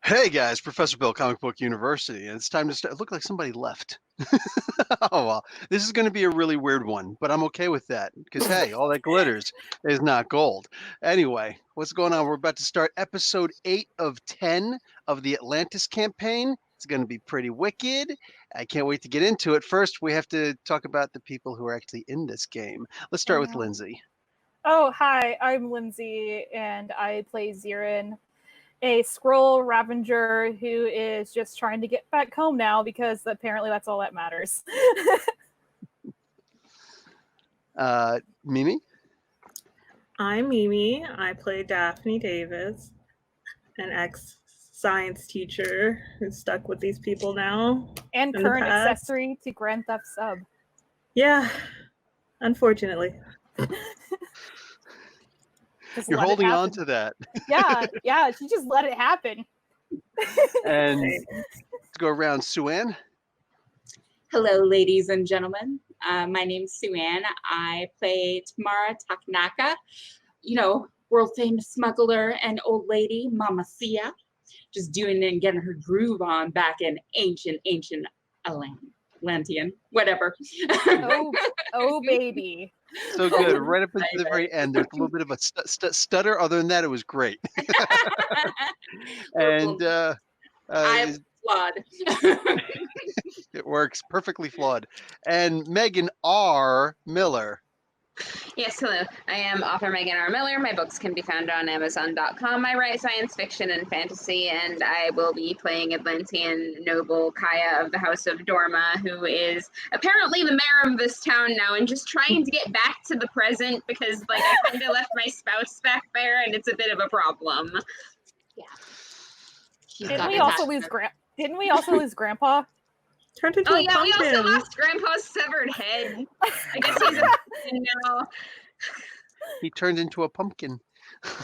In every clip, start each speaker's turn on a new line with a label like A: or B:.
A: Hey guys, Professor Bill, Comic Book University, and it's time to start. It looked like somebody left. Oh well, this is going to be a really weird one, but I'm okay with that because hey, all that glitters is not gold. Anyway, what's going on? We're about to start episode 8 of 10 of the Atlantis campaign. It's going to be pretty wicked. I can't wait to get into it. First, we have to talk about the people who are actually in this game. Let's start with Lindsay.
B: Oh, hi, I'm Lindsay, and I play Zirin, a Skrull Ravenger who is just trying to get back home now because apparently that's all that matters.
A: Mimi?
C: I'm Mimi. I play Daphne Davis, an ex-science teacher who's stuck with these people now.
B: And current accessory to Grand Theft Sub.
C: Yeah, unfortunately.
A: You're holding on to that.
B: Yeah, she just let it happen.
A: And let's go around. Sue-Ann?
D: Hello, ladies and gentlemen. My name's Sue-Ann. I play Tamara Takanaka, world-famous smuggler and old lady, Mama Sia, just doing it and getting her groove on back in ancient Atlantean, whatever.
B: Oh, baby.
A: So good. Right up into the very end, there's a little bit of a stutter. Other than that, it was great. And
D: I'm flawed.
A: It works perfectly flawed. And Megan R. Miller.
E: Yes, hello. I am author Megan R. Miller. My books can be found on Amazon.com. I write science fiction and fantasy, and I will be playing Atlantean noble Kaya of the House of Dorma, who is apparently the mayor of this town now and just trying to get back to the present because, I kind of left my spouse back there, and it's a bit of a problem.
D: Yeah.
B: Didn't we also lose Grandpa?
C: Turned into a pumpkin.
E: We also lost Grandpa's severed head. I guess he's a pumpkin now.
A: He turned into a pumpkin.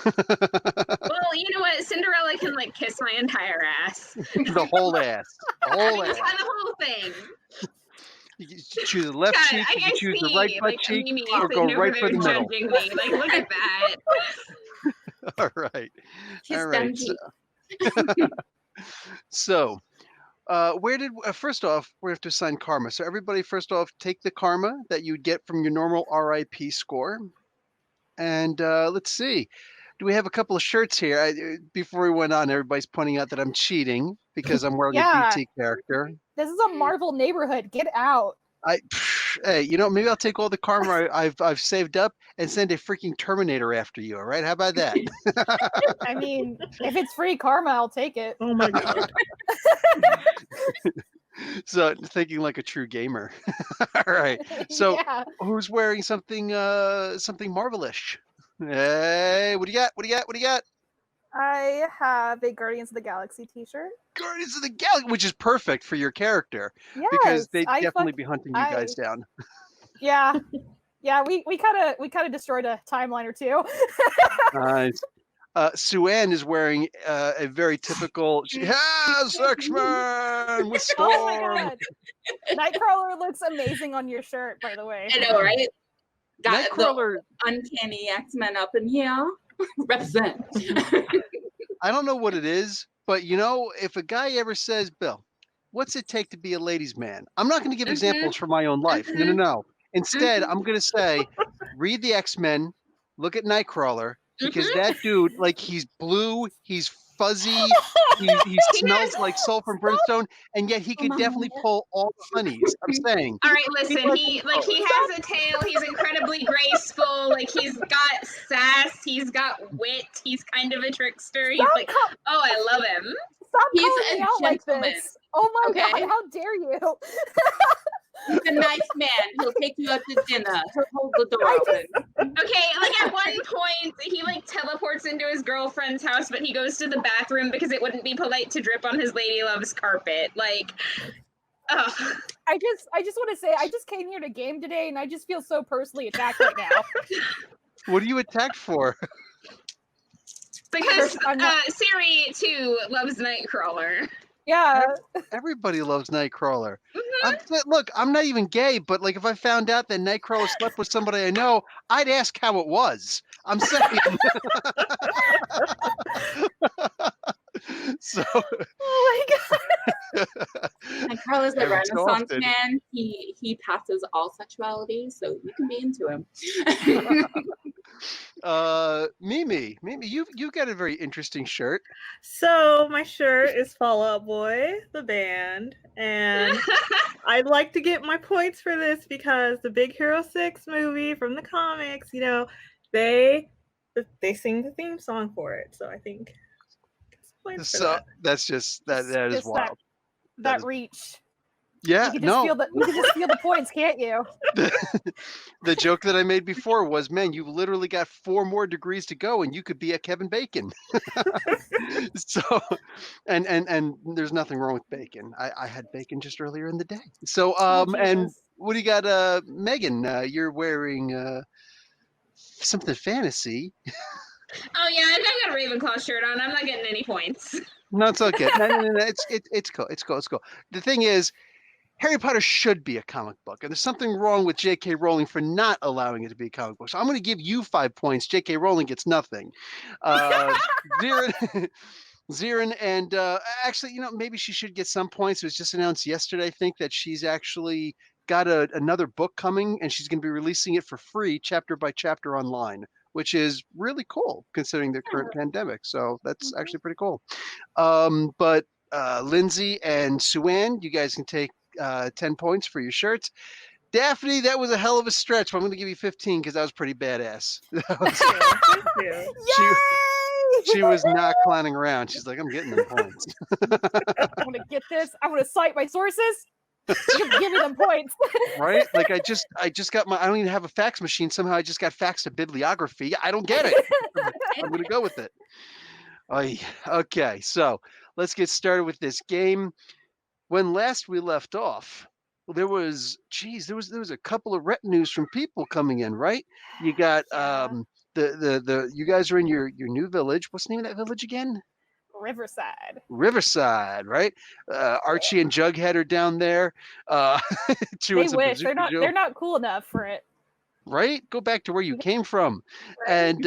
E: Well, you know what? Cinderella can kiss my entire ass.
A: The whole ass. The whole ass.
E: The whole thing.
A: You can choose the left cheek, you can choose the right butt cheek, or go right for the middle.
E: Me. Look at that.
A: All right.
D: Kiss
A: All right. So first off, we have to assign karma. So everybody, first off, take the karma that you'd get from your normal RIP score. And let's see. Do we have a couple of shirts here? Before we went on, everybody's pointing out that I'm cheating because I'm wearing a BT character.
B: This is a Marvel neighborhood. Get out.
A: Hey, maybe I'll take all the karma I've saved up and send a freaking Terminator after you. All right, how about that?
B: I mean, if it's free karma, I'll take it.
C: Oh my god!
A: So thinking like a true gamer. All right. So who's wearing something Marvelish? Hey, what do you got? What do you got?
B: I have a Guardians of the Galaxy t-shirt.
A: Guardians of the Galaxy, which is perfect for your character.
B: Yes,
A: because they'd definitely be hunting you guys down.
B: Yeah. Yeah, we kind of destroyed a timeline or two.
A: Nice. Sue-Ann is wearing a very typical X-Men with Storm.
B: Oh my god. Nightcrawler looks amazing on your shirt, by the way.
D: I know, right? Got
A: Nightcrawler,
D: the uncanny X-Men up in here. Represent.
A: I don't know what it is, but if a guy ever says, Bill, what's it take to be a ladies' man? I'm not going to give examples from my own life. No. Instead, I'm going to say, read the X-Men, look at Nightcrawler, because that dude, he's blue, he's fuzzy, he smells like sulfur and brimstone, and yet he could definitely pull all the honeys. I'm saying.
E: All right, listen. He has a tail. He's incredibly graceful. He's got sass. He's got wit. He's kind of a trickster. He's I love him.
B: Stop
D: He's
B: calling me
D: a
B: out like
D: gentleman.
B: this. Oh my god, how dare you?
D: He's a nice man. He'll take you out to dinner. He'll hold the door open.
E: Okay, at one point, he teleports into his girlfriend's house, but he goes to the bathroom because it wouldn't be polite to drip on his lady love's carpet. Ugh.
B: I just want to say, I just came here to game today, and I just feel so personally attacked right now.
A: What are you attacked for?
E: Because Siri, too, loves Nightcrawler.
B: Yeah.
A: Everybody loves Nightcrawler. Look, I'm not even gay, but if I found out that Nightcrawler slept with somebody I know, I'd ask how it was. I'm saying. So
B: Oh my god.
D: And Carla's a
A: every so
D: Renaissance
A: often.
D: man. He passes all sexuality, so you can be into him.
A: Mimi, you got a very interesting shirt.
C: So my shirt is Fall Out Boy, the band, and I'd like to get my points for this because the Big Hero 6 movie from the comics, you know, they sing the theme song for it. So I think it's points for
A: So
C: that.
A: that's just that is
B: Just
A: wild.
B: That
A: is-
B: reach.
A: Yeah,
B: You can just
A: no.
B: feel the you can just feel the points, can't you?
A: The joke that I made before was, man, you literally got 4 more degrees to go, and you could be a Kevin Bacon. So, and there's nothing wrong with bacon. I had bacon just earlier in the day. So, and
B: Jesus.
A: what do you got, Megan? You're wearing something fantasy.
E: Oh yeah, I've got a Ravenclaw shirt on. I'm not getting any points.
A: No, it's okay. No. It's cool. It's cool. It's cool. The thing is, Harry Potter should be a comic book, and there's something wrong with J.K. Rowling for not allowing it to be a comic book. So I'm going to give you 5 points. J.K. Rowling gets nothing. Zirin, and actually, you know, maybe she should get some points. It was just announced yesterday, I think, that she's actually got another book coming, and she's going to be releasing it for free, chapter by chapter online, which is really cool considering the current pandemic. So that's actually pretty cool. But Lindsay and Sue-Ann, you guys can take 10 points for your shirts. Daphne, that was a hell of a stretch, but I'm going to give you 15 because that was pretty badass.
C: Thank you.
A: She was not clowning around. She's like, I'm getting them points.
B: I'm gonna get this. I'm gonna cite my sources. Give me them points.
A: Right? Like I just got I don't even have a fax machine. Somehow I just got faxed a bibliography. I don't get it. I'm going to go with it. Okay, so let's get started with this game. When last we left off, there was a couple of retinues from people coming in, right? You got the you guys are in your new village. What's the name of that village again?
B: Riverside.
A: Riverside, right? Archie and Jughead are down there.
B: They wish they're not cool enough for it.
A: Right? Go back to where you came from. And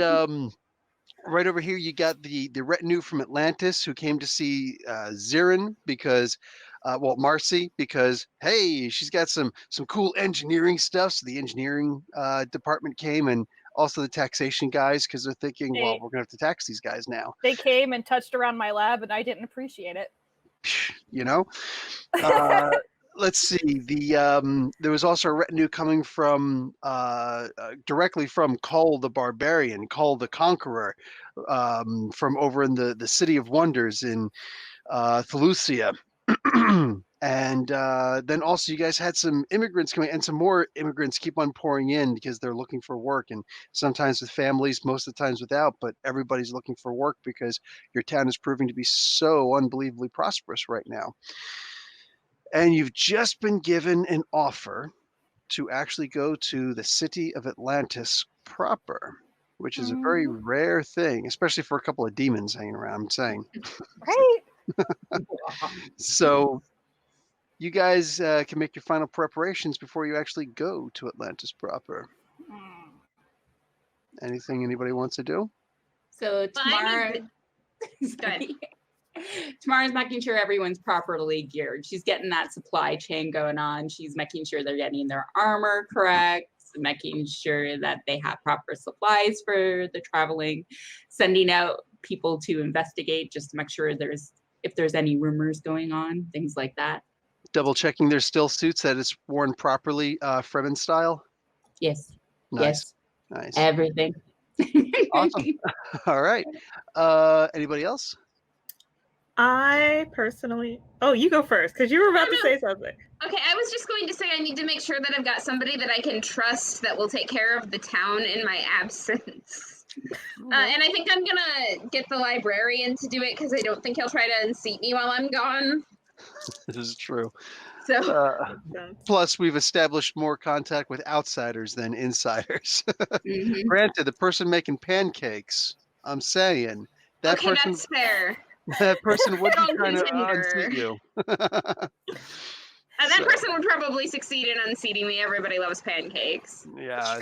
A: right over here, you got the retinue from Atlantis who came to see Zirin because, Marcy, because hey, she's got some cool engineering stuff. So the engineering department came, and also the taxation guys because they're thinking, well, we're gonna have to tax these guys now.
B: They came and touched around my lab, and I didn't appreciate it.
A: You know. Let's see. There was also a retinue coming from directly from Kull the Barbarian, Kull the Conqueror, from over in the City of Wonders in Thulucia. And then also you guys had some immigrants coming, and some more immigrants keep on pouring in because they're looking for work, and sometimes with families, most of the times without, but everybody's looking for work because your town is proving to be so unbelievably prosperous right now. And you've just been given an offer to actually go to the city of Atlantis proper, which is a very rare thing, especially for a couple of demons hanging around, I'm saying.
B: Right?
A: So you guys can make your final preparations before you actually go to Atlantis proper. Anything anybody wants to do?
D: So tomorrow, Tamara's making sure everyone's properly geared. She's getting that supply chain going on. She's making sure they're getting their armor correct, making sure that they have proper supplies for the traveling, sending out people to investigate just to make sure if there's any rumors going on, things like that.
A: Double checking there's still suits that it's worn properly, Fremen style.
D: Yes.
A: Nice.
D: Yes.
A: Nice.
D: Everything.
A: Awesome. All right. Anybody else?
C: I personally, you go first because you were about to say something.
E: Okay, I was just going to say I need to make sure that I've got somebody that I can trust that will take care of the town in my absence. And I think I'm gonna get the librarian to do it because I don't think he'll try to unseat me while I'm gone.
A: This is true.
E: So
A: Plus, we've established more contact with outsiders than insiders. Granted, the person making pancakes, I'm saying that
E: okay,
A: person.
E: that's fair.
A: That person would be
E: Don't
A: trying to
E: contender.
A: unseat you.
E: That person would probably succeed in unseating me. Everybody loves pancakes.
A: Yeah.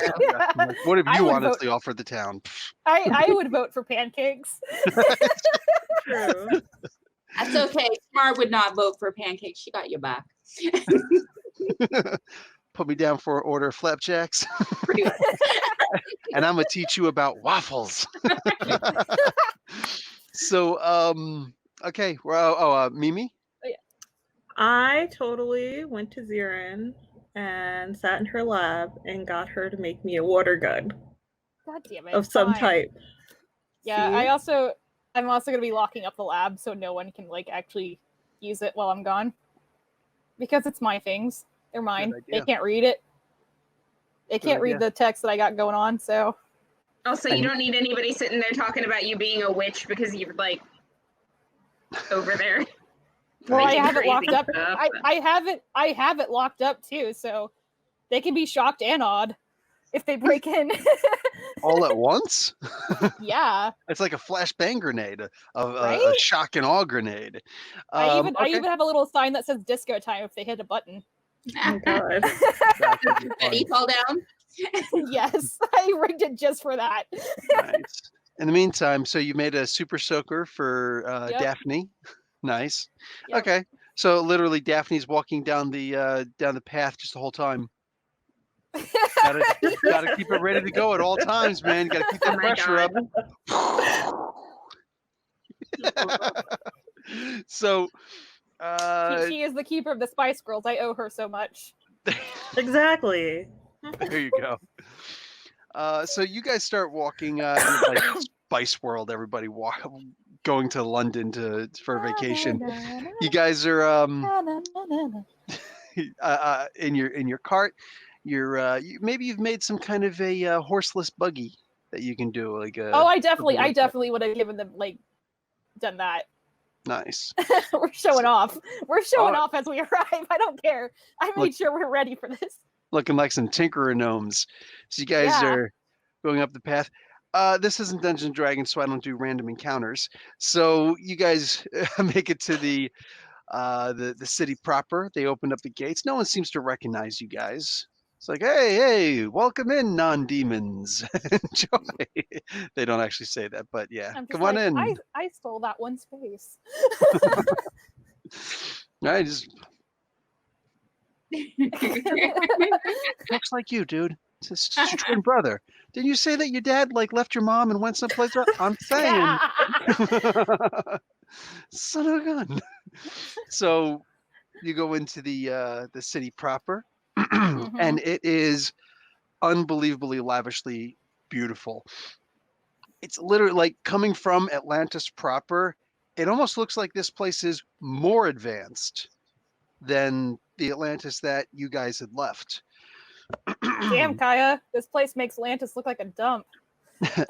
A: Like, what have you honestly offered the town?
B: I would vote for pancakes.
C: True.
D: That's okay. Tamara would not vote for pancakes. She got your back.
A: Put me down for an order of flapjacks. And I'm gonna teach you about waffles. So, okay. Well, Mimi.
C: I totally went to Zirin and sat in her lab and got her to make me a water gun
B: God damn it.
C: of some
B: fine.
C: type.
B: Yeah,
C: See?
B: I'm also gonna be locking up the lab so no one can like actually use it while I'm gone. Because it's my things. They're mine. They
A: idea.
B: can't read it. They can't read the text that I got going on, so
E: Also, you don't need anybody sitting there talking about you being a witch because you're like over there.
B: well, I
E: making
B: have it locked
E: crazy
B: up.
E: stuff.
B: I have it locked up too, so they can be shocked and awed if they break in.
A: All at once?
B: Yeah.
A: It's like a flashbang grenade, a
B: Right?
A: shock and awe grenade.
B: I
A: Okay.
B: even have a little sign that says disco time if they hit a button.
C: Oh God.
A: That could be
D: Betty
A: fun.
D: fall down.
B: Yes, I rigged it just for that.
A: Nice. In the meantime, so you made a super soaker for
B: Yep.
A: Daphne. Nice.
B: Yep.
A: Okay. So literally, Daphne's walking down the path just the whole time. Gotta keep it ready to go at all times, man. Gotta keep the
E: Oh my
A: pressure up. So,
B: She is the keeper of the Spice Girls. I owe her so much.
C: Exactly.
A: there you go. So you guys start walking in like Spice World. Everybody going to London for vacation. You guys are in your cart. Maybe you've made some kind of a horseless buggy that you can do. Like
B: I definitely would have given them done that.
A: Nice.
B: We're showing off. We're showing
A: Oh.
B: off as we arrive. I don't care. I made sure we're ready for this.
A: Looking like some Tinkerer gnomes. So you guys are going up the path. This isn't Dungeons and Dragons, so I don't do random encounters. So you guys make it to the city proper. They open up the gates. No one seems to recognize you guys. It's like, hey, welcome in, non-demons. Enjoy. They don't actually say that, but yeah,
B: I'm just
A: come on
B: like,
A: in.
B: I stole that one space.
A: I just looks like you, dude. It's your twin brother. Didn't you say that your dad left your mom and went someplace else? I'm saying. Son of a gun. So you go into the city proper, and it is unbelievably lavishly beautiful. It's literally like coming from Atlantis proper. It almost looks like this place is more advanced than the Atlantis that you guys had left.
B: Damn, Kaya, this place makes Atlantis look like a dump.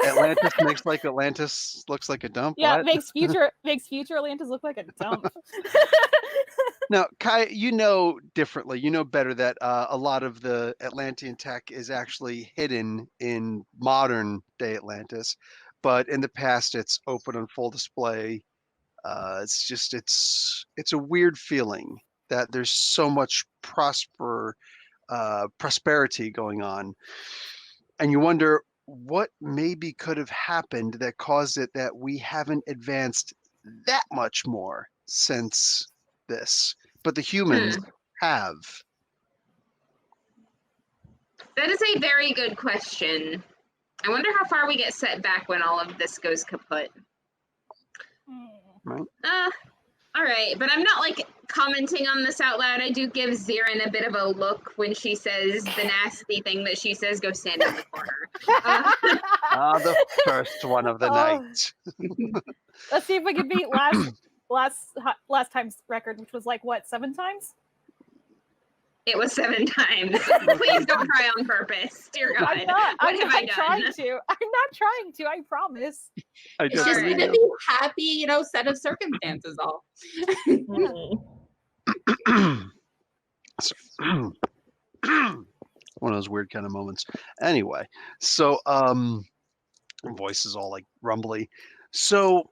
A: Atlantis makes like Atlantis looks like a dump.
B: Yeah,
A: What?
B: makes future Atlantis look like a dump.
A: Now, Kai, you know differently. You know better that a lot of the Atlantean tech is actually hidden in modern day Atlantis, but in the past it's open on full display. It's a weird feeling that there's so much prosperity going on, and you wonder what maybe could have happened that caused it that we haven't advanced that much more since this, but the humans have.
E: That is a very good question. I wonder how far we get set back when all of this goes kaput.
A: Right.
E: All right, but I'm not commenting on this out loud. I do give Zirin a bit of a look when she says the nasty thing that she says, go stand in the corner.
A: The first one of the night.
B: Let's see if we can beat last time's record, which was 7 times?
E: It was 7 times. Please don't cry on purpose. Dear God.
B: I'm not
E: I done?
B: trying to. I'm not trying to. I promise.
D: It's just
E: Alright.
D: gonna be happy, set of circumstances. All.
A: One of those weird kind of moments. Anyway, so voice is all rumbly. So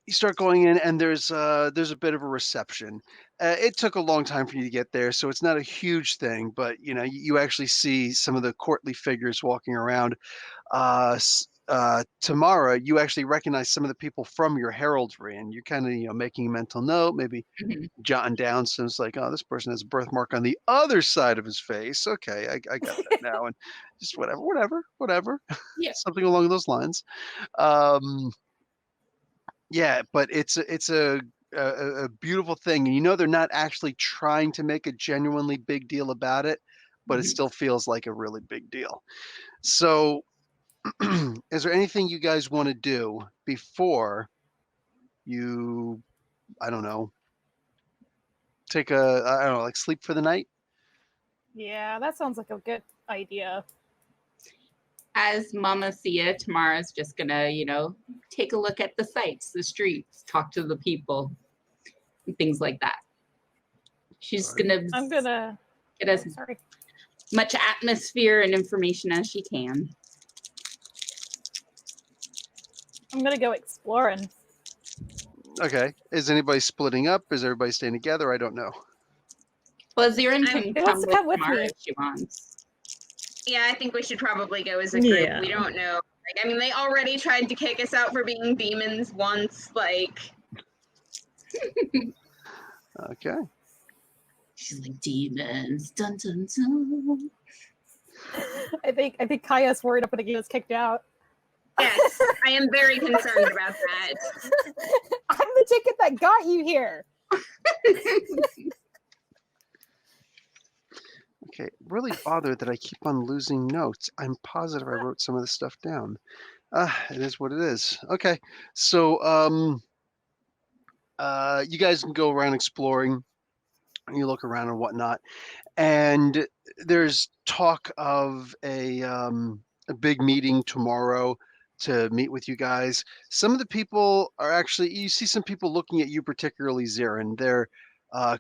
A: you start going in, and there's a bit of a reception. It took a long time for you to get there, so it's not a huge thing, but you actually see some of the courtly figures walking around. Tamara, you actually recognize some of the people from your heraldry, and you're kind of making a mental note, maybe
D: Mhm.
A: jotting down some. It's like, oh, this person has a birthmark on the other side of his face. Okay, I got that now, and just whatever,
D: Yeah.
A: something along those lines. Yeah, but it's a beautiful thing, and they're not actually trying to make a genuinely big deal about it, but it
D: Mhm.
A: still feels like a really big deal. So, is there anything you guys want to do before you, I don't know, take I don't know, like sleep for the night?
B: Yeah, that sounds like a good idea.
D: As Mama Sia, Tamara's just gonna, take a look at the sights, the streets, talk to the people, and things like that. She's
A: Alright.
D: gonna
B: I'm gonna.
D: get as
B: Sorry.
D: much atmosphere and information as she can.
B: I'm gonna go exploring.
A: Okay. Is anybody splitting up? Is everybody staying together? I don't know.
D: Well, Zirin
E: I'm-
D: can
B: Who wants to come with
D: Tamara
B: me?
D: if she wants.
E: Yeah, I think we should probably go as a group.
C: Yeah.
E: We don't know. Like, I mean, they already tried to kick us out for being demons once. Like,
A: Okay.
D: She's like, demons, dun dun dun.
B: I think Kaya's worried I'm gonna get us kicked out.
E: yes, I am very concerned about that.
B: I'm the ticket that got you here.
A: Okay. Really bothered that I keep on losing notes. I'm positive I wrote some of this stuff down. It is what it is. Okay. So, you guys can go around exploring. You look around and whatnot, and there's talk of a big meeting tomorrow to meet with you guys. Some of the people are actually, you see some people looking at you, particularly Zarin. They're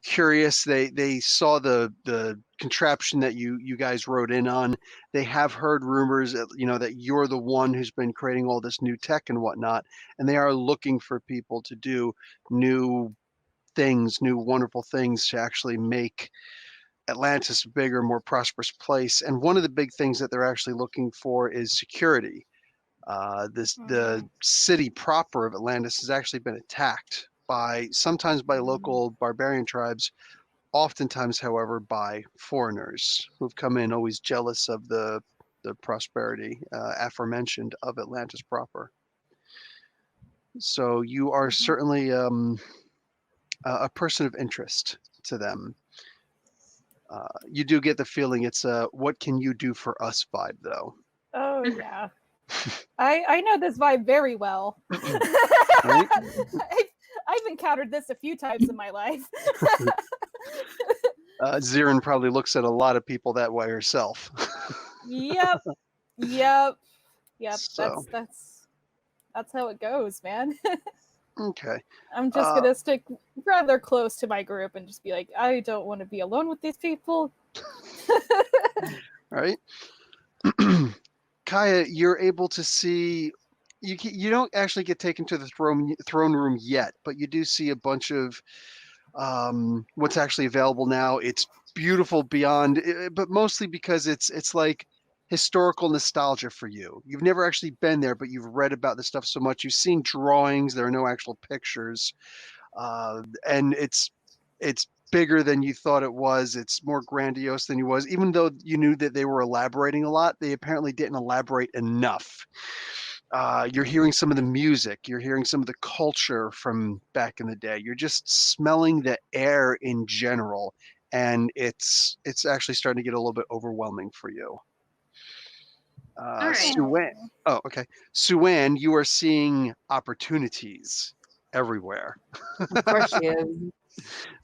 A: curious. They saw the contraption that you guys rode in on. They have heard rumors that that you're the one who's been creating all this new tech and whatnot, and they are looking for people to do new things, new wonderful things to actually make Atlantis a bigger, more prosperous place. And one of the big things that they're actually looking for is security. The city proper of Atlantis has actually been attacked sometimes by local barbarian tribes, oftentimes, however, by foreigners who've come in always jealous of the prosperity aforementioned of Atlantis proper. So you are certainly a person of interest to them. You do get the feeling it's a "what can you do for us" vibe, though.
B: Oh yeah. I know this vibe very well.
A: Right?
B: I've encountered this a few times in my life.
A: Zirin probably looks at a lot of people that way herself.
B: Yep.
A: So.
B: That's how it goes, man.
A: Okay.
B: I'm just gonna stick rather close to my group and just be like, I don't want to be alone with these people.
A: All right. Kaya, you're able to see. You don't actually get taken to the throne room yet, but you do see a bunch of what's actually available now. It's beautiful beyond, but mostly because it's like historical nostalgia for you. You've never actually been there, but you've read about this stuff so much. You've seen drawings. There are no actual pictures, and it's bigger than you thought it was. It's more grandiose than you was. Even though you knew that they were elaborating a lot, they apparently didn't elaborate enough. You're hearing some of the music. You're hearing some of the culture from back in the day. You're just smelling the air in general, and it's actually starting to get a little bit overwhelming for you.
E: right.
A: Suan, oh, okay. Suan, you are seeing opportunities everywhere.
D: Of course she is.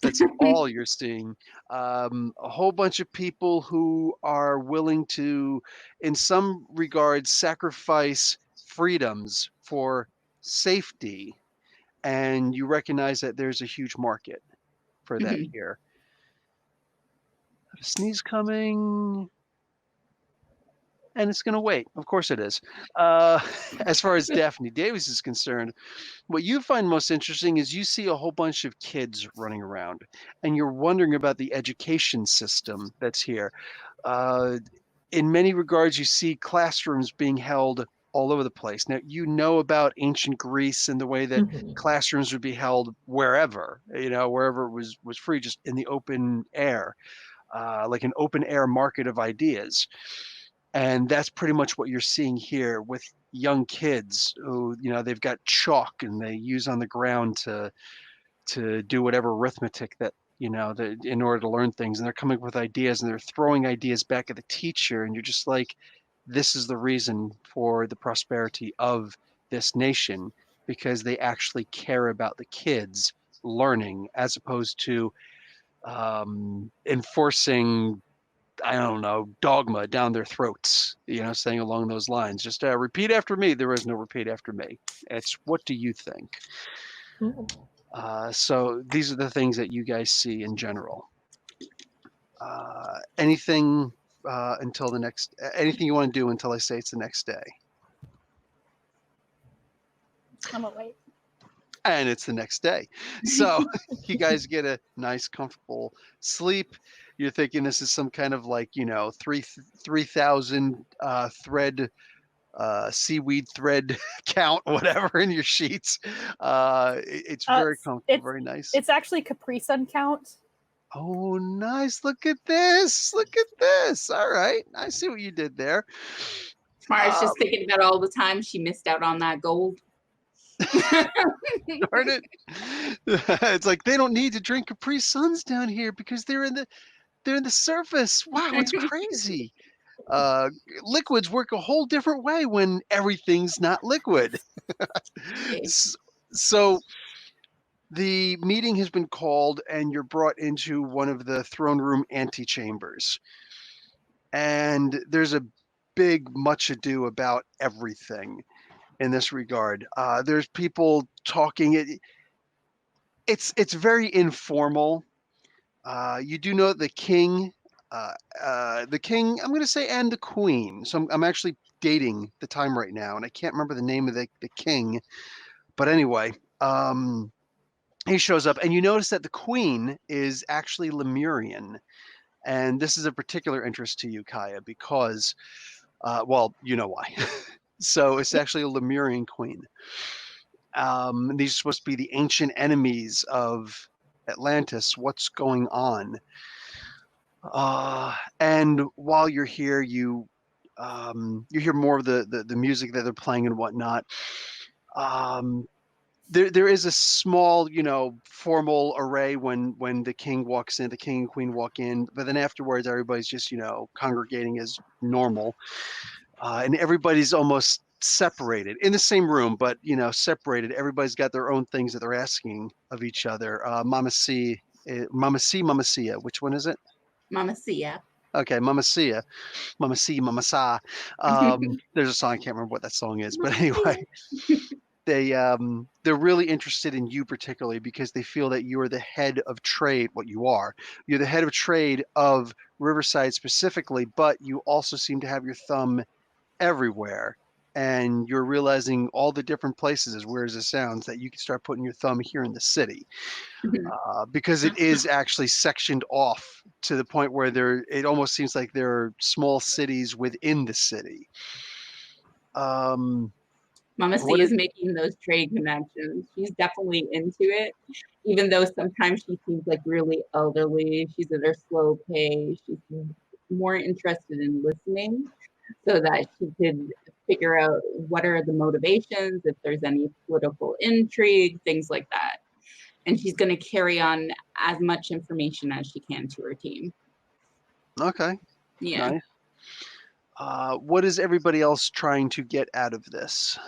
A: That's all you're seeing. A whole bunch of people who are willing to, in some regards, sacrifice freedoms for safety. And you recognize that there's a huge market for that here. A sneeze coming. And it's going to wait. Of course it is. As far as Daphne Davis is concerned, what you find most interesting is you see a whole bunch of kids running around, and you're wondering about the education system that's here. In many regards, you see classrooms being held all over the place. Now, you know about ancient Greece and the way that
C: Mhm.
A: classrooms would be held wherever, wherever it was free, just in the open air, like an open air market of ideas. And that's pretty much what you're seeing here with young kids who, they've got chalk and they use on the ground to do whatever arithmetic that, in order to learn things. And they're coming up with ideas and they're throwing ideas back at the teacher. And you're just like, this is the reason for the prosperity of this nation, because they actually care about the kids learning as opposed to enforcing, I don't know, dogma down their throats, saying along those lines. Just repeat after me. There is no repeat after me. It's what do you think?
C: Mhm.
A: So these are the things that you guys see in general. Anything until the next, anything you want to do until I say it's the next day?
B: I'm gonna wait.
A: And it's the next day. So you guys get a nice, comfortable sleep. You're thinking this is some kind of like, 3,000 thread, seaweed thread count, whatever, in your sheets. It's very comfortable, very nice.
B: It's actually Capri Sun count.
A: Oh, nice. Look at this. Look at this. All right. I see what you did there.
D: Mara's just thinking about all the time she missed out on that gold.
A: Darn it. It's like they don't need to drink Capri Suns down here because they're in the surface. Wow, it's crazy. Liquids work a whole different way when everything's not liquid. So the meeting has been called and you're brought into one of the throne room antechambers. And there's a big much ado about everything in this regard. There's people talking. It's very informal. You do know the king, I'm going to say, and the queen. So I'm actually dating the time right now, and I can't remember the name of the king. But anyway, he shows up, and you notice that the queen is actually Lemurian. And this is a particular interest to you, Kaya, because, well, you know why. So it's actually a Lemurian queen. These are supposed to be the ancient enemies of Atlantis. What's going on? And while you're here, you hear more of the music that they're playing and whatnot. There is a small, formal array when the king walks in, the king and queen walk in, but then afterwards everybody's just, congregating as normal. And everybody's almost separated in the same room, but, separated. Everybody's got their own things that they're asking of each other. Mama C, Mama Sia. Which one is it?
D: Mama Sia.
A: Okay, Mama Sia. Mama C, Mama Sa. There's a song, I can't remember what that song is, but anyway. They're really interested in you particularly because they feel that you are the head of trade. What you are, you're the head of trade of Riverside specifically, but you also seem to have your thumb everywhere, and you're realizing all the different places, as weird as it sounds, that you can start putting your thumb here in the city, because it is actually sectioned off to the point where it almost seems like there are small cities within the city.
D: Mama C is making those trade connections. She's definitely into it, even though sometimes she seems like really elderly. She's at her slow pace. She's more interested in listening so that she could figure out what are the motivations, if there's any political intrigue, things like that. And she's going to carry on as much information as she can to her team.
A: Okay.
D: Yeah.
A: Nice. What is everybody else trying to get out of this?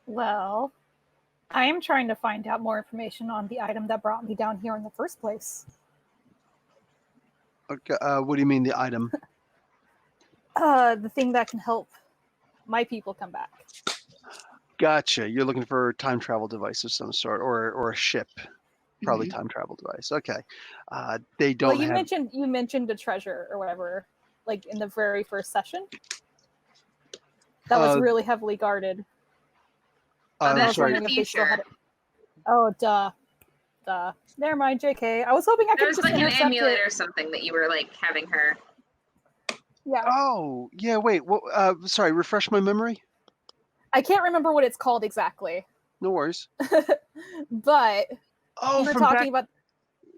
A: Well,
B: I am trying to find out more information on the item that brought me down here in the first place.
A: Okay. What do you mean, the item?
B: The thing that can help my people come back.
A: Gotcha. You're looking for a time travel device of some sort, or a ship, probably time travel device. Okay. They don't.
B: Well, you mentioned a treasure or whatever, like in the very first session. That was really heavily guarded.
E: That's
A: sorry.
E: in the future.
B: Oh, duh. Never mind, JK. I was hoping I could
E: There was
B: just
E: like an
B: intercept
E: amulet
B: it.
E: or something that you were like having her.
B: Yeah.
A: Oh, yeah. Wait. What? Sorry. Refresh my memory.
B: I can't remember what it's called exactly,
A: No worries.
B: but
A: Oh,
B: we were
A: from
B: talking
A: back.
B: about.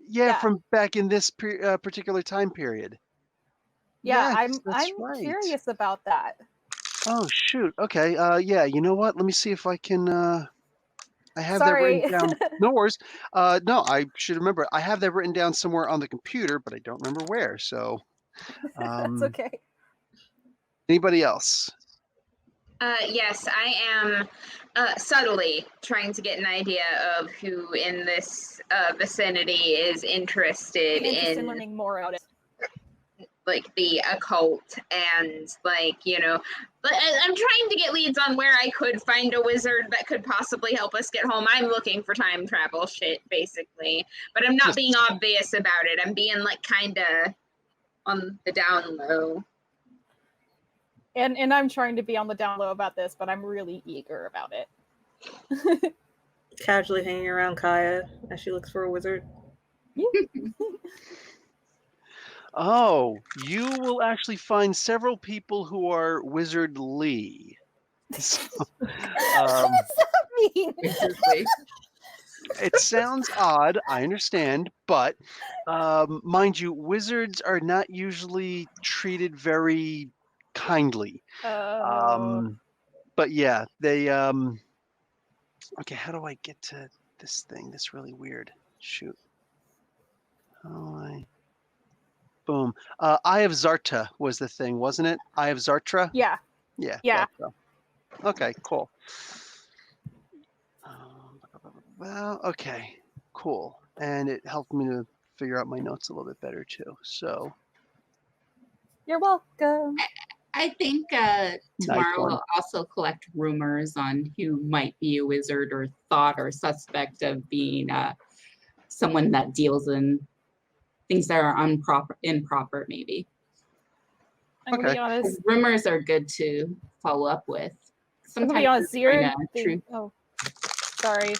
A: Yeah,
B: Yeah.
A: from back in this particular time period.
B: Yeah,
A: Yes, that's
B: I'm
A: right.
B: curious about that.
A: Oh shoot. Okay. Yeah. You know what? Let me see if I can. I have that written
B: Sorry.
A: down. No worries. No, I should remember. I have that written down somewhere on the computer, but I don't remember where. So,
B: That's okay.
A: anybody else?
E: Yes, I am subtly trying to get an idea of who in this vicinity is interested
B: Interested in
E: in
B: learning more about it.
E: like the occult and like but I'm trying to get leads on where I could find a wizard that could possibly help us get home. I'm looking for time travel shit basically, but I'm not being obvious about it. I'm being like kind of on the down low.
B: And I'm trying to be on the down low about this, but I'm really eager about it.
C: Casually hanging around Kaya as she looks for a wizard.
A: Oh, you will actually find several people who are wizardly. So,
B: What does that mean?
A: it sounds odd, I understand, but mind you, wizards are not usually treated very kindly. But yeah, they okay, how do I get to this thing? That's really weird. Shoot. Oh, boom. Eye of Zarta was the thing, wasn't it? Eye of Zartra?
B: Yeah.
A: Yeah.
B: Yeah.
A: thought so. Okay, cool. Well, okay, cool. And it helped me to figure out my notes a little bit better too. So
B: You're welcome.
D: I think tomorrow
A: one.
D: we'll also collect rumors on who might be a wizard or thought or suspect of being someone that deals in things that are improper, maybe.
B: I'm gonna be honest.
D: Rumors are good to follow up with.
B: I'm gonna
D: Sometimes
B: be honest.
D: they find
B: Zirin
D: truth.
B: Oh, sorry.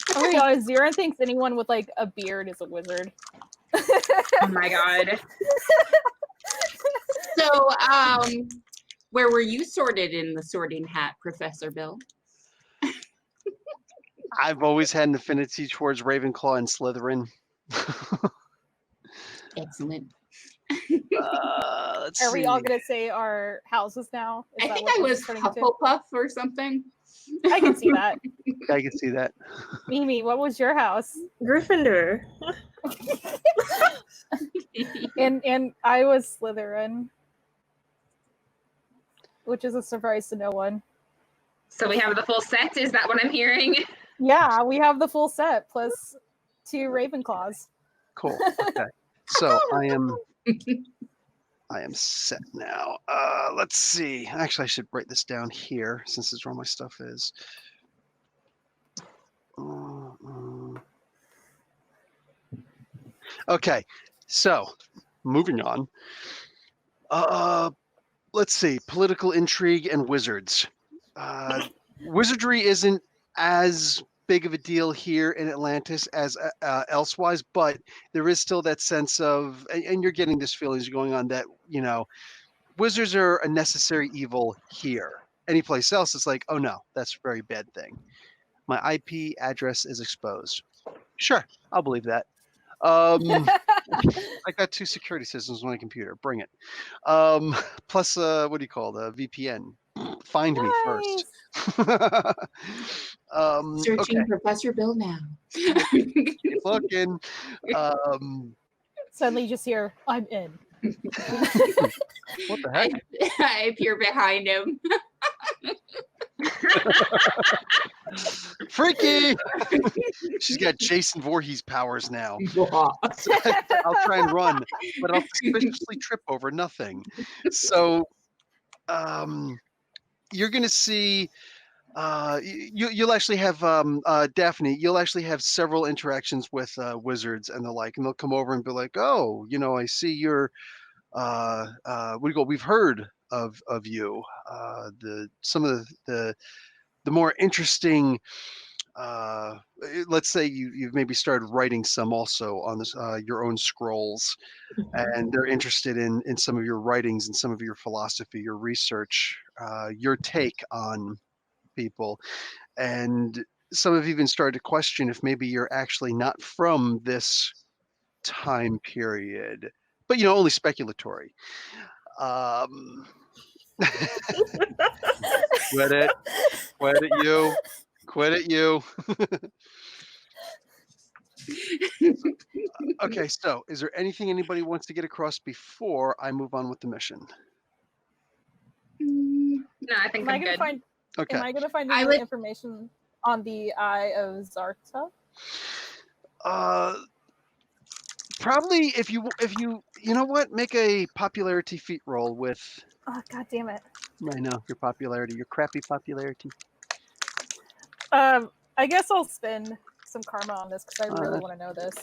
B: I'm gonna be honest. Zirin thinks anyone with like a beard is a wizard.
E: Oh my god.
D: So, where were you sorted in the sorting hat, Professor Bill?
A: I've always had an affinity towards Ravenclaw and Slytherin.
D: Excellent.
A: Let's
B: Are we all
A: see.
B: gonna say our houses now?
D: I think I was Hufflepuff or something.
B: I can see that.
A: I can see that.
B: Mimi, what was your house?
C: Gryffindor.
B: And I was Slytherin, which is a surprise to no one.
E: So we have the full set, is that what I'm hearing?
B: Yeah, we have the full set plus 2 Ravenclaws.
A: Cool. Okay. So I am set now. Let's see. Actually, I should write this down here since it's where my stuff is. Okay. So moving on. Let's see. Political intrigue and wizards. Wizardry isn't as big of a deal here in Atlantis as elsewise, but there is still that sense of, and you're getting this feeling as you're going on, that wizards are a necessary evil here. Anyplace else, it's like, oh no, that's a very bad thing. My IP address is exposed. Sure, I'll believe that. I got 2 security systems on my computer. Bring it. Plus, what do you call the VPN? Find me first.
D: Searching
A: okay.
D: Professor Bill now.
A: Keep looking.
B: Suddenly you just hear, I'm in.
A: What the heck?
D: I appear behind him.
A: Freaky! She's got Jason Voorhees powers now. I'll try and run, but I'll suspiciously trip over nothing. So, you're going to see, you'll actually have, Daphne, you'll actually have several interactions with wizards and the like, and they'll come over and be like, oh, I see you're, we've heard of you. Some of the more interesting let's say you've maybe started writing some also on this your own scrolls, and they're interested in some of your writings and some of your philosophy, your research, your take on people, and some have even started to question if maybe you're actually not from this time period, but only speculatory. Quit it. Quit it, you. Quit it, you. Okay, so is there anything anybody wants to get across before I move on with the mission?
E: No, I think
B: Am I
E: I'm
B: gonna
E: good.
B: find?
A: Okay.
B: Am I gonna find
D: I
B: any
D: would-
B: information on the Eye of Zarta?
A: Probably if you know what, make a popularity feat roll with.
B: Oh God damn it!
A: I know your popularity, your crappy popularity.
B: I guess I'll spend some karma on this because I really want to know this.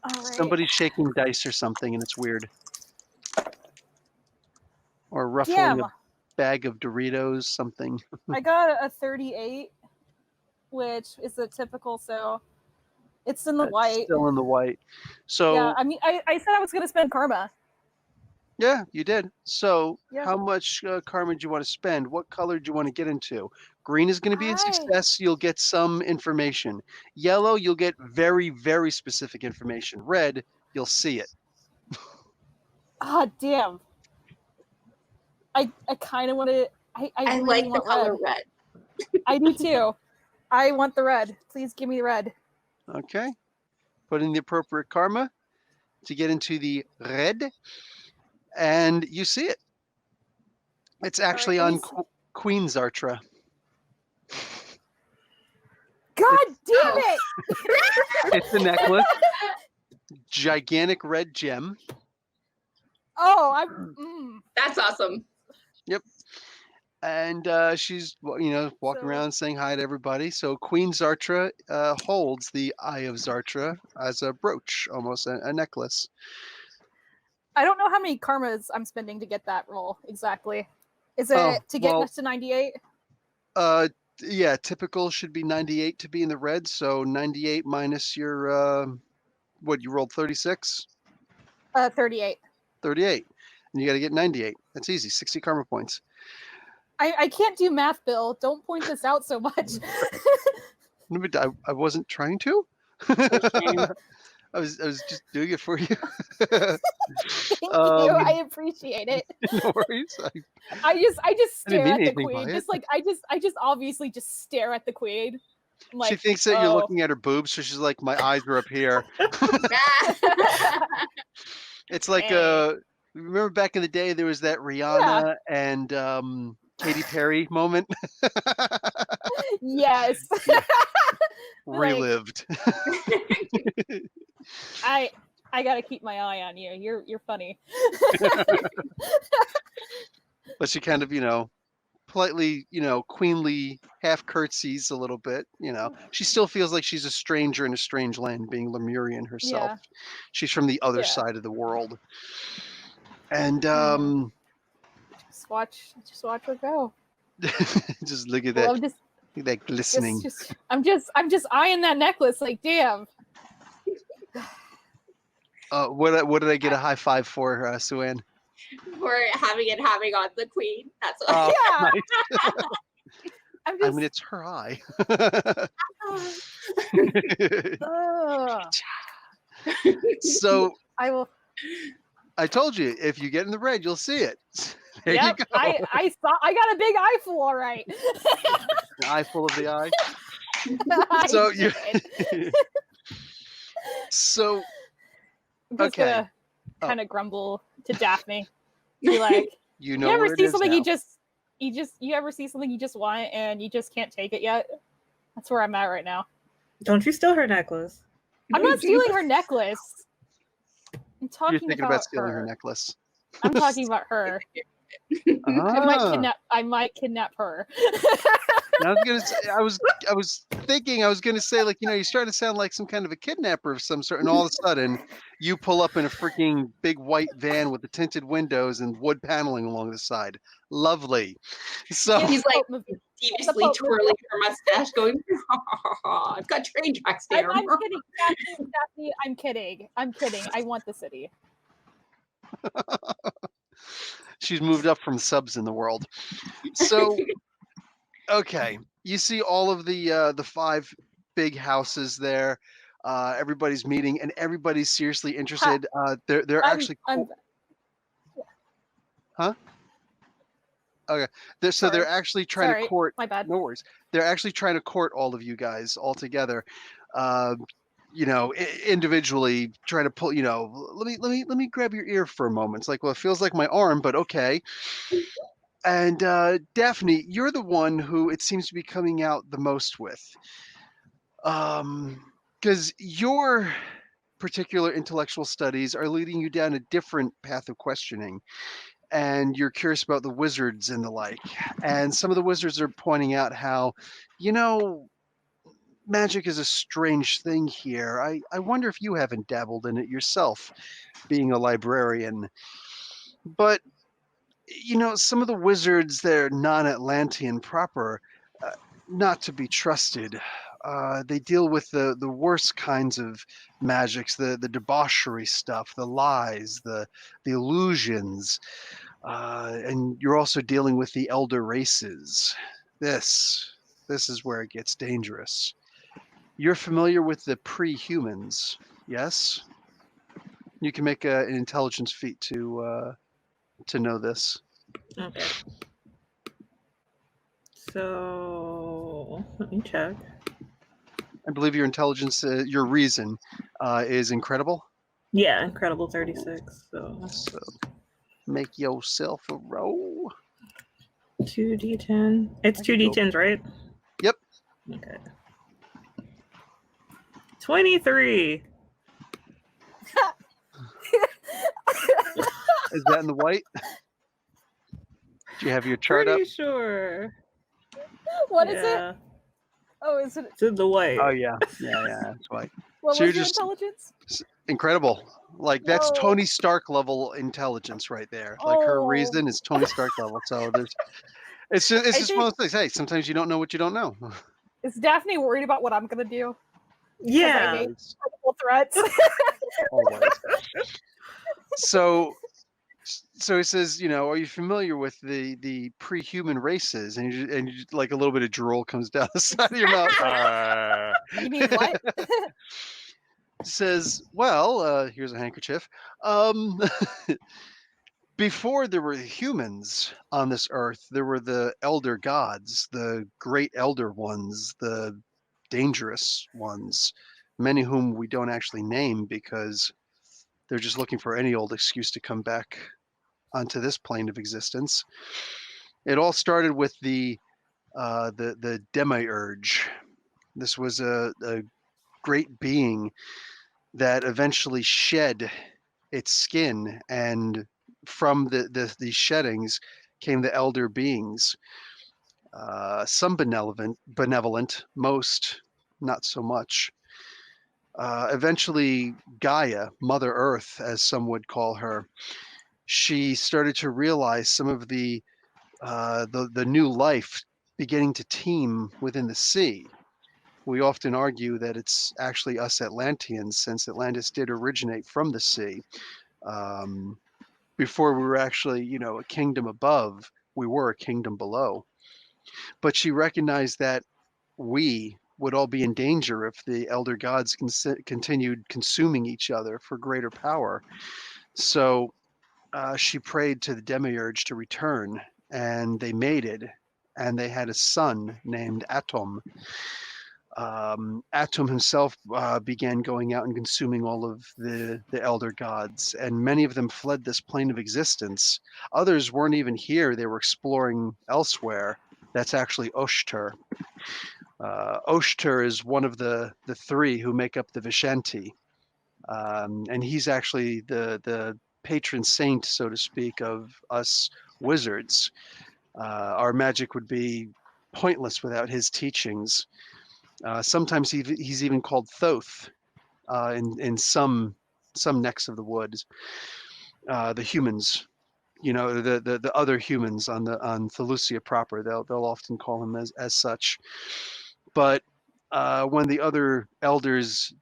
B: All right.
A: Somebody's shaking dice or something, and it's weird. Or ruffling
B: Damn,
A: a bag of Doritos, something.
B: I got a 38, which is the typical. So it's in the
A: That's
B: white.
A: Still in the white. So
B: Yeah, I mean, I said I was gonna spend karma.
A: yeah, you did. So
B: Yeah.
A: how much karma do you want to spend? What color do you want to get into? Green is going to be in
B: I-
A: success. You'll get some information. Yellow, you'll get very, very specific information. Red, you'll see it.
B: Ah, damn. I kind of want to. I
D: I
B: really
D: like the
B: want
D: color
B: red.
D: red.
B: I do too. I want the red. Please give me the red.
A: Okay. Put in the appropriate karma to get into the red, and you see it. It's actually
B: let me
A: on Queen Zartra.
B: God damn it!
A: It's a necklace. Gigantic red gem.
B: Oh, I'm.
D: That's awesome.
A: And she's walking
B: So-
A: around saying hi to everybody. So Queen Zartra holds the Eye of Zartra as a brooch, almost a necklace.
B: I don't know how many karmas I'm spending to get that roll exactly. Is it
A: Oh,
B: to get
A: well-
B: us to 98?
A: Yeah, typical should be 98 to be in the red. So 98 minus your what you rolled 36,
B: 38.
A: 38, and you got to get 98. That's easy. 60 karma points.
B: I can't do math, Bill. Don't point this out so much.
A: No, but I wasn't trying to.
D: shame.
A: I was just doing it for you.
B: Thank you. I appreciate it.
A: No worries.
B: I just
A: I
B: stare
A: didn't
B: at
A: mean
B: the
A: anything by
B: queen.
A: it.
B: Just like I just obviously just stare at the queen. I'm
A: She
B: like,
A: thinks that you're
B: oh.
A: looking at her boobs, so she's like, my eyes are up here. It's like
B: Hey.
A: remember back in the day there was that Rihanna and Katy Perry moment?
B: Yes. Like-
A: Relived.
B: I gotta keep my eye on you. You're funny.
A: But she kind of, politely, queenly half curtsies a little bit, She still feels like she's a stranger in a strange land, being Lemurian herself.
B: Yeah.
A: She's from the other
B: Yeah.
A: side of the world. And
B: Just watch her go.
A: just look at
B: Well,
A: that,
B: I'm
A: look at that glistening.
B: I'm just eyeing that necklace. Like, damn.
A: What did I get a high five for, Suanne?
D: For having on the queen. That's what
A: Oh,
B: Yeah.
A: nice.
B: I'm
A: I
B: just.
A: mean, it's her eye.
B: Ugh.
A: So
B: I will.
A: I told you, if you get in the red, you'll see it. There
B: Yep.
A: you go.
B: I saw. I got a big eyeful. All right.
A: An eye full of the eye.
B: I
A: So you.
B: did.
A: So
B: I'm just
A: okay.
B: gonna
A: Oh.
B: kind of grumble to Daphne. Be like,
A: you
B: you
A: know
B: ever
A: where it
B: see
A: is
B: something
A: now.
B: you ever see something you just want and you just can't take it yet? That's where I'm at right now.
C: Don't you steal her necklace?
B: I'm not stealing her necklace. I'm
A: You're
B: talking
A: thinking
B: about
A: about stealing
B: her.
A: her necklace.
B: I'm talking about her. I might kidnap her.
A: I was gonna say, I was thinking I was gonna say, like, you're starting to sound like some kind of a kidnapper of some sort, and all of a sudden you pull up in a freaking big white van with the tinted windows and wood paneling along the side. Lovely. So
D: He's like, deviously
B: boat
D: twirling her mustache, going, I've got train tracks there.
B: I'm kidding, Daphne, I'm kidding. I'm kidding. I want the city.
A: She's moved up from subs in the world. So, okay, you see all of the 5 big houses there. Everybody's meeting, and everybody's seriously interested. They're actually huh? Okay, they're
B: Sorry.
A: actually trying
B: Sorry,
A: to court.
B: my bad.
A: No worries. They're actually trying to court all of you guys all together. You know, individually trying to pull. You know, let me grab your ear for a moment. It's like, well, it feels like my arm, but okay. And Daphne, you're the one who it seems to be coming out the most with, because your particular intellectual studies are leading you down a different path of questioning, and you're curious about the wizards and the like. And some of the wizards are pointing out how, you know, magic is a strange thing here. I wonder if you haven't dabbled in it yourself, being a librarian. But you know, some of the wizards, they're non-Atlantean proper, not to be trusted. They deal with the worst kinds of magics, the debauchery stuff, the lies, the illusions, and you're also dealing with the elder races. This is where it gets dangerous. You're familiar with the pre-humans, yes? You can make an intelligence feat to know this.
C: Okay. So let me check.
A: I believe your intelligence, your reason, is incredible.
C: Yeah, incredible 36. So
A: So make yourself a roll.
C: 2d10. It's 2d10s, right?
A: Yep.
C: Okay. 23.
A: Is that in the white? Do you have your chart up?
C: Pretty sure.
B: What is it? Oh, is it?
C: It's in the white.
A: Oh yeah, that's white.
B: What
A: So
B: was
A: you're
B: your
A: just-
B: intelligence?
A: Incredible. Like that's
B: Whoa.
A: Tony Stark level intelligence right there. Like her
B: Oh.
A: reason is Tony Stark level. So there's, it's just
B: I
A: one of
B: think-
A: those things. Hey, sometimes you don't know what you don't know.
B: Is Daphne worried about what I'm gonna do?
C: Yeah.
A: Always.
B: Multiple threats.
A: Always. So he says, you know, are you familiar with the pre-human races? And you like a little bit of drool comes down the side of your mouth.
B: You mean what?
A: Says, well, here's a handkerchief. Before there were humans on this earth, there were the elder gods, the great elder ones, the dangerous ones, many whom we don't actually name because they're just looking for any old excuse to come back onto this plane of existence. It all started with the demiurge. This was a great being that eventually shed its skin, and from the sheddings came the elder beings. Some benevolent, most not so much. Eventually, Gaia, Mother Earth, as some would call her, she started to realize some of the new life beginning to teem within the sea. We often argue that it's actually us Atlanteans, since Atlantis did originate from the sea. Before we were actually, you know, a kingdom above, we were a kingdom below. But she recognized that we would all be in danger if the elder gods continued consuming each other for greater power. So she prayed to the demiurge to return, and they mated, and they had a son named Atom. Atom himself began going out and consuming all of the elder gods, and many of them fled this plane of existence. Others weren't even here, they were exploring elsewhere. That's actually Oshtur. Oshtur is one of the 3 who make up the Vishanti, and he's actually the patron saint, so to speak, of us wizards. Our magic would be pointless without his teachings. Sometimes he's even called Thoth in some necks of the woods, the humans. the other humans on Thelusia proper. They'll often call him as such. But when the other elders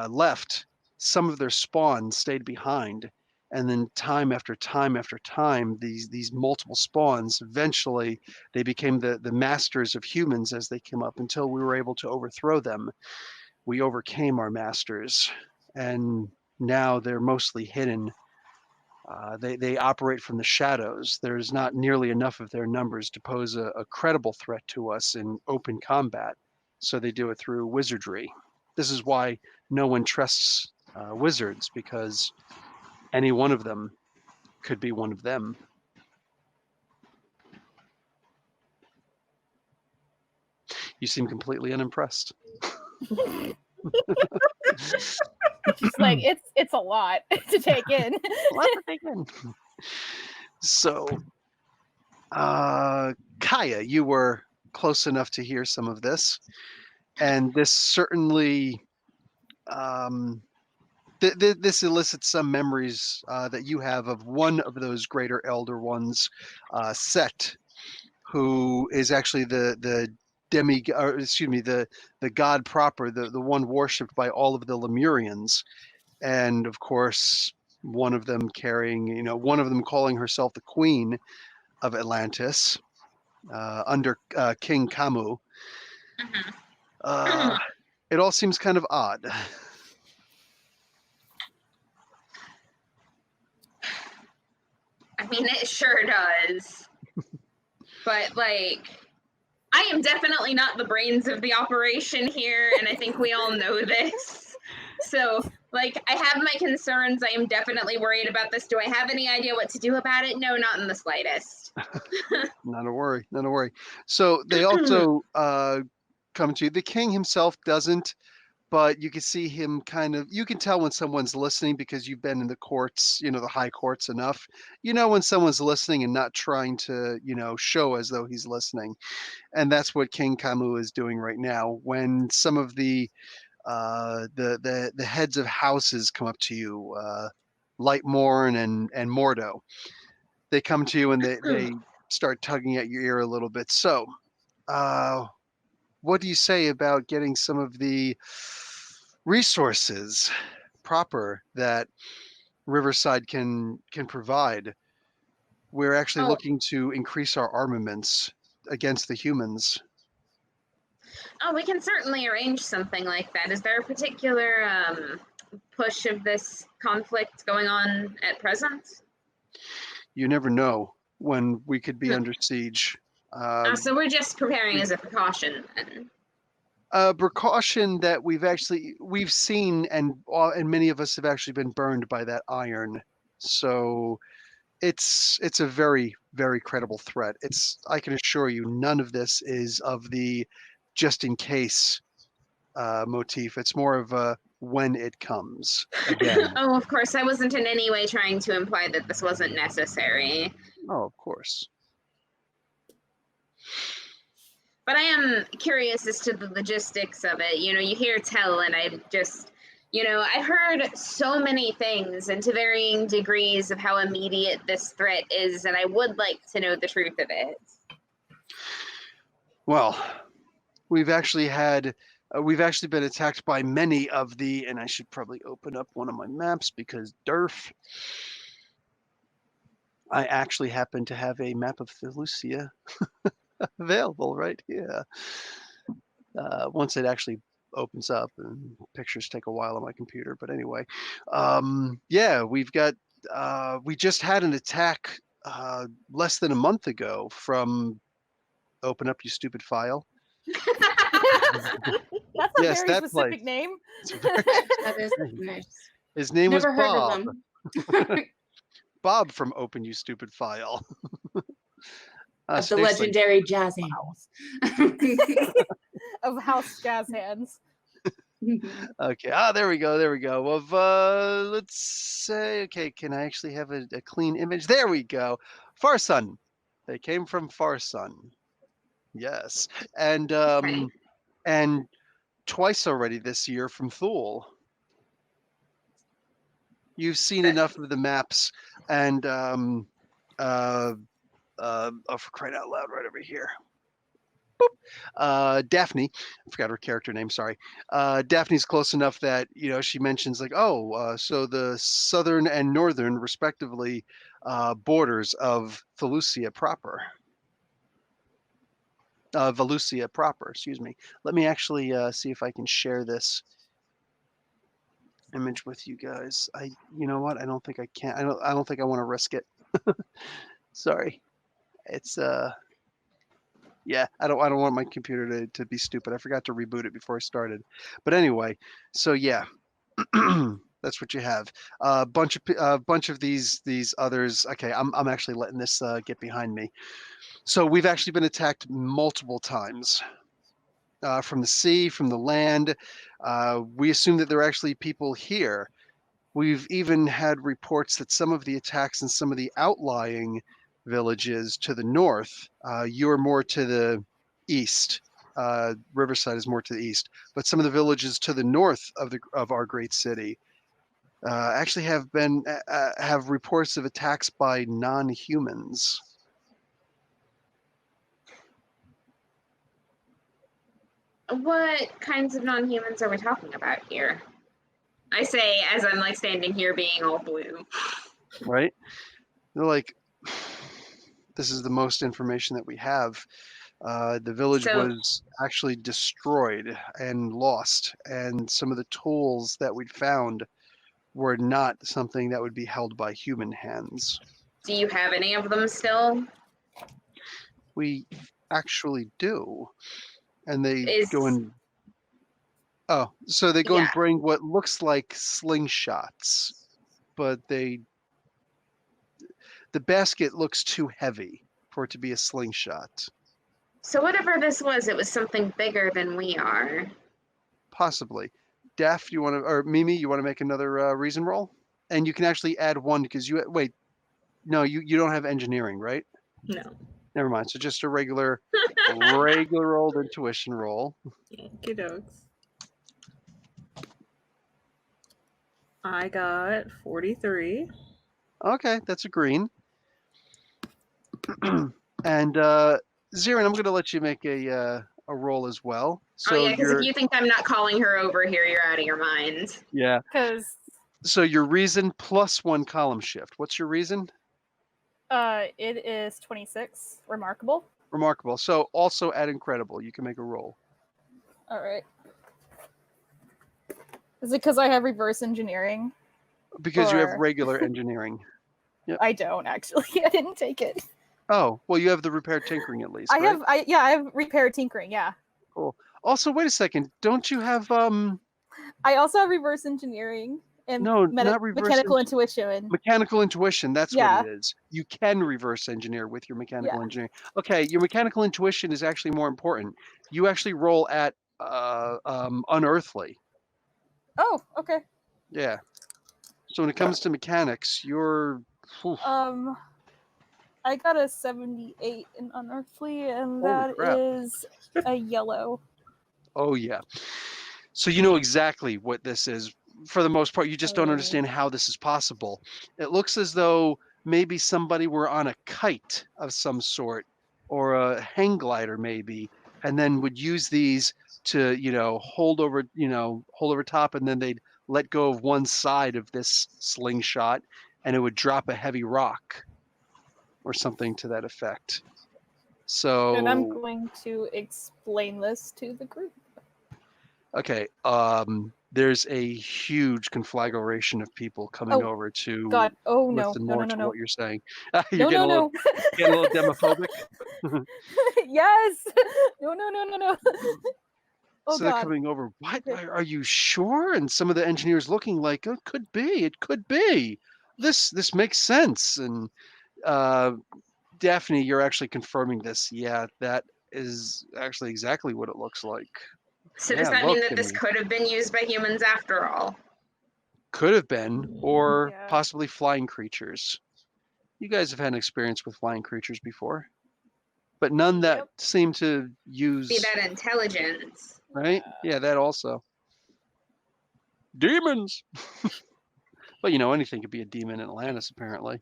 A: left, some of their spawn stayed behind, and then time after time after time, these multiple spawns, eventually they became the masters of humans as they came up, until we were able to overthrow them. We overcame our masters, and now they're mostly hidden. They operate from the shadows. There's not nearly enough of their numbers to pose a credible threat to us in open combat, so they do it through wizardry. This is why no one trusts wizards, because any one of them could be one of them. You seem completely unimpressed.
B: She's like, it's a lot to take in.
A: A lot to take in. So, Kaya, you were close enough to hear some of this, and this certainly this elicits some memories that you have of one of those greater elder ones, Set, who is actually the god proper, the one worshipped by all of the Lemurians, and of course one of them calling herself the Queen of Atlantis under King Kamu. It all seems kind of odd.
E: I mean, it sure does. But, like, I am definitely not the brains of the operation here, and I think we all know this. So, like, I have my concerns. I am definitely worried about this. Do I have any idea what to do about it? No, not in the slightest.
A: Not a worry, not a worry. So they also come to you. The king himself doesn't, but you can see him you can tell when someone's listening, because you've been in the courts, the high courts enough. You know when someone's listening and not trying to, show as though he's listening. And that's what King Kamu is doing right now. When some of the heads of houses come up to you, Lightmorn and Mordo, they come to you and they start tugging at your ear a little bit. So, what do you say about getting some of the resources proper that Riverside can provide? We're actually looking to increase our armaments against the humans.
E: Oh, we can certainly arrange something like that. Is there a particular push of this conflict going on at present?
A: You never know when we could be under siege.
E: So we're just preparing as a precaution, then.
A: Precaution that we've seen, and many of us have actually been burned by that iron. So it's a very, very credible threat. I can assure you, none of this is of the just in case motif. It's more of a when it comes again.
E: Oh, of course. I wasn't in any way trying to imply that this wasn't necessary.
A: Oh, of course.
E: But I am curious as to the logistics of it. You hear tell, and I've just, I've heard so many things, and to varying degrees, of how immediate this threat is, and I would like to know the truth of it.
A: Well, we've actually been attacked by many of and I should probably open up one of my maps, because Durf. I actually happen to have a map of Thelusia available right here. Once it actually opens up, and pictures take a while on my computer, but anyway, yeah, we just had an attack less than a month ago from Open Up You Stupid File.
B: That's a
A: Yes,
B: very
A: that
B: specific
A: place.
B: name.
D: That is nice.
A: His name
D: Never
A: was
D: heard
A: Bob.
D: of them.
A: Bob from Open You Stupid File.
D: Of the
A: Seriously.
D: legendary jazz hands.
B: Of House Jazz Hands.
A: Okay. There we go. Of let's say, okay, can I actually have a clean image? There we go. Farsun. They came from Farsun. Yes. And
E: Okay.
A: and twice already this year from Thule. You've seen enough of the maps, and oh, for crying out loud, right over here. Daphne, I forgot her character name, sorry. Daphne's close enough that, she mentions like, so the southern and northern, respectively, borders of Valusia proper. Valusia proper, excuse me. Let me actually see if I can share this image with you guys. You know what? I don't think I can. I don't think I want to risk it. Sorry. It's yeah, I don't want my computer to be stupid. I forgot to reboot it before I started. But anyway, so yeah. That's what you have. A bunch of these others. Okay, I'm actually letting this get behind me. So we've actually been attacked multiple times. From the sea, from the land. We assume that there are actually people here. We've even had reports that some of the attacks in some of the outlying villages to the north, you're more to the east. Riverside is more to the east, but some of the villages to the north of our great city actually have reports of attacks by non-humans.
E: What kinds of non-humans are we talking about here? I say as I'm like standing here being all blue.
A: Right? They're like, this is the most information that we have. The village was actually destroyed and lost, and some of the tools that we'd found were not something that would be held by human hands.
E: Do you have any of them still?
A: We actually do. And they go and they go and bring what looks like slingshots, but the basket looks too heavy for it to be a slingshot.
E: So whatever this was, it was something bigger than we are.
A: Possibly. Daph, or Mimi, you want to make another reason roll? And you can actually add one because you don't have engineering, right?
C: No.
A: Never mind. So just a regular old intuition roll.
C: Okie dokes. I got 43.
A: Okay, that's a green. And Zirin, I'm going to let you make a roll as well. So
E: because if you think I'm not calling her over here, you're out of your mind.
A: Yeah.
B: Because.
A: So your reason plus 1 column shift. What's your reason?
B: It is 26. Remarkable.
A: Remarkable. So also add incredible. You can make a roll.
B: All right. Is it because I have reverse engineering?
A: Because you have regular engineering.
B: Yep. I don't actually. I didn't take it.
A: Oh, well, you have the repair tinkering at least.
B: I have repair tinkering. Yeah.
A: Cool. Also, wait a second. Don't you have
B: I also have reverse engineering. And
A: not reverse
B: mechanical intuition.
A: Mechanical intuition, that's what it is. You can reverse engineer with your mechanical engineering. Okay, your mechanical intuition is actually more important. You actually roll at unearthly.
B: Oh, okay.
A: Yeah. So when it comes to mechanics, you're
B: I got a 78 in unearthly, and that is a yellow.
A: Oh yeah. So you know exactly what this is. For the most part, you just don't understand how this is possible. It looks as though maybe somebody were on a kite of some sort or a hang glider maybe, and then would use these to, hold over top, and then they'd let go of one side of this slingshot and it would drop a heavy rock or something to that effect. So
B: and I'm going to explain this to the group.
A: Okay, there's a huge conflagration of people coming over to listen more to what you're saying. You're getting a little demophobic.
B: Yes. No.
A: So they're coming over. What? Are you sure? And some of the engineers looking like, it could be. It could be. This makes sense. And Daphne, you're actually confirming this. Yeah, that is actually exactly what it looks like.
E: So does that mean that this could have been used by humans after all?
A: Could have been, or possibly flying creatures. You guys have had an experience with flying creatures before, but none that seem to use...
E: See that intelligence.
A: Right? Yeah, that also. Demons! Well, anything could be a demon in Atlantis, apparently.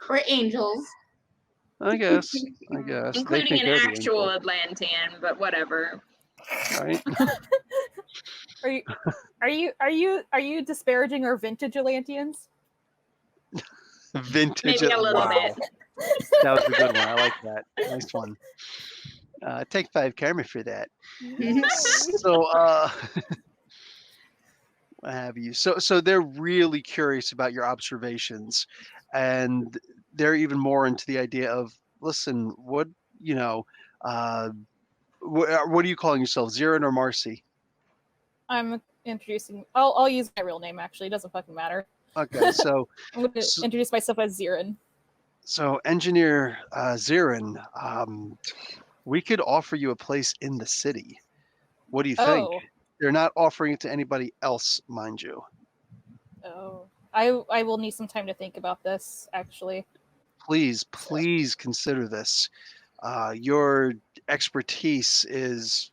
D: Or angels.
A: I guess. They
E: Including
A: think
E: an
A: they're the
E: actual
A: angels,
E: Atlantean, but whatever.
A: right?
B: Are you disparaging our vintage Atlanteans?
A: Vintage.
E: Maybe a little
A: Wow.
E: bit.
A: That was a good one. I like that. Nice one. Take 5 camera for that. So, what have you? So they're really curious about your observations, and they're even more into the idea of, listen, what what are you calling yourself, Zirin or Marcy?
B: I'm introducing. I'll use my real name. Actually, it doesn't fucking matter.
A: Okay, so
B: I'm going to introduce myself as Zirin.
A: so Engineer Zirin, we could offer you a place in the city. What do you think?
B: Oh,
A: They're not offering it to anybody else, mind you.
B: oh. I will need some time to think about this. Actually,
A: Please consider this. Your expertise is,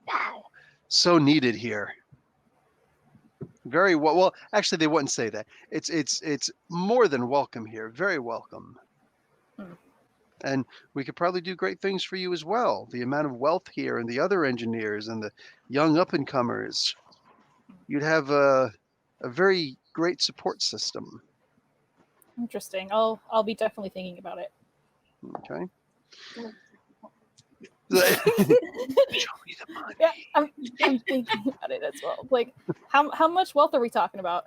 A: wow, so needed here. Very well. Well, actually, they wouldn't say that. It's more than welcome here. Very welcome.
B: Hmm.
A: And we could probably do great things for you as well. The amount of wealth here, and the other engineers, and the young up and comers. You'd have a very great support system.
B: interesting. I'll be definitely thinking about it.
A: Okay. Show me the money.
B: Yeah, I'm thinking about it as well. Like, how much wealth are we talking about?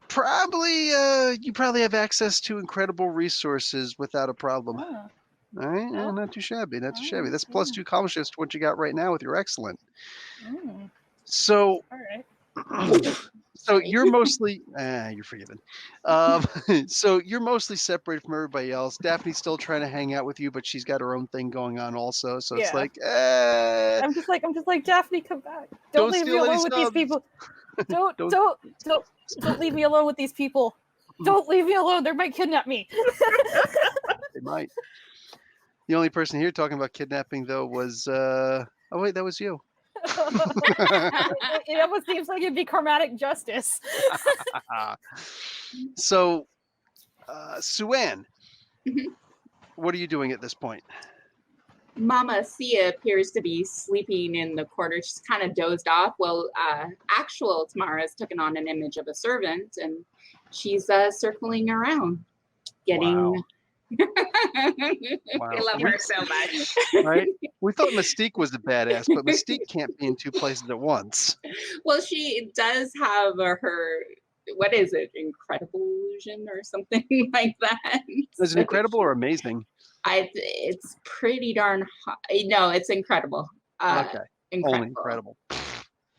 A: Probably, you probably have access to incredible resources without a problem.
B: Ah,
A: All right, yeah,
B: Oh.
A: not too shabby, not too shabby.
B: Oh,
A: That's plus
B: yeah.
A: 2 accomplishments to what you got right now with your excellent.
B: mm,
A: So,
B: all right.
A: so
D: Sorry.
A: you're mostly, you're forgiven. So you're mostly separated from everybody else. Daphne's still trying to hang out with you, but she's got her own thing going on also. So it's
B: Yeah.
A: like,
B: I'm just like Daphne, come back.
A: Don't
B: Don't leave me
A: steal any
B: alone with these
A: subs.
B: people. Don't
A: Don't-
B: don't leave me alone with these people. Don't leave me alone. They might kidnap me.
A: they might. The only person here talking about kidnapping though was, oh wait, that was you.
B: It almost seems like it'd be karmatic justice.
A: So, Suan,
D: Mhm.
A: what are you doing at this point?
D: Mama Sia appears to be sleeping in the corner. She's kind of dozed off. Well, actual Tamara's taken on an image of a servant, and she's circling around, getting.
A: Wow. Wow.
E: I love her so much.
A: Right? We thought Mystique was the badass, but Mystique can't be in 2 places at once.
D: Well, she does have her. What is it? Incredible illusion or something like that.
A: Is it incredible or amazing?
D: It's pretty darn. No, it's incredible.
A: Okay.
D: Incredible.
A: Only incredible.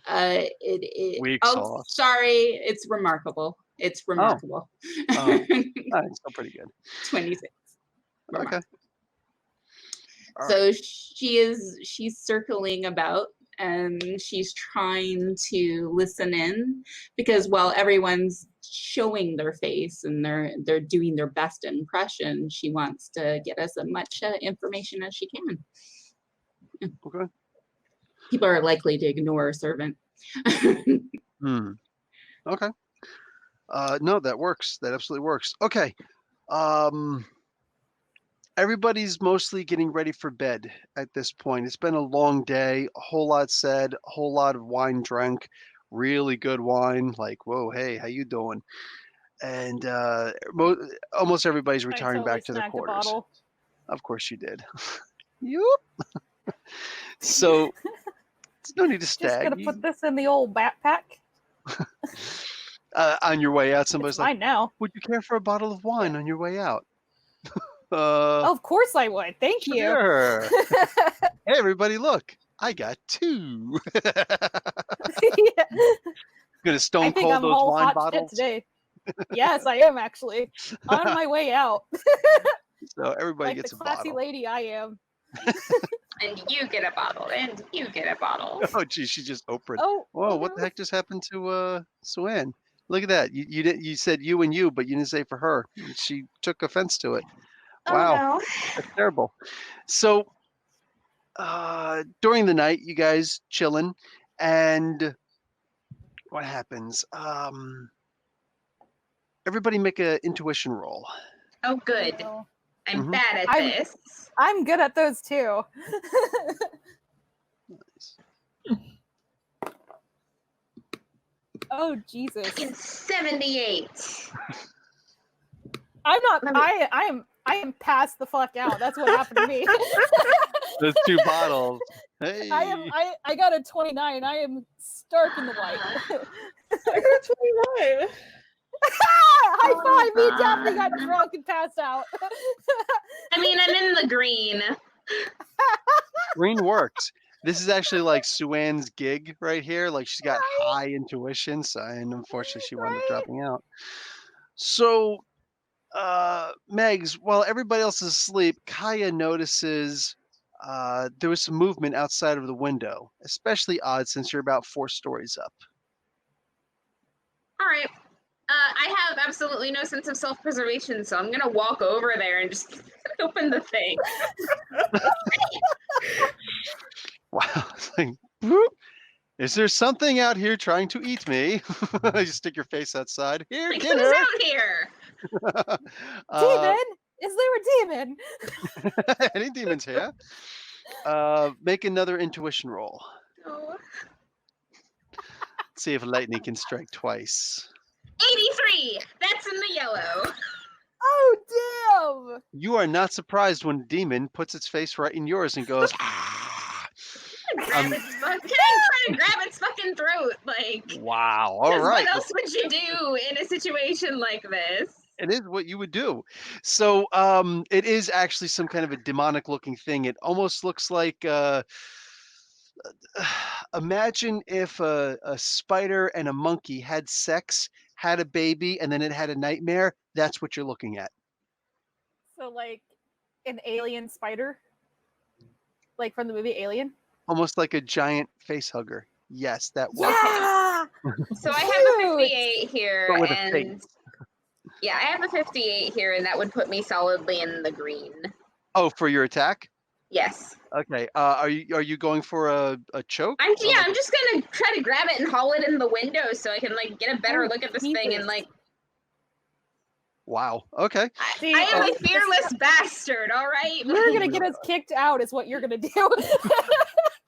D: It.
A: Weak
D: Oh,
A: sauce.
D: sorry. It's remarkable. It's remarkable.
A: Oh. It's still pretty good.
D: 26.
A: Okay. All
D: So she's circling about and she's trying to listen in, because while everyone's showing their face and they're doing their best impression, she wants to get as much information as she can.
A: Okay.
D: People are likely to ignore a servant.
A: Okay. No, that works. That absolutely works. Okay. Everybody's mostly getting ready for bed at this point. It's been a long day, a whole lot said, a whole lot of wine drank, really good wine. Like, whoa, hey, how you doing? And almost everybody's retiring
B: I totally
A: back to their
B: snagged a
A: quarters.
B: bottle.
A: Of course you did. Yup. So, there's no need to
B: Just
A: stag.
B: gonna put this in the old backpack.
A: On your way out, somebody's
B: It's
A: like,
B: mine now.
A: would you care for a bottle of wine on your way out?
B: Of course I would. Thank you.
A: Sure. Hey, everybody, look. I got 2.
B: Yeah.
A: Gonna
B: I
A: stone
B: think
A: cold
B: I'm
A: those
B: all
A: wine
B: hot shit
A: bottles.
B: today. Yes, I am actually on my way out.
A: So everybody
B: Like
A: gets
B: the
A: a
B: classy
A: bottle.
B: lady I am.
E: And you get a bottle, and you get a bottle.
A: Oh, geez, she just opened.
B: Oh,
A: Whoa, what the heck just happened to Suan? Look at that. You didn't. You said you and you, but you didn't say for her. She took offense to it. Wow,
E: Oh
A: that's terrible. So during the night, you guys chilling, and what happens? Everybody make an intuition roll.
E: Oh, good.
B: No.
E: I'm
A: Mhm.
E: bad at
B: I'm-
E: this.
B: I'm good at those too. Oh Jesus!
E: Fucking 78.
B: I'm not.
E: Let me-
B: I am passed the fuck out. That's what happened to me.
A: Those 2 bottles. Hey.
B: I got a 29. I am stark in the white.
C: I got 29.
B: High five! Me and Daphne got drunk and passed out.
E: I mean, I'm in the green.
A: Green works. This is actually like Sue-Ann's gig right here. Like she's got high intuition, and unfortunately she wound up dropping out. So, Megs, while everybody else is asleep, Kaya notices there was some movement outside of the window, especially odd since you're about 4 stories up.
E: All right. I have absolutely no sense of self-preservation, so I'm gonna walk over there and just open the thing.
A: Wow. It's like, whoop. Is there something out here trying to eat me? You stick your face outside. Here,
E: Like,
A: dinner.
E: who's out here?
B: Demon? Is there a demon?
A: Any demons here? Make another intuition roll.
E: Oh.
A: See if lightning can strike twice.
E: 83. That's in the yellow.
B: Oh damn!
A: You are not surprised when a demon puts its face right in yours and goes, "Ah."
E: Grab its try to grab its fucking throat. Like,
A: Wow. All
E: 'cause
A: right.
E: what else would you do in a situation like this?
A: It is what you would do. So it is actually some kind of a demonic looking thing. It almost looks like imagine if a spider and a monkey had sex, had a baby, and then it had a nightmare. That's what you're looking at.
B: So like an alien spider, like from the movie Alien.
A: Almost like a giant face hugger. Yes, that works.
B: Yeah.
E: So I have a
B: Cute.
E: 58 here,
A: But with a
E: and
A: face.
E: yeah, I have a 58 here, and that would put me solidly in the green.
A: Oh, for your attack?
E: Yes.
A: Okay. Are you going for a choke?
E: I'm just gonna try to grab it and haul it in the window so I can like get a better
B: Oh,
E: look at this thing and
B: Jesus.
E: like
A: Wow. Okay.
B: See,
E: I am a
B: this-
E: fearless bastard, all right?
B: You're gonna get us kicked out, is what you're gonna do.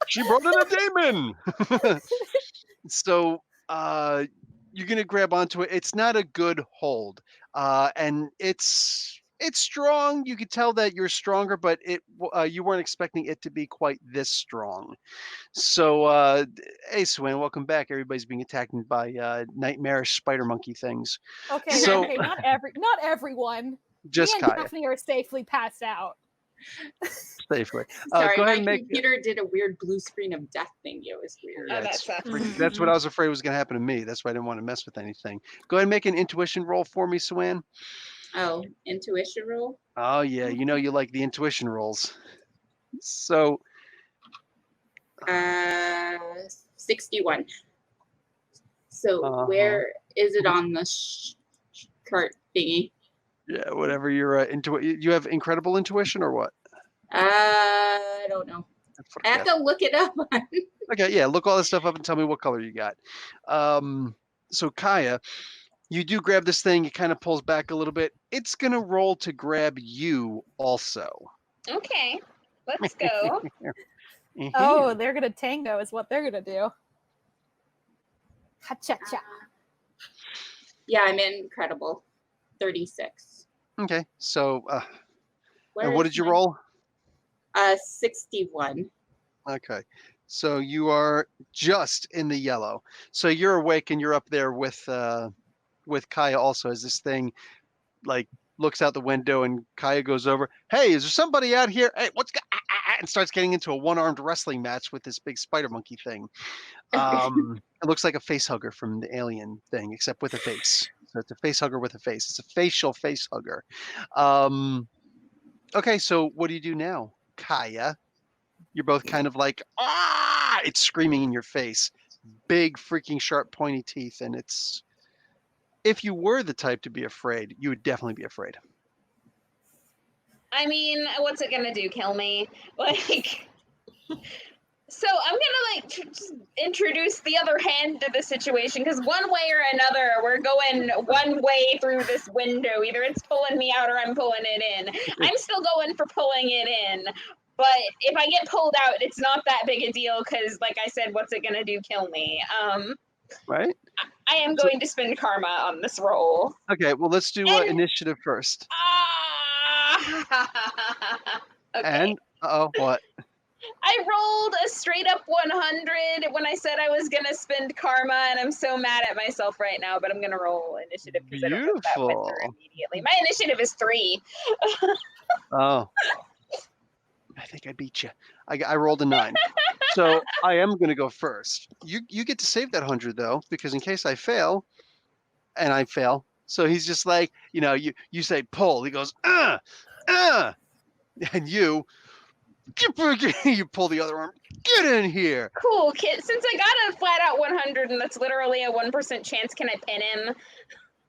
A: She brought in a demon. So you're gonna grab onto it. It's not a good hold, and it's strong. You could tell that you're stronger, but you weren't expecting it to be quite this strong. So hey, Swan, welcome back. Everybody's being attacked by nightmarish spider monkey things.
B: Okay,
A: So-
B: okay, not everyone.
A: Just
B: Me and
A: Kaya,
B: Daphne are safely passed out.
A: safely.
D: Sorry,
A: go ahead
D: my
A: and make.
D: computer did a weird blue screen of death thing. It was weird.
E: Oh, that
A: That's
E: sucks.
A: That's what I was afraid was going to happen to me. That's why I didn't want to mess with anything. Go ahead and make an intuition roll for me, Swan.
D: Oh, intuition roll.
A: Oh yeah, you know you like the intuition rolls. So
D: 61. So
A: Uh-huh.
D: where is it on the cart thingy?
A: yeah, whatever your you have incredible intuition or what?
D: I don't know. I have to look it up.
A: Okay, yeah, look all this stuff up and tell me what color you got. So Kaya, you do grab this thing. It kind of pulls back a little bit. It's gonna roll to grab you also.
E: Okay, let's go.
B: Oh, they're gonna tango, is what they're gonna do. Ha-cha-cha.
D: Yeah, I'm incredible. 36.
A: Okay, so
D: Where
A: and what
D: is
A: did you
D: my-
A: roll?
D: 61.
A: Okay. So you are just in the yellow. So you're awake and you're up there with Kaya also as this thing like looks out the window and Kaya goes over, "Hey, is there somebody out here? Hey, and starts getting into a one-armed wrestling match with this big spider monkey thing. It looks like a face hugger from the Alien thing, except with a face. So it's a face hugger with a face. It's a facial face hugger. Okay, so what do you do now, Kaya? You're both kind of like, ah! It's screaming in your face. Big, freaking sharp, pointy teeth. And it's, if you were the type to be afraid, you would definitely be afraid.
E: I mean, what's it gonna do? Kill me? Like, so I'm gonna like just introduce the other hand to the situation, because one way or another, we're going one way through this window. Either it's pulling me out or I'm pulling it in. I'm still going for pulling it in. But if I get pulled out, it's not that big a deal because, like I said, what's it going to do? Kill me.
A: Right?
E: I am going to spend karma on this roll.
A: Okay, well, let's do initiative first.
E: Okay.
A: And, what?
E: I rolled a straight up 100 when I said I was going to spend karma, and I'm so mad at myself right now, but I'm going to roll initiative because I don't know if that went through immediately. My initiative is 3.
A: Oh. I think I beat you. I rolled a 9. So I am going to go first. You get to save that 100, though, because in case I fail, and I fail. So he's just like, you say pull. He goes, and you pull the other arm. Get in here.
E: Cool, kid. Since I got a flat out 100, and that's literally a 1% chance, can I pin him?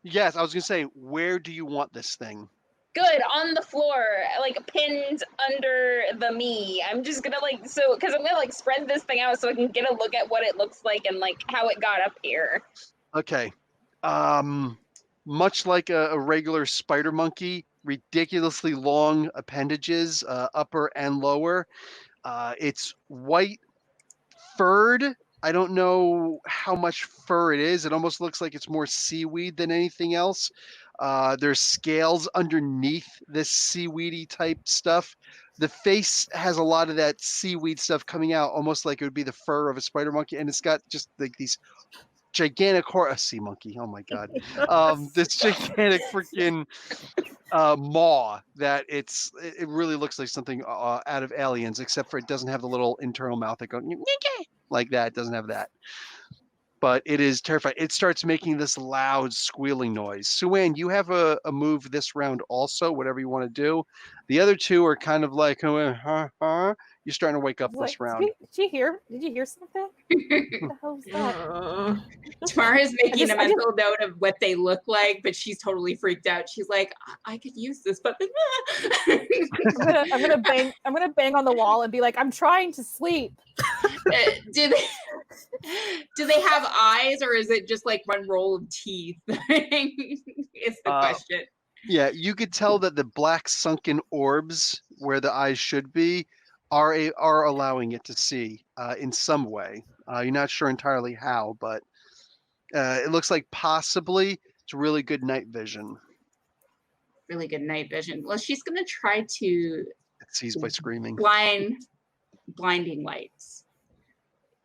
A: Yes, I was going to say, where do you want this thing?
E: Good, on the floor, like pinned under the me. I'm just gonna because I'm gonna spread this thing out so I can get a look at what it looks like and how it got up here.
A: Okay. Much like a regular spider monkey, ridiculously long appendages, upper and lower. It's white furred. I don't know how much fur it is. It almost looks like it's more seaweed than anything else. There's scales underneath this seaweedy type stuff. The face has a lot of that seaweed stuff coming out, almost like it would be the fur of a spider monkey. And it's got just like these gigantic sea monkey. Oh my God. This gigantic freaking maw that it really looks like something out of Aliens, except for it doesn't have the little internal mouth that goes like that. It doesn't have that. But it is terrifying. It starts making this loud squealing noise. Sue-Ann, you have a move this round also, whatever you want to do. The other two are kind of like, you're starting to wake up this round.
B: Did you hear something? What the hell was that?
D: Tamara's making a mental note of what they look like, but she's totally freaked out. She's like, I could use this, but
B: I'm gonna bang on the wall and be like, I'm trying to sleep.
D: Do they have eyes, or is it just like one roll of teeth? It's the question.
A: Yeah, you could tell that the black sunken orbs where the eyes should be are allowing it to see in some way. You're not sure entirely how, but it looks like possibly it's really good night vision.
D: Really good night vision. Well, she's going to try to...
A: It sees by screaming.
D: Blinding lights.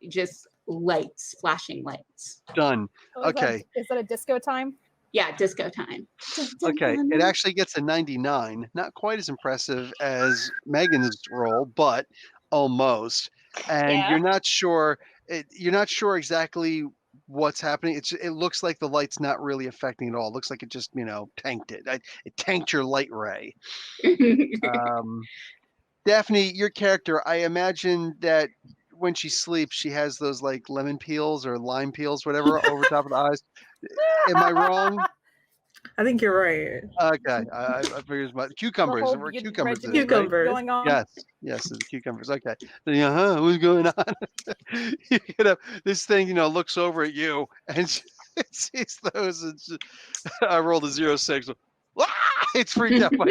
D: Just lights, flashing lights.
A: Done. Okay.
B: Is that a disco time?
D: Yeah, disco time.
A: Okay, it actually gets a 99. Not quite as impressive as Megan's roll, but almost. And you're not sure. You're not sure exactly what's happening. It looks like the light's not really affecting it all. It looks like it just tanked it. It tanked your light ray. Daphne, your character. I imagine that when she sleeps, she has those like lemon peels or lime peels, whatever, over top of the eyes. Am I wrong?
C: I think you're right.
A: Okay, I figured it's my cucumbers. There were cucumbers.
C: Cucumbers.
B: Going on.
A: Yes, the cucumbers. Okay. What's going on? You get up. This thing, looks over at you and it sees those. And I rolled a 06. It's freaked out by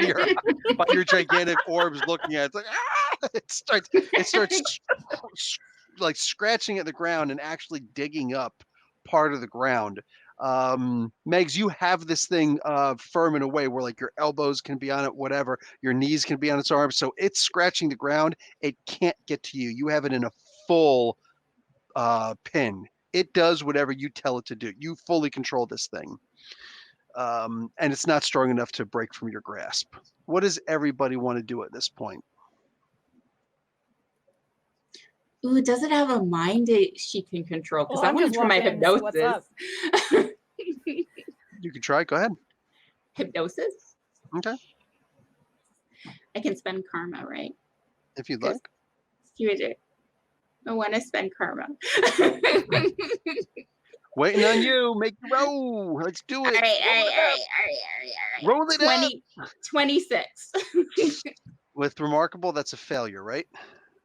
A: your gigantic orbs looking at it. It's like it starts like scratching at the ground and actually digging up part of the ground. Megs, you have this thing firm in a way where like your elbows can be on it, whatever, your knees can be on its arms, so it's scratching the ground. It can't get to you. You have it in a full pin. It does whatever you tell it to do. You fully control this thing. And it's not strong enough to break from your grasp. What does everybody want to do at this point?
D: Ooh, does it have a mind that she can control? Because I want to try my hypnosis.
A: You can try. Go ahead.
D: Hypnosis?
A: Okay.
D: I can spend karma, right?
A: If you'd like.
D: I want to spend karma.
A: Waiting on you. Make the roll. Let's do it.
D: All right.
A: Roll it out.
D: 26.
A: With remarkable, that's a failure, right?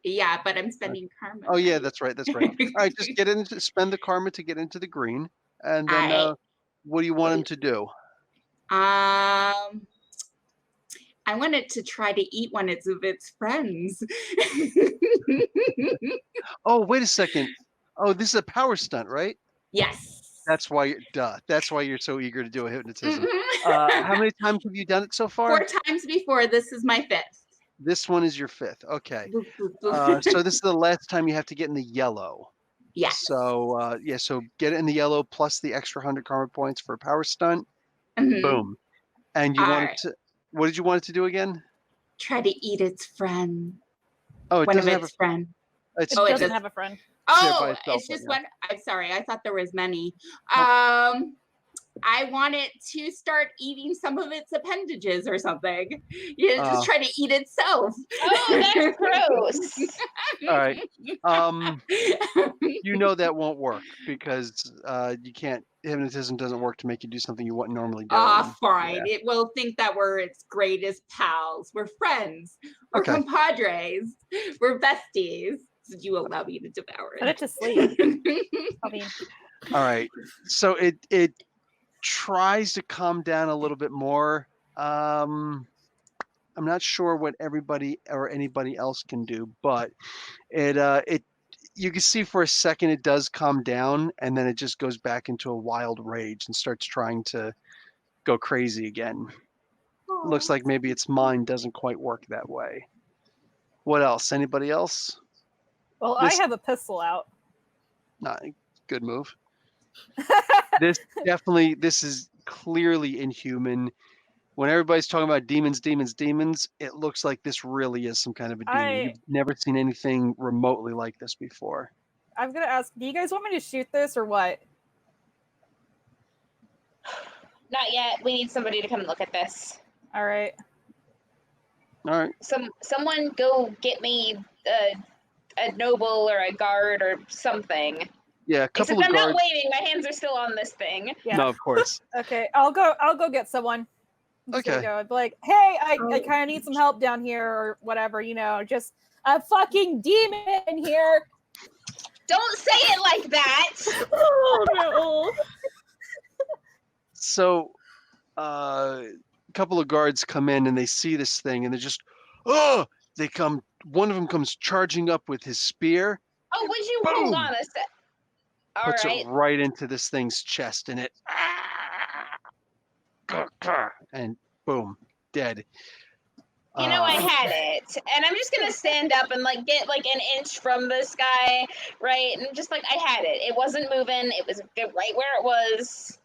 D: Yeah, but I'm spending karma.
A: Oh yeah,
D: right?
A: that's right. That's right. All right, just get into spend the karma to get into the green, and then
D: Alright.
A: what do you want him to do?
D: I wanted to try to eat one of its friends.
A: Oh, wait a second. Oh, this is a power stunt, right?
D: Yes.
A: That's why, That's why you're so eager to do a hypnotism.
D: Mhm.
A: How many times have you done it so far?
D: 4 times before. This is my 5th.
A: This one is your 5th. Okay.
D: Boop, boop, boop.
A: So this is the last time you have to get in the yellow.
D: Yes.
A: So yeah, so get it in the yellow plus the extra 100 karma points for a power stunt.
D: Mhm.
A: Boom. And you wanted
D: Alright.
A: to. What did you want it to do again?
D: Try to eat its friend.
A: Oh, it
D: One of
A: doesn't have
D: its
A: a.
D: friend.
A: It's
B: It
D: Oh, it
B: doesn't
D: does.
B: have a friend.
A: there by
D: Oh,
A: itself
D: it's
A: right
D: just
A: now.
D: one. I'm sorry. I thought there was many.
A: Nope.
D: I want it to start eating some of its appendages or something. You just try to eat itself.
E: Oh, that's gross.
A: All right. You know that won't work because you can't. Hypnotism doesn't work to make you do something you wouldn't normally do. and-
D: Fine.
A: yeah.
D: It will think that we're its greatest pals. We're friends. We're
A: Okay.
D: compadres. We're besties. So you allow me to devour
B: Put it
D: it.
B: to sleep. I mean,
A: All right. So it tries to calm down a little bit more. I'm not sure what everybody or anybody else can do, but it you can see for a second it does calm down, and then it just goes back into a wild rage and starts trying to go crazy again. Looks like maybe its mind doesn't quite work that way. What else? Anybody else?
B: well,
A: This-
B: I have a pistol out.
A: Not good move. This is clearly inhuman. When everybody's talking about demons, it looks like this really is some kind of a demon. You've never seen anything remotely like this before.
B: I'm gonna ask, do you guys want me to shoot this or what?
E: Not yet. We need somebody to come and look at this.
B: All right.
A: All right.
E: Someone go get me a noble or a guard or something.
A: Yeah, a couple
E: Except
A: of
E: I'm
A: guards.
E: not waving. My hands are still on this thing.
B: Yeah.
A: No, of course.
B: Okay, I'll go get someone. I'm just gonna
A: Okay.
B: go. I'd be like, hey, I kind of need some help down here or whatever. Just a fucking demon in here.
E: Don't say it like that.
C: Oh no.
A: So, a couple of guards come in and they see this thing and they're just, oh! They come. One of them comes charging up with his spear,
E: Oh, would you
A: Boom.
E: hold on a sec? All
A: puts
E: right.
A: it right into this thing's chest, and it, and boom, dead.
E: You know, I
A: Uh,
E: had it, and I'm just gonna stand up and get an inch from this guy, right? And just I had it. It wasn't moving. It was right where it was.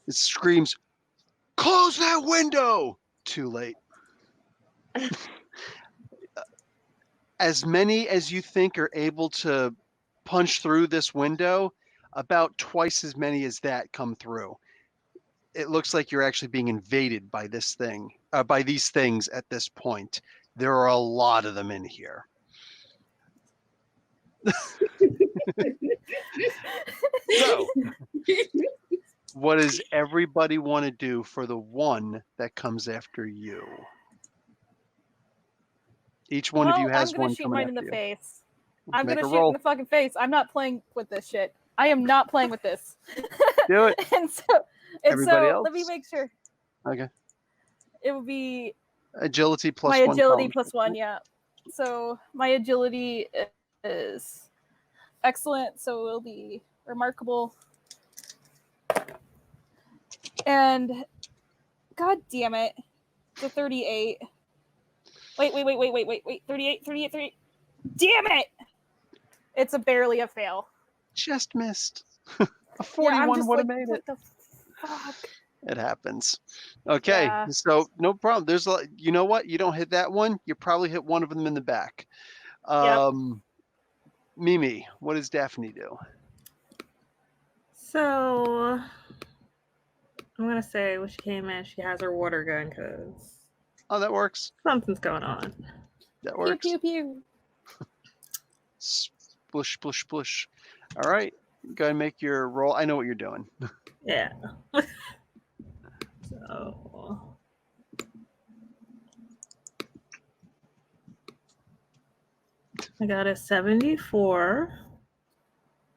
A: It screams, "Close that window!" Too late. As many as you think are able to punch through this window, about twice as many as that come through. It looks like you're actually being invaded by this thing, by these things at this point. There are a lot of them in here. So, what does everybody want to do for the one that comes after you? Each one of you has
B: I'm gonna
A: one
B: shoot
A: coming
B: mine in
A: after
B: the
A: you.
B: face. I'm
A: Make
B: gonna
A: a
B: shoot
A: roll.
B: in the fucking face. I'm not playing with this shit. I am not playing with this.
A: Do it.
B: and so
A: Everybody
B: let me
A: else?
B: make sure.
A: Okay.
B: It would be
A: Agility plus
B: my
A: one.
B: agility
A: column.
B: plus one, yeah. So my agility is excellent, so it'll be remarkable. And god damn it, the 38. Wait, 38. Damn it! It's barely a fail.
A: Just missed. A
B: Yeah,
A: 41 would have made
B: what
A: it.
B: the fuck?
A: It happens. Okay,
B: Yeah.
A: so no problem. There's you know what? You don't hit that one. You probably hit one of them in the back.
B: Yep.
A: Mimi, what does Daphne do?
C: So I'm gonna say when she came in, she has her water gun because
A: Oh, that works.
C: something's going on.
A: That
B: Pew
A: works.
B: pew pew.
A: Splish, splish, splish. All right, go ahead and make your roll. I know what you're doing.
C: Yeah. So I got a 74.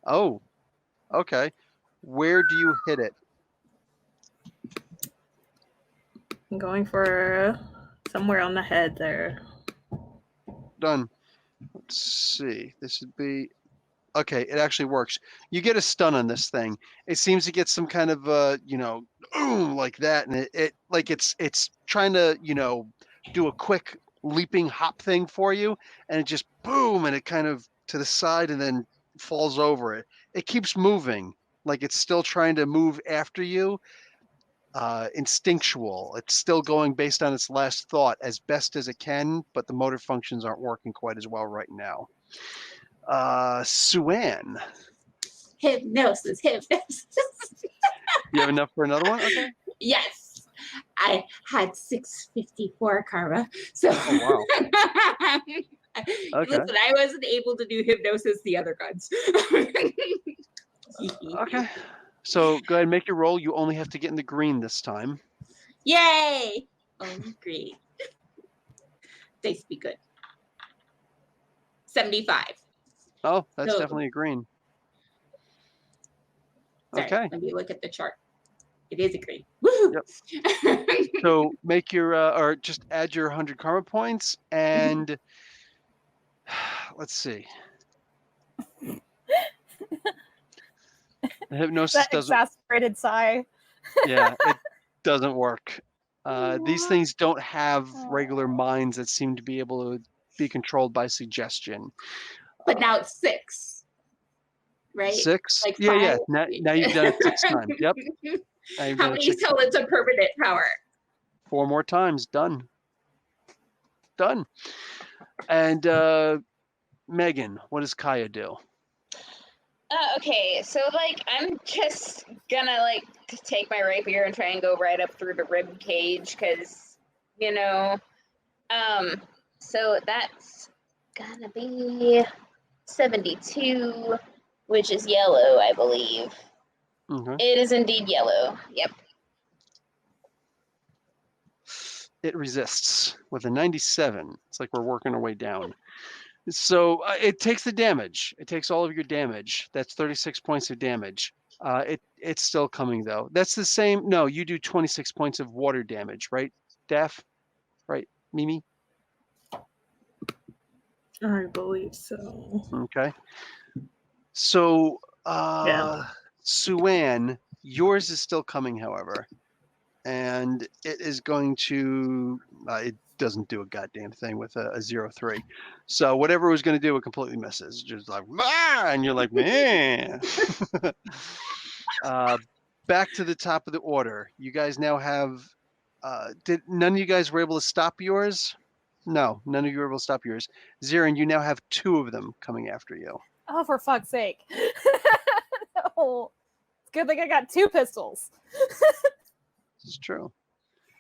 A: Oh, okay. Where do you hit it?
C: I'm going for somewhere on the head there.
A: Done. Let's see. This would be okay. It actually works. You get a stun on this thing. It seems to get some kind of like that, and it like it's trying to do a quick leaping hop thing for you, and it just boom, and it kind of to the side and then falls over it. It keeps moving, like it's still trying to move after you. Instinctual. It's still going based on its last thought as best as it can, but the motor functions aren't working quite as well right now. Suan.
D: Hypnosis.
A: You have enough for another one? Okay.
D: Yes. I had 654 karma. So
A: Oh, wow. Okay.
D: listen, I wasn't able to do hypnosis the other guns.
A: Okay. So go ahead and make your roll. You only have to get in the green this time.
D: Yay! Oh, great. Dice be good. 75.
A: Oh, that's
D: So-
A: definitely a green.
D: Sorry,
A: Okay.
D: let me look at the chart. It is a green. Woohoo!
A: So make your or just add your 100 karma points and let's see. The hypnosis
B: That
A: doesn't.
B: exasperated sigh.
A: Yeah, it doesn't work. These
B: What?
A: things don't have regular minds that seem to be able to be controlled by suggestion.
D: But now it's 6. Right?
A: 6?
D: Like
A: Yeah.
D: 5?
A: Now you've done it 6 times. Yep. Now you've
D: How
A: done it
D: many
A: 6
D: till
A: times.
D: it's a permanent power?
A: 4 more times. Done. Done. And Megan, what does Kaya do?
E: Okay, so like I'm just gonna like take my rapier and try and go right up through the rib cage, because so that's gonna be 72, which is yellow, I believe.
A: Okay.
E: It is indeed yellow. Yep.
A: It resists with a 97. It's like we're working our way down. So it takes the damage. It takes all of your damage. That's 36 points of damage. It's still coming though. That's the same. No, you do 26 points of water damage, right, Daph? Right, Mimi?
C: I believe so.
A: Okay. So,
C: Yeah.
A: Suan, yours is still coming, however, and it is going to. It doesn't do a goddamn thing with a 0-3. So whatever it was going to do, it completely misses. Just like, ah! And you're like, man. Back to the top of the order. You guys now have. Did none of you guys were able to stop yours? No, none of you were able to stop yours. Zirin, you now have 2 of them coming after you.
B: Oh, for fuck's sake. No. It's good thing I got 2 pistols.
A: This is true.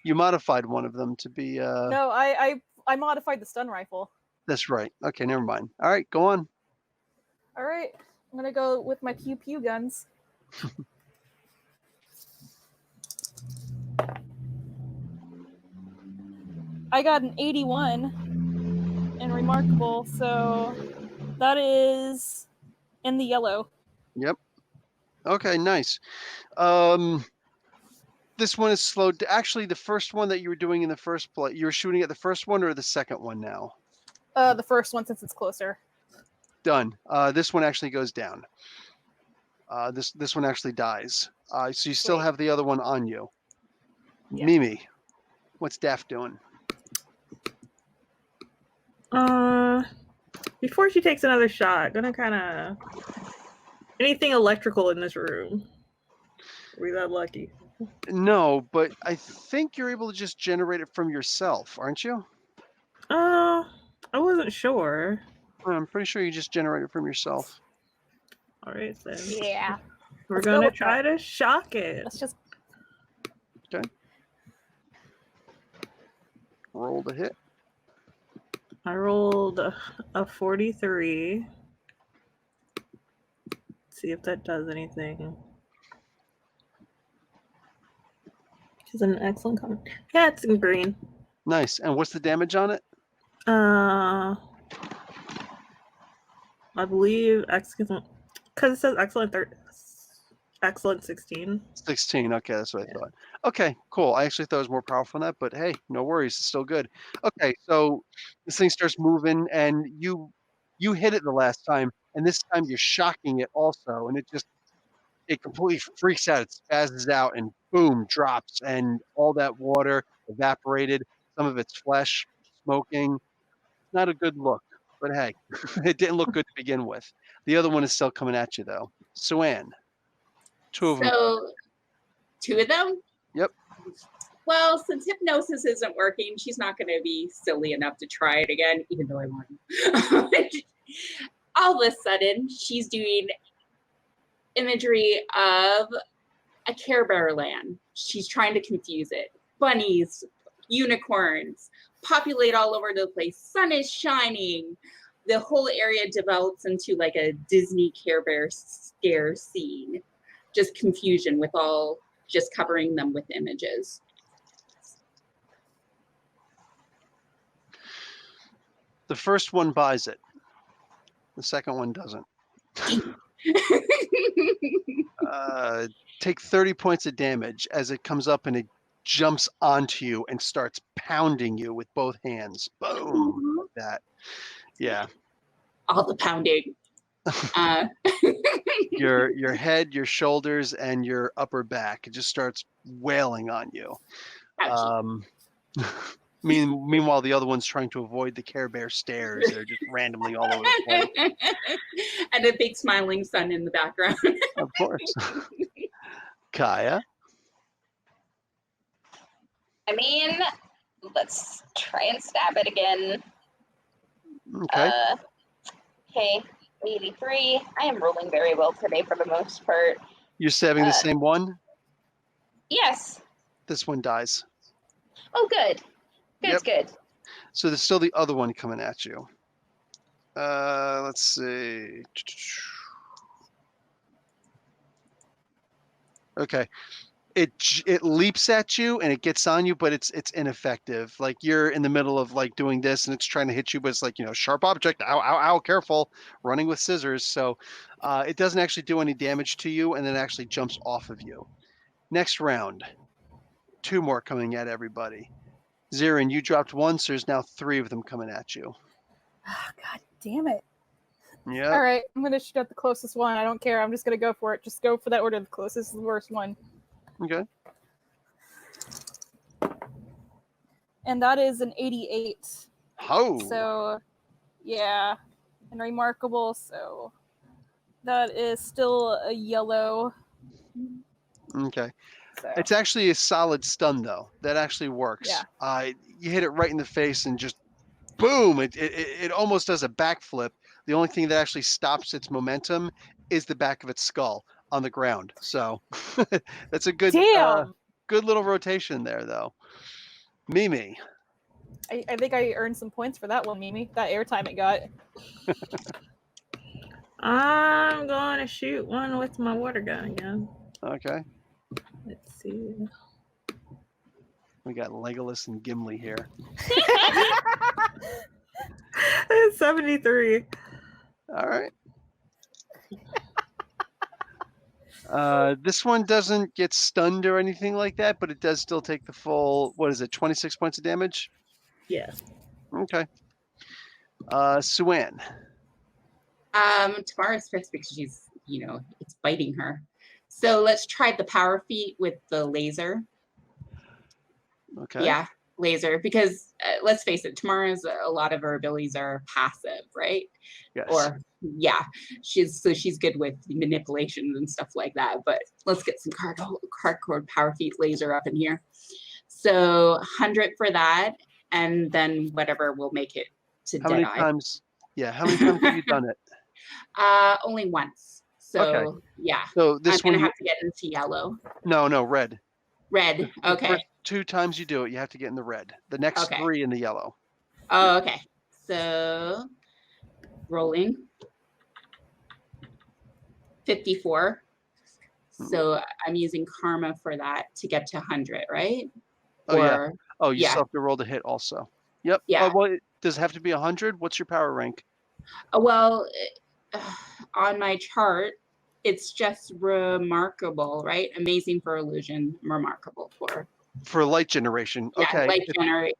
A: You modified one of them to be.
B: No, I modified the stun rifle.
A: That's right. Okay, never mind. All right, go on.
B: All right, I'm gonna go with my pew pew guns. I got an 81 in remarkable, so that is in the yellow.
A: Yep. Okay, nice. This one is slowed. Actually, the first one that you were doing in the first place, you were shooting at the first one or the second one now?
B: The first one, since it's closer.
A: Done. This one actually goes down. This one actually dies. So you still
B: Sweet.
A: have the other one on you.
B: Yeah.
A: Mimi, what's Daph doing?
C: Before she takes another shot, gonna kind of anything electrical in this room. Are we that lucky?
A: No, but I think you're able to just generate it from yourself, aren't you?
C: I wasn't sure.
A: I'm pretty sure you just generate it from yourself.
C: All right, then.
B: Yeah.
C: We're
B: Let's go
C: gonna
B: with
C: try to shock it.
B: Let's just.
A: Roll the hit.
C: I rolled a 43. See if that does anything. She's an excellent comment. Yeah, it's in green.
A: Nice. And what's the damage on it?
C: I believe excellent, because it says excellent 16.
A: 16. Okay, that's what I thought. Okay, cool. I actually thought it was more powerful than that, but hey, no worries. It's still good. Okay, so this thing starts moving, and you hit it the last time, and this time you're shocking it also, and it completely freaks out. It spazzes out, and boom, drops, and all that water evaporated. Some of its flesh smoking. Not a good look, but hey, it didn't look good to begin with. The other one is still coming at you though. Suan, two of them.
D: So, 2 of them?
A: Yep.
D: Well, since hypnosis isn't working, she's not going to be silly enough to try it again, even though I want to. All of a sudden, she's doing imagery of a Care Bear land. She's trying to confuse it. Bunnies, unicorns, populate all over the place. Sun is shining. The whole area develops into like a Disney Care Bear scare scene. Just confusion with all, just covering them with images.
A: The first one buys it. The second one doesn't. Take 30 points of damage as it comes up and it jumps onto you and starts pounding you with both hands. Boom. Like that. Yeah.
D: All the pounding.
A: Your head, your shoulders, and your upper back. It just starts wailing on you. Meanwhile, the other one's trying to avoid the Care Bear stares. They're just randomly all over the place.
D: And a big smiling sun in the background.
A: Of course. Kaya.
E: I mean, let's try and stab it again.
A: Okay.
E: Okay, 83. I am rolling very well today for the most part.
A: You're stabbing the same one?
E: Yes.
A: This one dies.
E: Oh, good. Good, good.
A: So there's still the other one coming at you. Let's see. Okay. It leaps at you and it gets on you, but it's ineffective. Like you're in the middle of like doing this and it's trying to hit you, but it's like, sharp object, ow, ow, ow, careful, running with scissors. So it doesn't actually do any damage to you and then actually jumps off of you. Next round, 2 more coming at everybody. Zirin, you dropped 1, so there's now 3 of them coming at you.
B: Oh, God damn it.
A: Yeah.
B: All right, I'm going to shoot at the closest one. I don't care. I'm just going to go for it. Just go for that order. The closest is the worst one.
A: Okay.
B: And that is an 88.
A: Oh.
B: So, yeah. And remarkable. So, that is still a yellow.
A: Okay.
B: So.
A: It's actually a solid stun, though. That actually works.
B: Yeah.
A: You hit it right in the face and just boom. It almost does a backflip. The only thing that actually stops its momentum is the back of its skull on the ground. So that's a good good little rotation there, though. Mimi.
B: I think I earned some points for that one, Mimi. That airtime it got.
C: I'm going to shoot one with my water gun again.
A: Okay.
C: Let's see.
A: We got Legolas and Gimli here.
C: It's 73.
A: All right. This one doesn't get stunned or anything like that, but it does still take the full, 26 points of damage?
C: Yeah.
A: Okay. Suan.
D: Tamara's pissed because she's, it's biting her. So let's try the power feat with the laser.
A: Okay.
D: Yeah, laser. Because let's face it, Tamara's, a lot of her abilities are passive, right?
A: Yes.
D: Or, yeah, she's good with manipulations and stuff like that. But let's get some hardcore power feat laser up in here. So 100 for that. And then whatever will make it to
A: How
D: Deadeye.
A: many times have you done it?
D: Only once. So
A: Okay.
D: yeah.
A: So this
D: I'm
A: one
D: gonna have to get into yellow.
A: No, red.
D: Red.
A: The
D: Okay.
A: first 2 times you do it, you have to get in the red. The next 3 in the yellow.
D: Oh, okay. So rolling. 54. So I'm using karma for that to get to 100, right?
A: Oh, yeah. Oh, you still have to roll the hit also. Yep.
D: Yeah.
A: Well, does it have to be 100? What's your power rank?
D: Well, on my chart, it's just remarkable, right? Amazing for illusion, remarkable
A: For light generation.
D: yeah,
A: Okay.
D: light
A: Okay.
D: generation.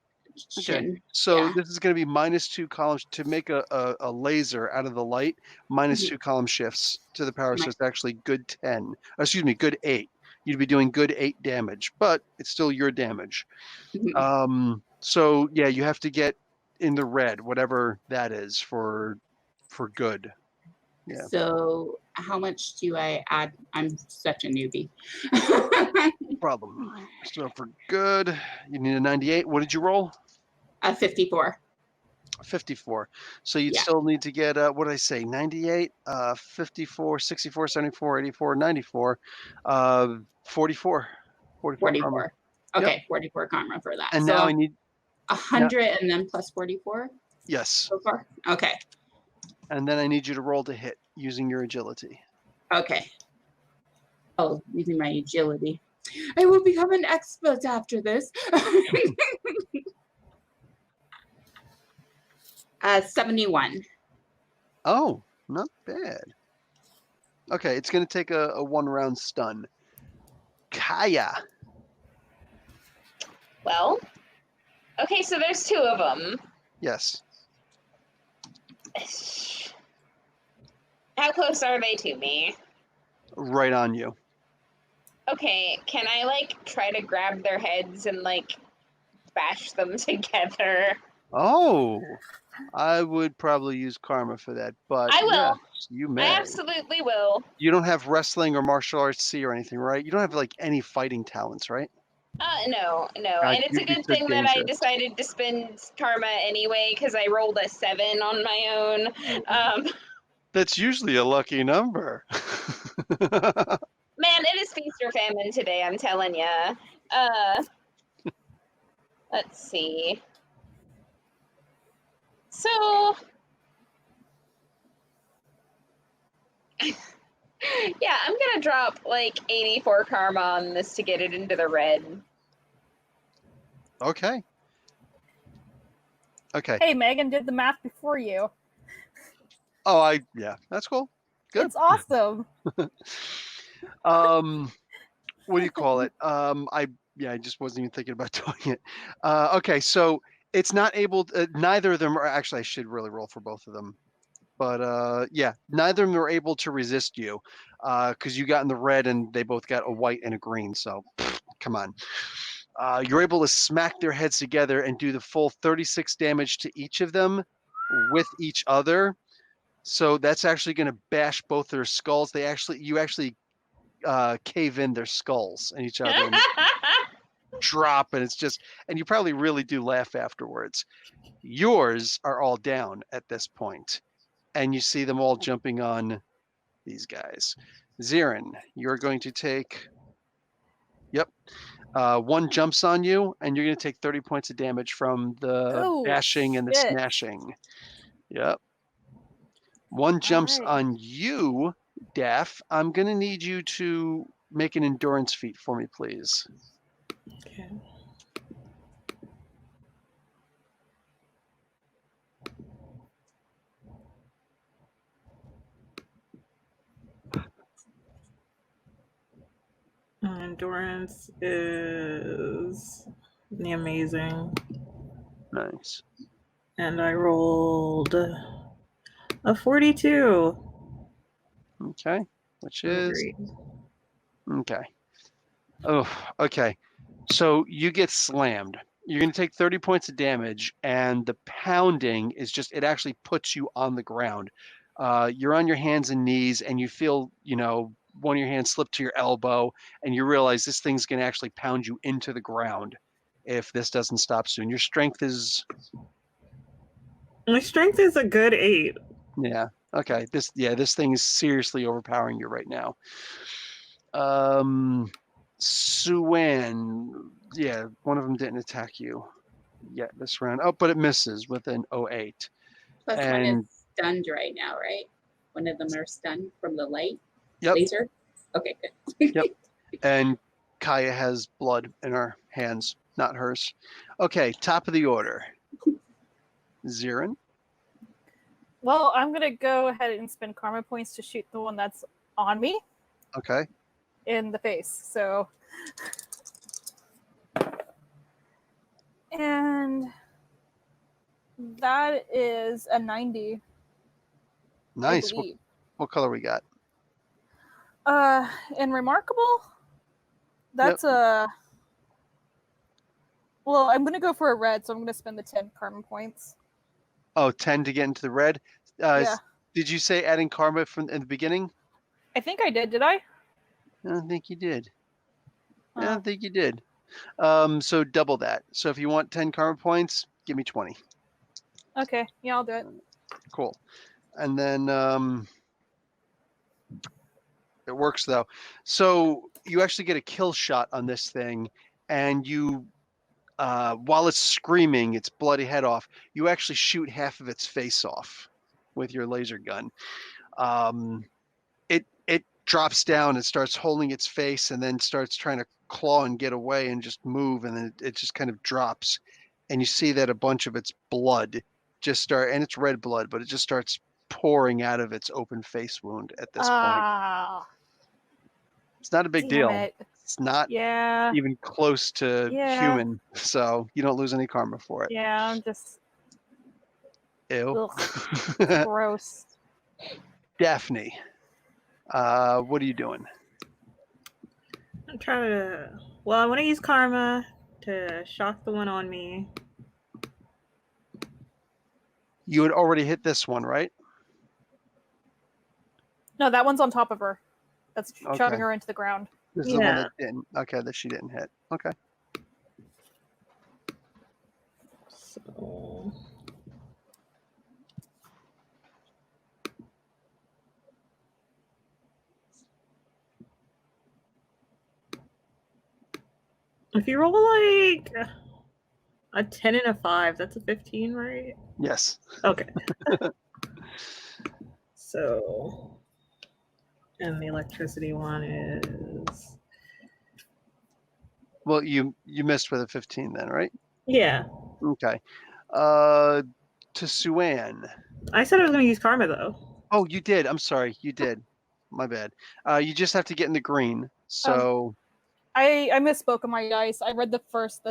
A: So
D: Yeah.
A: this is going to be -2 columns to make a laser out of the light, -2 column shifts to the power. So it's actually good 10. Excuse me, good 8. You'd be doing good 8 damage, but it's still your damage. So yeah, you have to get in the red, whatever that is for good. Yeah.
D: So how much do I add? I'm such a newbie.
A: Problem. So for good, you need a 98. What did you roll?
D: 54.
A: 54. So you'd
D: Yeah.
A: still need to get what did I say? 98, 54, 64, 74, 84, 94, 44. 44 karma.
D: 44. Okay, 44 karma for that.
A: And
D: so
A: now I need
D: 100 and then plus 44
A: yes.
D: so far? Okay.
A: And then I need you to roll to hit using your agility.
D: Okay. Oh, using my agility. I will become an expert after this. 71.
A: Oh, not bad. Okay, it's going to take a 1-round stun. Kaya.
E: Well, okay, so there's 2 of them.
A: Yes.
E: How close are they to me?
A: Right on you.
E: Okay, can I like try to grab their heads and like bash them together?
A: Oh, I would probably use karma for that, but
E: I will.
A: yes, you may.
E: I absolutely will.
A: You don't have wrestling or martial arts C or anything, right? You don't have like any fighting talents, right?
E: No. And it's a
A: you'd be
E: good
A: so
E: thing that I
A: dangerous.
E: decided to spend karma anyway because I rolled a 7 on my own.
A: That's usually a lucky number.
E: Man, it is feast or famine today, I'm telling ya. Let's see. So, yeah, I'm gonna drop like 84 karma on this to get it into the red.
A: Okay. Okay.
B: Hey, Megan did the math before you.
A: Oh, yeah, that's cool. Good.
B: It's awesome.
A: What do you call it? I just wasn't even thinking about doing it. Okay, so it's not able to, neither of them are actually, I should really roll for both of them. But yeah, neither of them are able to resist you because you got in the red and they both got a white and a green. So come on. You're able to smack their heads together and do the full 36 damage to each of them with each other. So that's actually going to bash both their skulls. You actually cave in their skulls and each other and drop, and it's just, and you probably really do laugh afterwards. Yours are all down at this point, and you see them all jumping on these guys. Zirin, you're going to take, one jumps on you, and you're going to take 30 points of damage from the bashing and the smashing. Yep. One jumps on you, Daff. I'm going to need you to make an endurance feat for me, please.
C: Okay. Endurance is the amazing.
A: Nice.
C: And I rolled a 42.
A: Okay. Which is...
C: Great.
A: Okay. Oh, okay. So you get slammed. You're going to take 30 points of damage, and the pounding is just, it actually puts you on the ground. You're on your hands and knees, and you feel, one of your hands slip to your elbow, and you realize this thing's going to actually pound you into the ground if this doesn't stop soon. Your strength is...
C: My strength is a good 8.
A: Yeah. Okay. This thing is seriously overpowering you right now. Suan, yeah, one of them didn't attack you yet this round. Oh, but it misses with an 08.
D: Plus one is stunned right now, right? One of them are stunned from the light laser. Okay, good.
A: Yep. And Kaya has blood in her hands, not hers. Okay, top of the order. Zirin.
B: Well, I'm gonna go ahead and spend karma points to shoot the one that's on me
A: Okay.
B: in the face. So, and that is a 90.
A: Nice.
B: I believe.
A: What color we got?
B: And remarkable. That's a. Well, I'm gonna go for a red, so I'm gonna spend the 10 karma points.
A: Oh, 10 to get into the red.
B: Yeah.
A: Did you say adding karma from in the beginning?
B: I think I did. Did I?
A: I don't think you did. I
B: Oh.
A: don't think you did. So double that. So if you want 10 karma points, give me 20.
B: Okay. Yeah, I'll do it.
A: Cool. And then it works though. So you actually get a kill shot on this thing, and you while it's screaming its bloody head off, you actually shoot half of its face off with your laser gun. It drops down and starts holding its face, and then starts trying to claw and get away and just move, and then it just kind of drops, and you see that a bunch of its blood and it's red blood, but it just starts pouring out of its open face wound at this point. It's not a big deal.
B: It.
A: It's not even close to human, so you don't lose any karma for it.
B: Yeah, I'm just.
A: Ew.
B: Gross.
A: Daphne, what are you doing?
C: I'm trying to. Well, I want to use karma to shock the one on me.
A: You had already hit this one, right?
B: No, that one's on top of her. That's
A: Okay.
B: shoving her into the ground.
A: This is the one that didn't. Okay, that she didn't hit. Okay.
C: So. If you roll like a 10 and a 5, that's a 15, right?
A: Yes.
C: Okay. So, and the electricity one is.
A: Well, you missed with a 15 then, right?
C: Yeah.
A: Okay. To Suan.
C: I said I was going to use karma though.
A: Oh, you did. I'm sorry. You did. My bad. You just have to get in the green. So.
B: I misspoke on my dice. I read the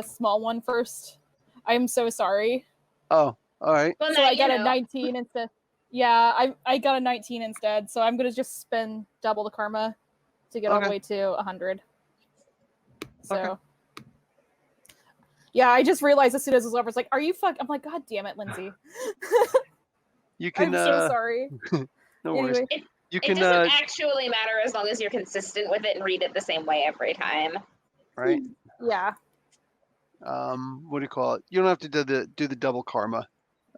B: small one first. I'm so sorry.
A: Oh, all right.
E: Well,
B: So
E: now
B: I got
E: you
B: a
E: know.
B: 19 instead. Yeah, I got a 19 instead. So I'm gonna just spend double the karma to get all the way to 100. So.
A: Okay.
B: Yeah, I just realized as soon as it was over, it's like, are you fuck? I'm like, God damn it, Lindsay.
A: You can.
B: I'm so sorry.
A: No worries.
B: Anyway.
A: You can.
E: It doesn't actually matter as long as you're consistent with it and read it the same way every time.
A: Right.
B: Yeah.
A: What do you call it? You don't have to do the double karma.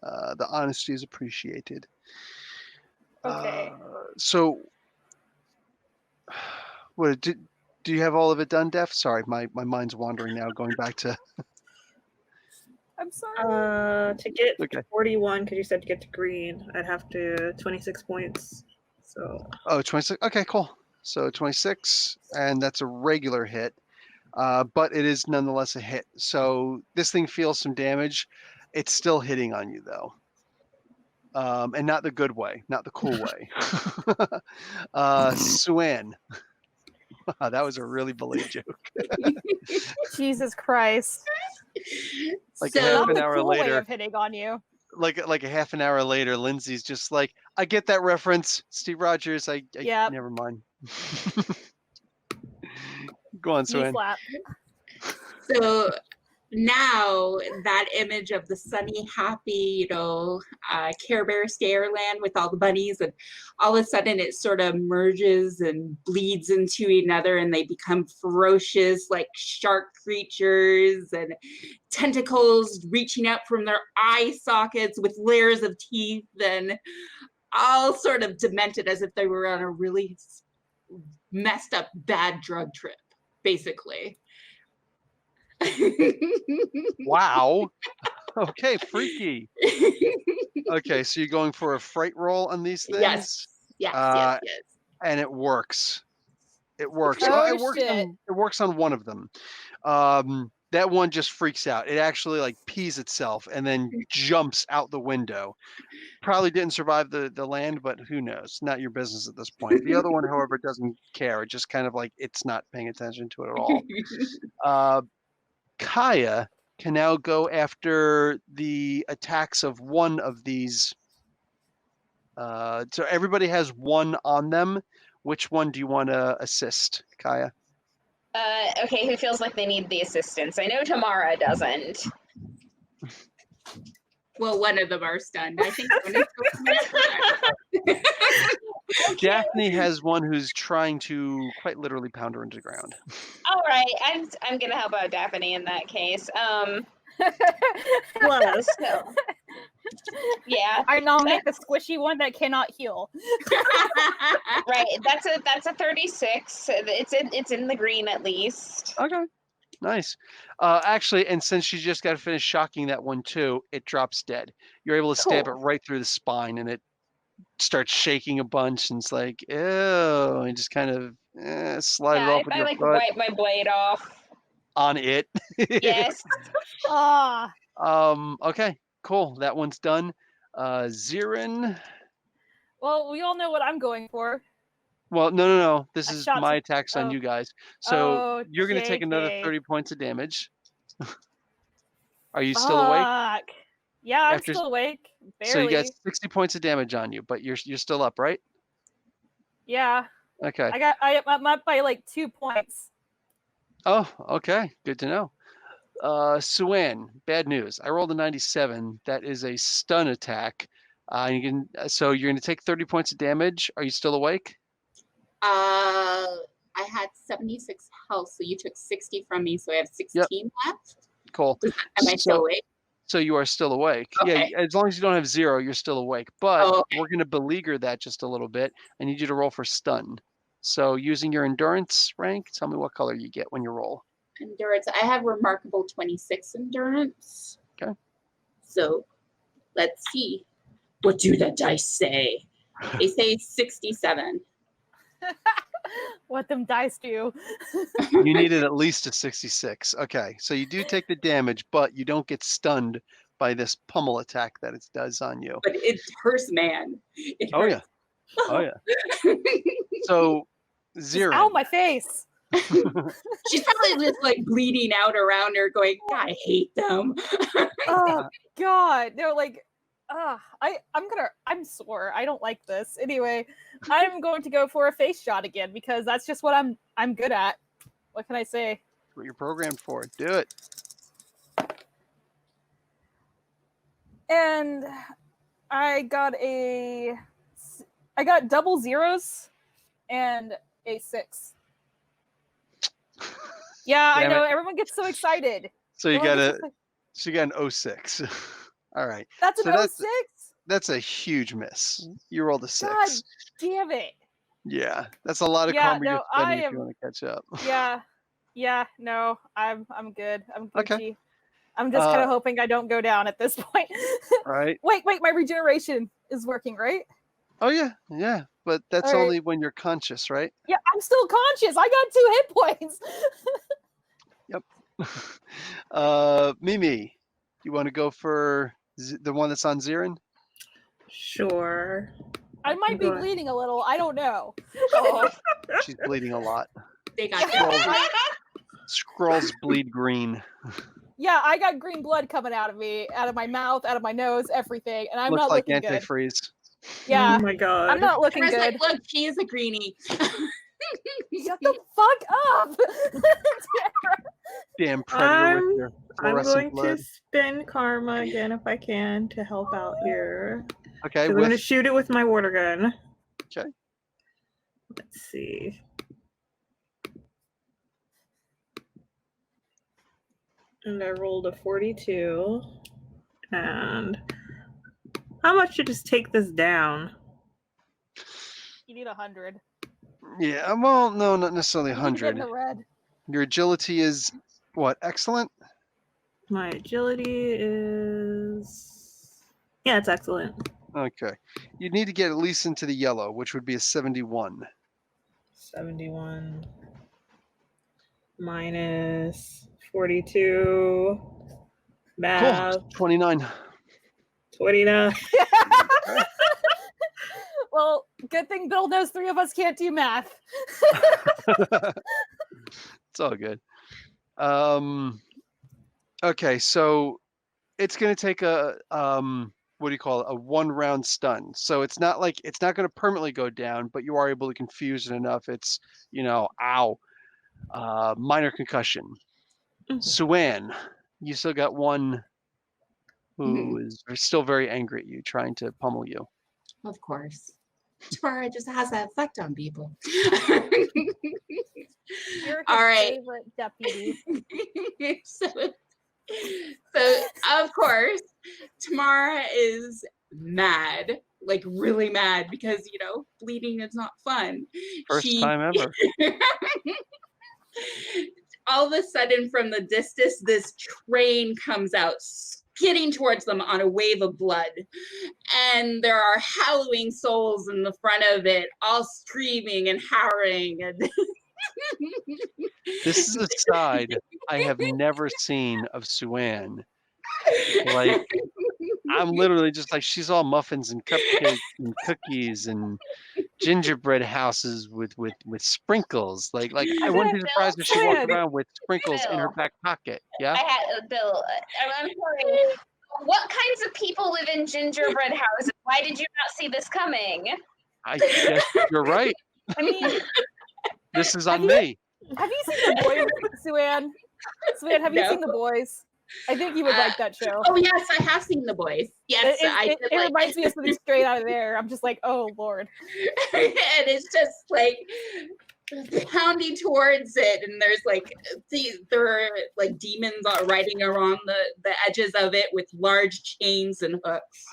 A: The honesty is appreciated.
B: Okay.
A: So, what do you have all of it done, Def? Sorry, my mind's wandering now, going back to.
B: I'm sorry.
C: To get
A: Okay.
C: 41, because you said to get to green, I'd have to 26 points. So.
A: Oh, 26. Okay, cool. So 26, and that's a regular hit, but it is nonetheless a hit. So this thing feels some damage. It's still hitting on you though, and not the good way, not the cool way. Suan. That was a really bully joke.
B: Jesus Christ.
A: Like
D: So-
A: a half
B: Not
A: an
B: the
A: hour
B: cool way
A: later,
B: of hitting on you.
A: like a half an hour later, Lindsay's just like, I get that reference, Steve Rogers. I
B: Yep.
A: never mind. Go on,
B: Knee
A: Suan.
B: slap.
D: So now that image of the sunny, happy, Care Bear Scareland with all the bunnies, and all of a sudden it sort of merges and bleeds into another, and they become ferocious, like shark creatures, and tentacles reaching out from their eye sockets with layers of teeth, and all sort of demented as if they were on a really messed up bad drug trip, basically.
A: Wow. Okay, freaky. Okay, so you're going for a fright roll on these things?
D: Yes. Yes.
A: And it works. It works.
B: Oh,
A: It works
B: shit.
A: on one of them. that one just freaks out. It actually like pees itself and then jumps out the window. Probably didn't survive the land, but who knows? Not your business at this point. The other one, however, doesn't care. It just kind of like it's not paying attention to it at all. Kaya can now go after the attacks of one of these. So everybody has one on them. Which one do you want to assist, Kaya?
E: Okay, who feels like they need the assistance? I know Tamara doesn't.
D: Well, one of them are stunned. I think one is
A: Daphne has one who's trying to quite literally pound her into the ground.
E: All right, I'm gonna help out Daphne in that case.
C: Plus,
E: So, yeah,
B: I nominate the squishy one that cannot heal.
E: right. That's a 36. It's in the green at least.
A: Okay, nice. Actually, and since she just got finished shocking that one too, it drops dead. You're able to stab it
E: Cool.
A: right through the spine, and it starts shaking a bunch, and it's like, ew, and just kind of slide it
E: Yeah,
A: off with
E: I
A: your
E: like
A: foot
E: wipe my blade off.
A: on it.
E: Yes.
B: Ah,
A: Okay, cool. That one's done. Zirin.
B: well, we all know what I'm going for.
A: Well, no. This
B: I
A: is
B: shot
A: my
B: some-
A: attacks on
B: oh.
A: you guys. So you're going to take another
B: JK.
A: 30 points of damage. Are you still awake?
B: Fuck. Yeah, I'm
A: After-
B: still awake. Barely.
A: So you got 60 points of damage on you, but you're still up, right?
B: Yeah,
A: Okay.
B: I'm up by like 2 points.
A: Oh, okay. Good to know. Suan, bad news. I rolled a 97. That is a stun attack. So you're going to take 30 points of damage. Are you still awake?
D: I had 76 health, so you took 60 from me, so I have 16 left.
A: Cool.
D: Am I still awake?
A: So you are still awake.
D: Okay.
A: Yeah, as long as you don't have 0, you're still awake. But
D: Oh, okay.
A: we're going to beleaguer that just a little bit. I need you to roll for stun. So using your endurance rank, tell me what color you get when you roll.
D: Endurance. I have remarkable 26 endurance.
A: Okay.
D: So let's see. What do the dice say? They say 67.
B: What them dice do.
A: You needed at least a 66. Okay, so you do take the damage, but you don't get stunned by this pummel attack that it does on you.
D: But it hurts, man. It
A: Oh yeah.
D: hurts.
A: Oh yeah. So Zero.
B: Ow, my face.
D: She's probably just like bleeding out around her, going, God, I hate them.
B: Oh God, no, like, I'm sore. I don't like this. Anyway, I'm going to go for a face shot again because that's just what I'm good at. What can I say?
A: What you're programmed for. Do it.
B: And I got double zeros and a 6. Yeah, I
A: Damn
B: know.
A: it.
B: Everyone gets so excited.
A: So you
B: Everyone
A: got
B: gets
A: a
B: so excited.
A: so you got an 06. All right.
B: That's an
A: so that's-
B: 06?
A: That's a huge miss. You rolled a 6.
B: God damn it.
A: Yeah. That's a lot of
B: Yeah,
A: karma you're
B: no, I
A: spending if
B: am-
A: you want to catch up.
B: Yeah, no, I'm good. I'm Gucci.
A: Okay.
B: I'm just kind of hoping I don't go down at this point.
A: Right?
B: Wait, my regeneration is working, right?
A: Oh yeah. But that's
B: All right.
A: only when you're conscious, right?
B: Yeah, I'm still conscious. I got 2 hit points.
A: Mimi, you want to go for the one that's on Zirin?
C: Sure.
B: I might be
C: Go ahead.
B: bleeding a little. I don't know.
E: Oh,
A: She's bleeding a lot.
D: They got
A: Scrolls bleed green.
B: Yeah, I got green blood coming out of me, out of my mouth, out of my nose, everything, and I'm
A: Looks
B: not
A: like
B: looking good.
A: antifreeze.
B: Yeah,
C: Oh my god.
B: I'm not looking
D: Tara's
B: good.
D: like, look, she is a greenie.
B: Shut the fuck up!
A: Damn predator with your
C: I'm
A: fluorescent
C: going
A: blood.
C: to spin karma again if I can to help out here.
A: Okay,
C: So I'm going to
A: with
C: shoot it with my water gun.
A: Okay.
C: Let's see. And I rolled a 42. And how much to just take this down?
B: You need 100.
A: yeah, well, no, not necessarily
B: You need to get in
A: 100.
B: the red.
A: Your agility is what? Excellent.
C: My agility is. Yeah, it's excellent.
A: Okay, you need to get at least into the yellow, which would be a 71.
C: 71. minus 42.
A: Cool.
C: Math.
A: 29.
C: 29.
B: Well, good thing Bill knows 3 of us can't do math.
A: It's all good. Okay, so it's gonna take a what do you call it? A 1-round stun. So it's not going to permanently go down, but you are able to confuse it enough. It's ow, minor concussion. Suan, you still got one who is still very angry at you, trying to pummel you.
D: Of course. Tamara just has that effect on people.
B: You're his
D: All right.
B: favorite deputy.
D: so of course, Tamara is mad, like really mad, because bleeding is not fun.
A: First time ever.
D: All of a sudden, from the distance, this train comes out, skidding towards them on a wave of blood. And there are howling souls in the front of it, all screaming and howling. And
A: This is a side I have never seen of Suan. Like, I'm literally just like, she's all muffins and cupcakes and cookies and gingerbread houses with sprinkles. Like I wouldn't be surprised if she walked around with sprinkles in her back pocket. Yeah.
E: I had Bill. I'm sorry. What kinds of people live in gingerbread houses? Why did you not see this coming?
A: I guess you're right.
B: I mean,
A: This is on me.
B: have you seen The Boys, Suan? Suan, have you
D: No.
B: seen The Boys? I think you would like that show.
D: Oh yes, I have seen The Boys. Yes,
B: It reminds me of something straight out of there. I'm just like, oh Lord.
D: And it's just like pounding towards it, and there's there are like demons riding around the edges of it with large chains and hooks,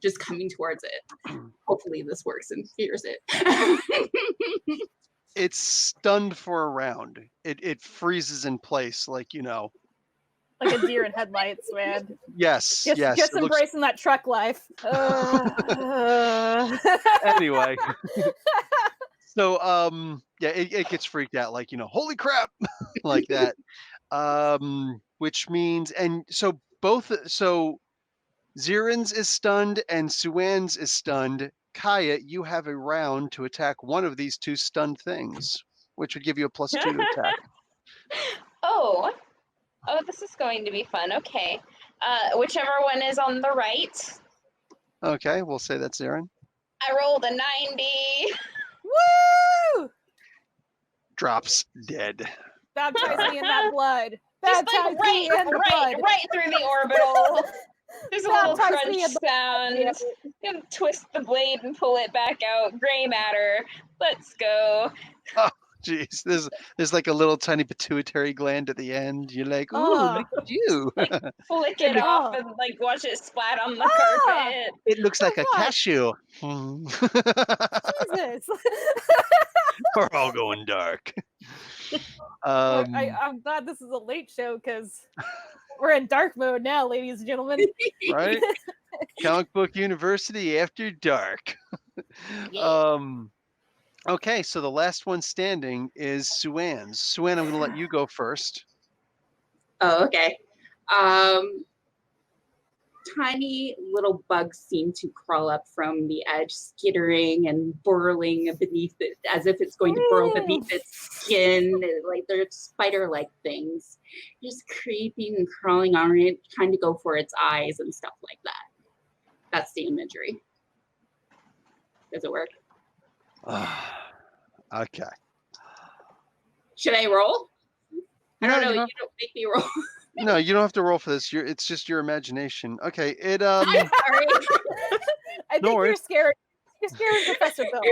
D: just coming towards it. Hopefully this works and fears it.
A: It's stunned for a round. It freezes in place, like
B: Like a deer in headlights, man.
A: Yes,
B: Just
A: yes. it looks-
B: embracing that truck life.
A: Anyway. So yeah, it gets freaked out, like holy crap, like that. Which means, and so Zirin's is stunned and Suan's is stunned. Kaya, you have a round to attack one of these 2 stunned things, which would give you a +2 to attack.
E: Oh, this is going to be fun. Okay. Whichever one is on the right.
A: Okay, we'll say that's Zirin.
E: I rolled a 90.
B: Woo!
A: Drops dead.
B: Baptize me in that blood.
E: Just
B: Baptize
E: like
B: me in the blood.
E: right through the orbital. There's a little
B: Baptize me
E: crunch
B: in the
E: sound.
B: blood.
E: You twist the blade and pull it back out. Gray matter. Let's go.
A: Jeez, there's like a little tiny pituitary gland at the end. You're like, ooh,
B: Oh.
A: look at you.
E: Flick it
B: Oh.
E: off and watch it splat on the
B: Ah.
E: carpet.
A: It looks like a
B: God.
A: cashew.
B: Jesus.
A: We're all going dark. Um,
B: I'm glad this is a late show because we're in dark mode now, ladies and gentlemen.
A: right? Comic Book University After Dark.
E: Yeah.
A: Okay, so the last one standing is Suan's. Suan, I'm going to let you go first.
D: Oh, okay. Tiny little bugs seem to crawl up from the edge, skittering and burrowing beneath it, as if it's going to burrow beneath its skin. Like they're spider-like things, just creeping and crawling on it, trying to go for its eyes and stuff like that. That's the imagery. Does it work?
A: Okay.
D: Should I roll? I don't
A: No,
D: know.
A: you
D: You don't make me roll.
A: No, you don't have to roll for this. It's just your imagination. Okay, it
D: Sorry.
B: I think
A: No
B: you're
A: worries.
B: scared. You're scaring Professor Bill.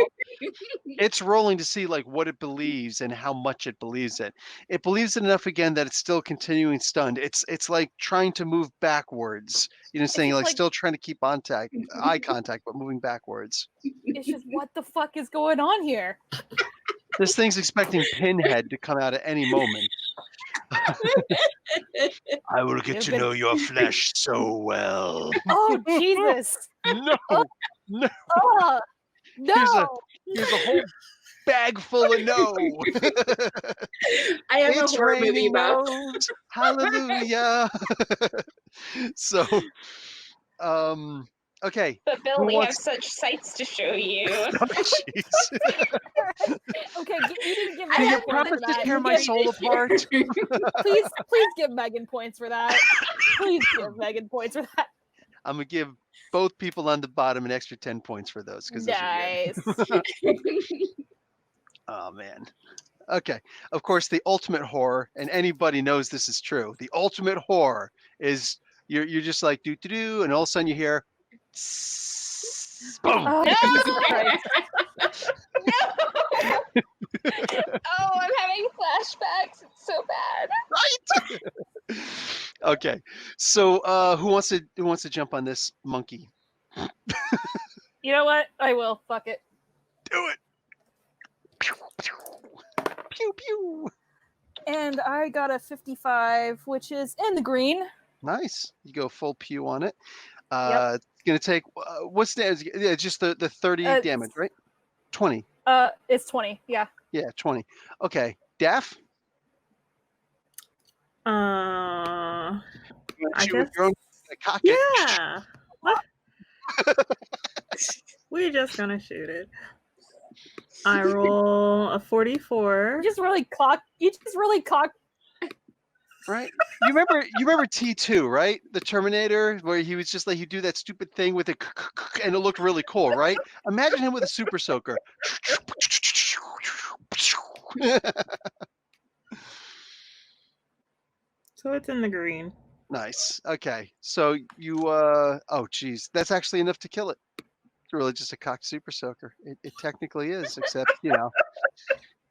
A: it's rolling to see like what it believes and how much it believes it. It believes it enough again that it's still continuing stunned. It's like trying to move backwards. Saying
B: just
A: like
B: like-
A: still trying to keep eye contact, but moving backwards.
B: It's just what the fuck is going on here?
A: This thing's expecting Pinhead to come out at any moment. I will get
B: You've
A: to
B: been-
A: know your flesh so well.
B: Oh Jesus!
A: No, no.
B: Oh no!
A: Here's a whole bag full of no.
D: I am
A: It's
D: a horror movie
A: raining
D: buff.
A: nose. Hallelujah. So, okay.
E: But Bill,
A: Who
E: we have
A: wants?
E: such sights to show you.
A: Oh, jeez.
B: Okay, you didn't give
D: I
A: Do
B: Megan
A: your
D: have
B: points for
A: prophets just
B: that.
A: tear
B: You
A: my
B: give,
A: soul apart?
B: please give Megan points for that. Please give Megan points for that.
A: I'm gonna give both people on the bottom an extra 10 points for those because those are good.
B: Nice.
A: Oh man. Okay. Of course, the ultimate horror, and anybody knows this is true. The ultimate horror is you're just like do do do, and all of a sudden you hear, boom.
B: Oh,
E: No!
B: Jesus Christ.
E: No! Oh, I'm having flashbacks. It's so bad.
A: Right. Okay. So who wants to jump on this monkey?
B: You know what? I will. Fuck it.
A: Do it. Pew pew pew pew.
B: And I got a 55, which is in the green.
A: Nice. You go full pew on it.
B: Yep.
A: It's gonna take what's the yeah, just the 30 damage, right? 20.
B: It's 20. Yeah.
A: Yeah, 20. Okay. Daff?
C: I
A: Shoot with
C: guess.
A: your own cock it.
C: Yeah. What? We're just gonna shoot it. I roll a 44.
B: You just really cock.
A: Right? You remember T2, right? The Terminator, where he was just like he'd do that stupid thing with it and it looked really cool, right? Imagine him with a super soaker.
C: So it's in the green.
A: Nice. Okay. So you oh geez, that's actually enough to kill it. It's really just a cocked super soaker. It technically is, except,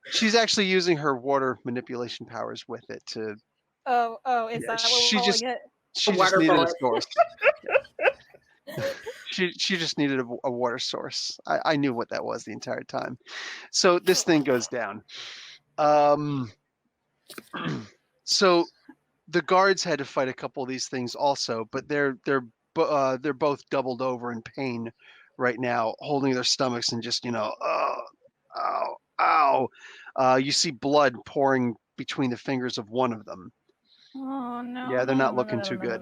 A: she's actually using her water manipulation powers with it to
B: Oh, is
A: Yeah,
B: that what
A: she
B: we're calling
A: just-
B: it?
A: she just
D: water
A: needed a
D: bullet.
A: source. She just needed a water source. I knew what that was the entire time. So this thing goes down. So the guards had to fight a couple of these things also, but they're both doubled over in pain right now, holding their stomachs and just ow, ow. You see blood pouring between the fingers of one of them.
B: Oh no.
A: Yeah, they're
B: no,
A: not
B: no,
A: looking
B: no,
A: too
B: no,
A: good.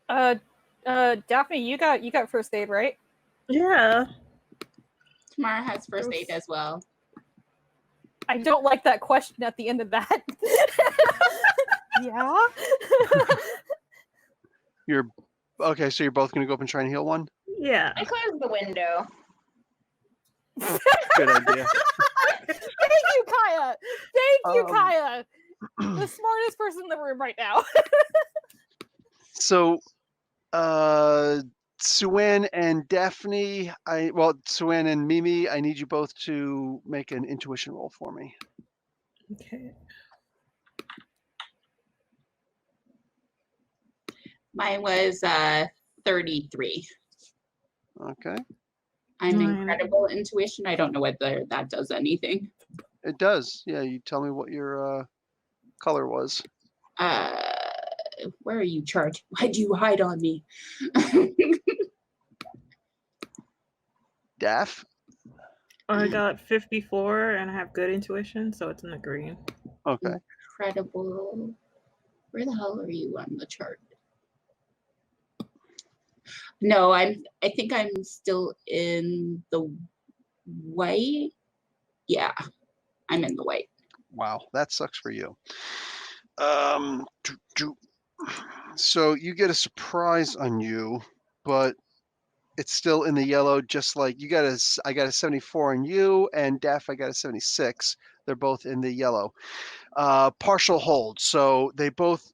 B: no, no. Daphne, you got first aid, right?
C: Yeah.
D: Tamara has first aid as well.
B: I don't like that question at the end of that. Yeah.
A: You're okay, so you're both gonna go up and try and heal one?
C: Yeah.
E: I closed the window.
A: Good idea.
B: Thank you, Kaya. Thank you,
A: Um,
B: Kaya. The smartest person in the room right now.
A: So Suan and Daphne, Suan and Mimi, I need you both to make an intuition roll for me.
C: Okay.
D: Mine was 33.
A: Okay.
D: I'm
C: Mine-
D: incredible intuition. I don't know whether that does anything.
A: It does. Yeah, you tell me what your color was.
D: Where are you, Chart? Why'd you hide on me?
A: Daff?
C: I got 54 and I have good intuition, so it's in the green.
A: Okay.
D: Incredible. Where the hell are you on the chart? No, I think I'm still in the white. Yeah, I'm in the white.
A: Wow, that sucks for you. So you get a surprise on you, but it's still in the yellow, just like I got a 74 on you, and Daff, I got a 76. They're both in the yellow. Partial hold. So they both,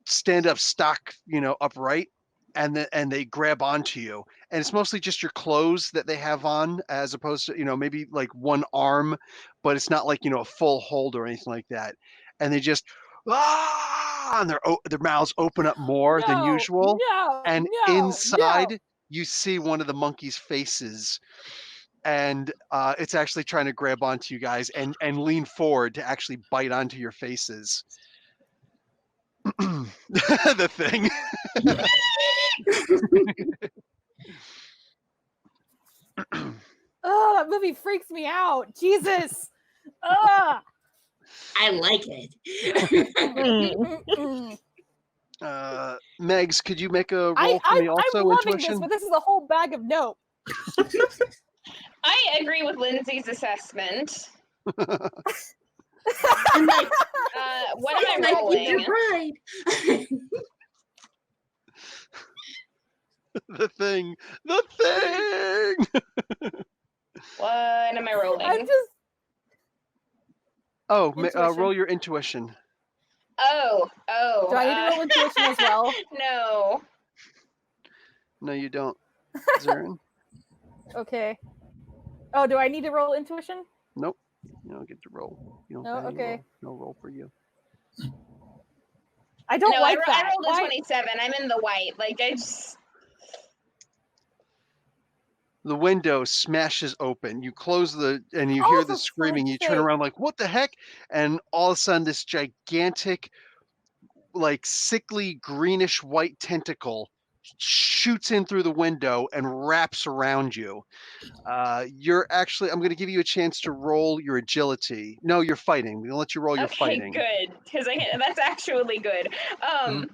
A: stand up stock, upright, and they grab onto you. And it's mostly just your clothes that they have on, as opposed to, maybe like one arm, but it's not like, a full hold or anything like that. And they just, and their mouths open up more than usual. And inside, you see one of the monkey's faces, and it's actually trying to grab onto you guys and lean forward to actually bite onto your faces. The thing.
B: Oh, that movie freaks me out. Jesus. Ugh.
D: I like it.
A: Megs, could you make a roll for me
B: I'm
A: also?
B: loving
A: Intuition?
B: this, but this is a whole bag of nope.
E: I agree with Lindsay's assessment.
D: I'm like,
E: What am I
D: like your
E: rolling?
D: bride.
A: The thing. The thing!
E: What am I rolling?
B: I'm just Intuition.
A: Roll your intuition.
E: Oh.
B: do I need to roll intuition as well?
E: No.
A: No, you don't. Zarin?
B: Okay. Oh, do I need to roll intuition?
A: Nope. You don't get to roll. You don't
B: No,
A: get any
B: okay.
A: roll. No roll for you.
B: I don't
E: No,
B: like
E: I
B: that.
E: rolled a
B: Why-
E: 27. I'm in the white. Like, I just...
A: The window smashes open. You close and you
B: Oh,
A: hear
B: for
A: the screaming. You
B: fuck's
A: turn
B: sake.
A: around like, what the heck? And all of a sudden, this gigantic, like sickly greenish white tentacle shoots in through the window and wraps around you. You're actually, I'm going to give you a chance to roll your agility. No, you're fighting. We're going to let you roll your
E: Okay,
A: fighting.
E: good. Because that's actually good. Ooh,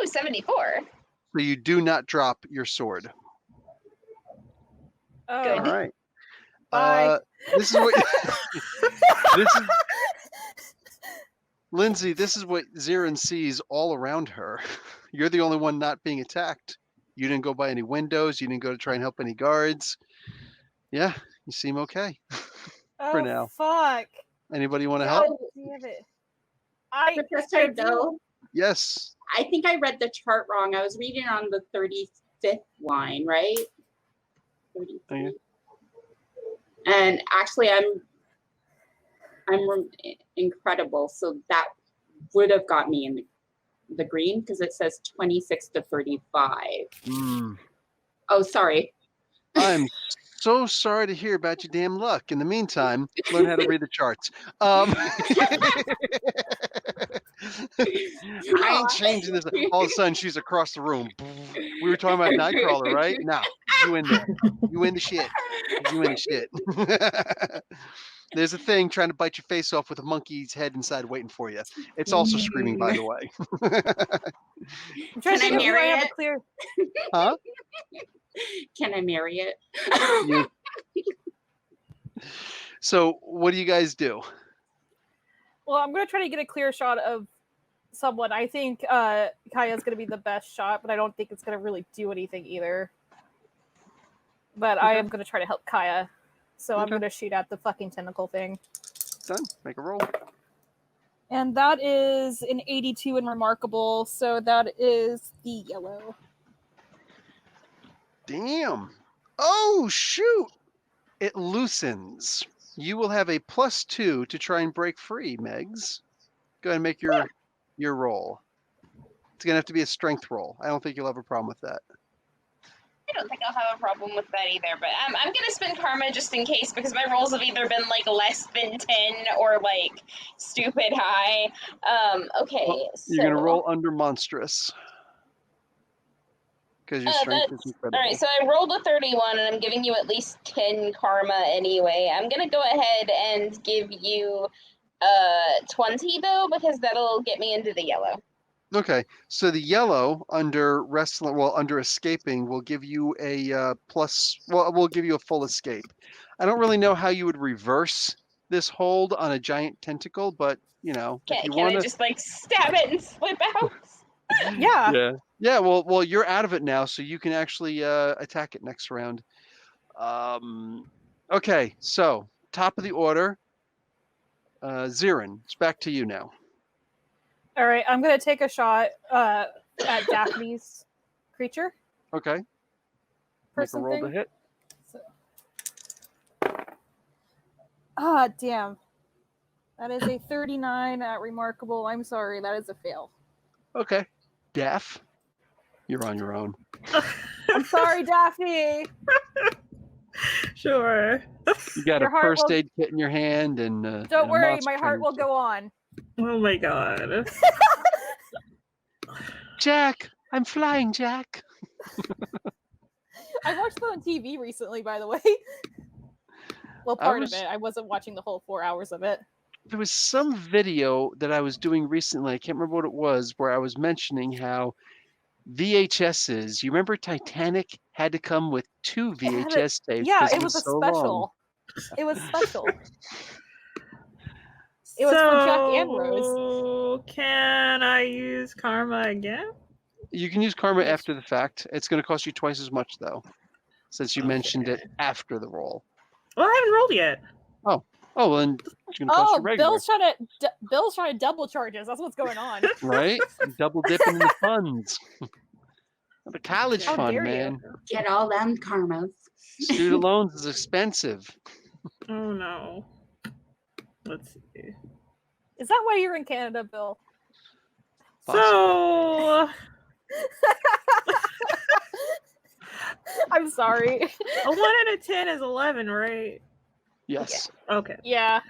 E: 74.
A: So you do not drop your sword.
B: Oh.
E: Good.
A: All right.
B: Bye.
A: This is what this is Lindsay, this is what Zarin sees all around her. You're the only one not being attacked. You didn't go by any windows. You didn't go to try and help any guards. Yeah, you seem okay.
B: Oh,
A: now.
B: fuck.
A: Anybody want to help?
B: God damn it. I
D: Professor
B: do-
D: Doe,
A: Yes.
D: I think I read the chart wrong. I was reading on the 35th line, right? 33.
A: Okay.
D: And actually, I'm incredible. So that would have got me in the green because it says 26 to 35. Oh, sorry.
A: I'm so sorry to hear about your damn luck. In the meantime, learn how to read the charts. I ain't changing this. All of a sudden, she's across the room. We were talking about Nightcrawler, right? Nah, you in there. You in the shit. You in the shit. There's a thing trying to bite your face off with a monkey's head inside waiting for you. It's also screaming, by the way.
B: I'm trying to
D: Can I
B: think of who I
D: marry
B: have
D: it?
B: a clear.
D: Huh? Can I marry it?
A: So what do you guys do?
B: Well, I'm going to try to get a clear shot of someone. I think Kaya's going to be the best shot, but I don't think it's going to really do anything either. But I am going to try to help Kaya. So I'm going to shoot at the fucking tentacle thing.
A: Done. Make a roll.
B: And that is an 82 in Remarkable. So that is the yellow.
A: Damn. Oh, shoot. It loosens. You will have a +2 to try and break free, Megs. Go ahead and make your roll. It's going to have to be a strength roll. I don't think you'll have a problem with that.
E: I don't think I'll have a problem with that either, but I'm going to spend karma just in case because my rolls have either been like less than 10 or like stupid high. Okay,
A: Well,
E: so...
A: you're going to roll under monstrous. Because your strength is incredible.
E: All right, so I rolled a 31, and I'm giving you at least 10 karma anyway. I'm going to go ahead and give you 20, though, because that'll get me into the yellow.
A: Okay, so the yellow under under escaping will give you a we'll give you a full escape. I don't really know how you would reverse this hold on a giant tentacle, but you know, if you
E: Can
A: want
E: I just like stab it and slip out?
B: Yeah.
A: Yeah. Well, you're out of it now, so you can actually attack it next round. Okay, so top of the order, Zarin. It's back to you now.
B: All right. I'm going to take a shot at Daphne's creature.
A: Okay. Make a
B: Person
A: roll to
B: thing.
A: hit.
B: Damn. That is a 39 at Remarkable. I'm sorry. That is a fail.
A: Okay. Daph, you're on your own.
B: I'm sorry, Daphne.
C: Sure.
A: You got
B: Your
A: a
B: heart
A: first
B: will-
A: aid kit in your hand, and
B: Don't worry. My heart will go on.
C: Oh my god.
A: Jack, I'm flying, Jack.
B: I watched it on TV recently, by the way. Well, part of it. I wasn't watching the whole 4 hours of it.
A: There was some video that I was doing recently. I can't remember what it was, where I was mentioning how VHSs. You remember Titanic had to come with 2 VHS tapes.
B: Yeah,
A: 'cause
B: it was a
A: so
B: special.
A: long.
B: It was special. It was for Jack and Rose.
C: Can I use karma again?
A: You can use karma
B: Yes.
A: after the fact. It's going to cost you twice as much, though, since you mentioned it after the roll.
C: Well, I haven't rolled yet.
A: Oh, well, then it's going to cost you regular.
B: Bill's trying to double charge us. That's what's going on.
A: Right? Double dipping in the funds. The college
B: How
A: fund,
B: dare you.
A: man.
D: Get all them karmas.
A: Student loans is expensive.
C: Oh no. Let's see.
B: Is that why you're in Canada, Bill?
C: So
B: I'm sorry.
C: a 1 out of 10 is 11, right?
A: Yes.
C: Okay.
B: Yeah.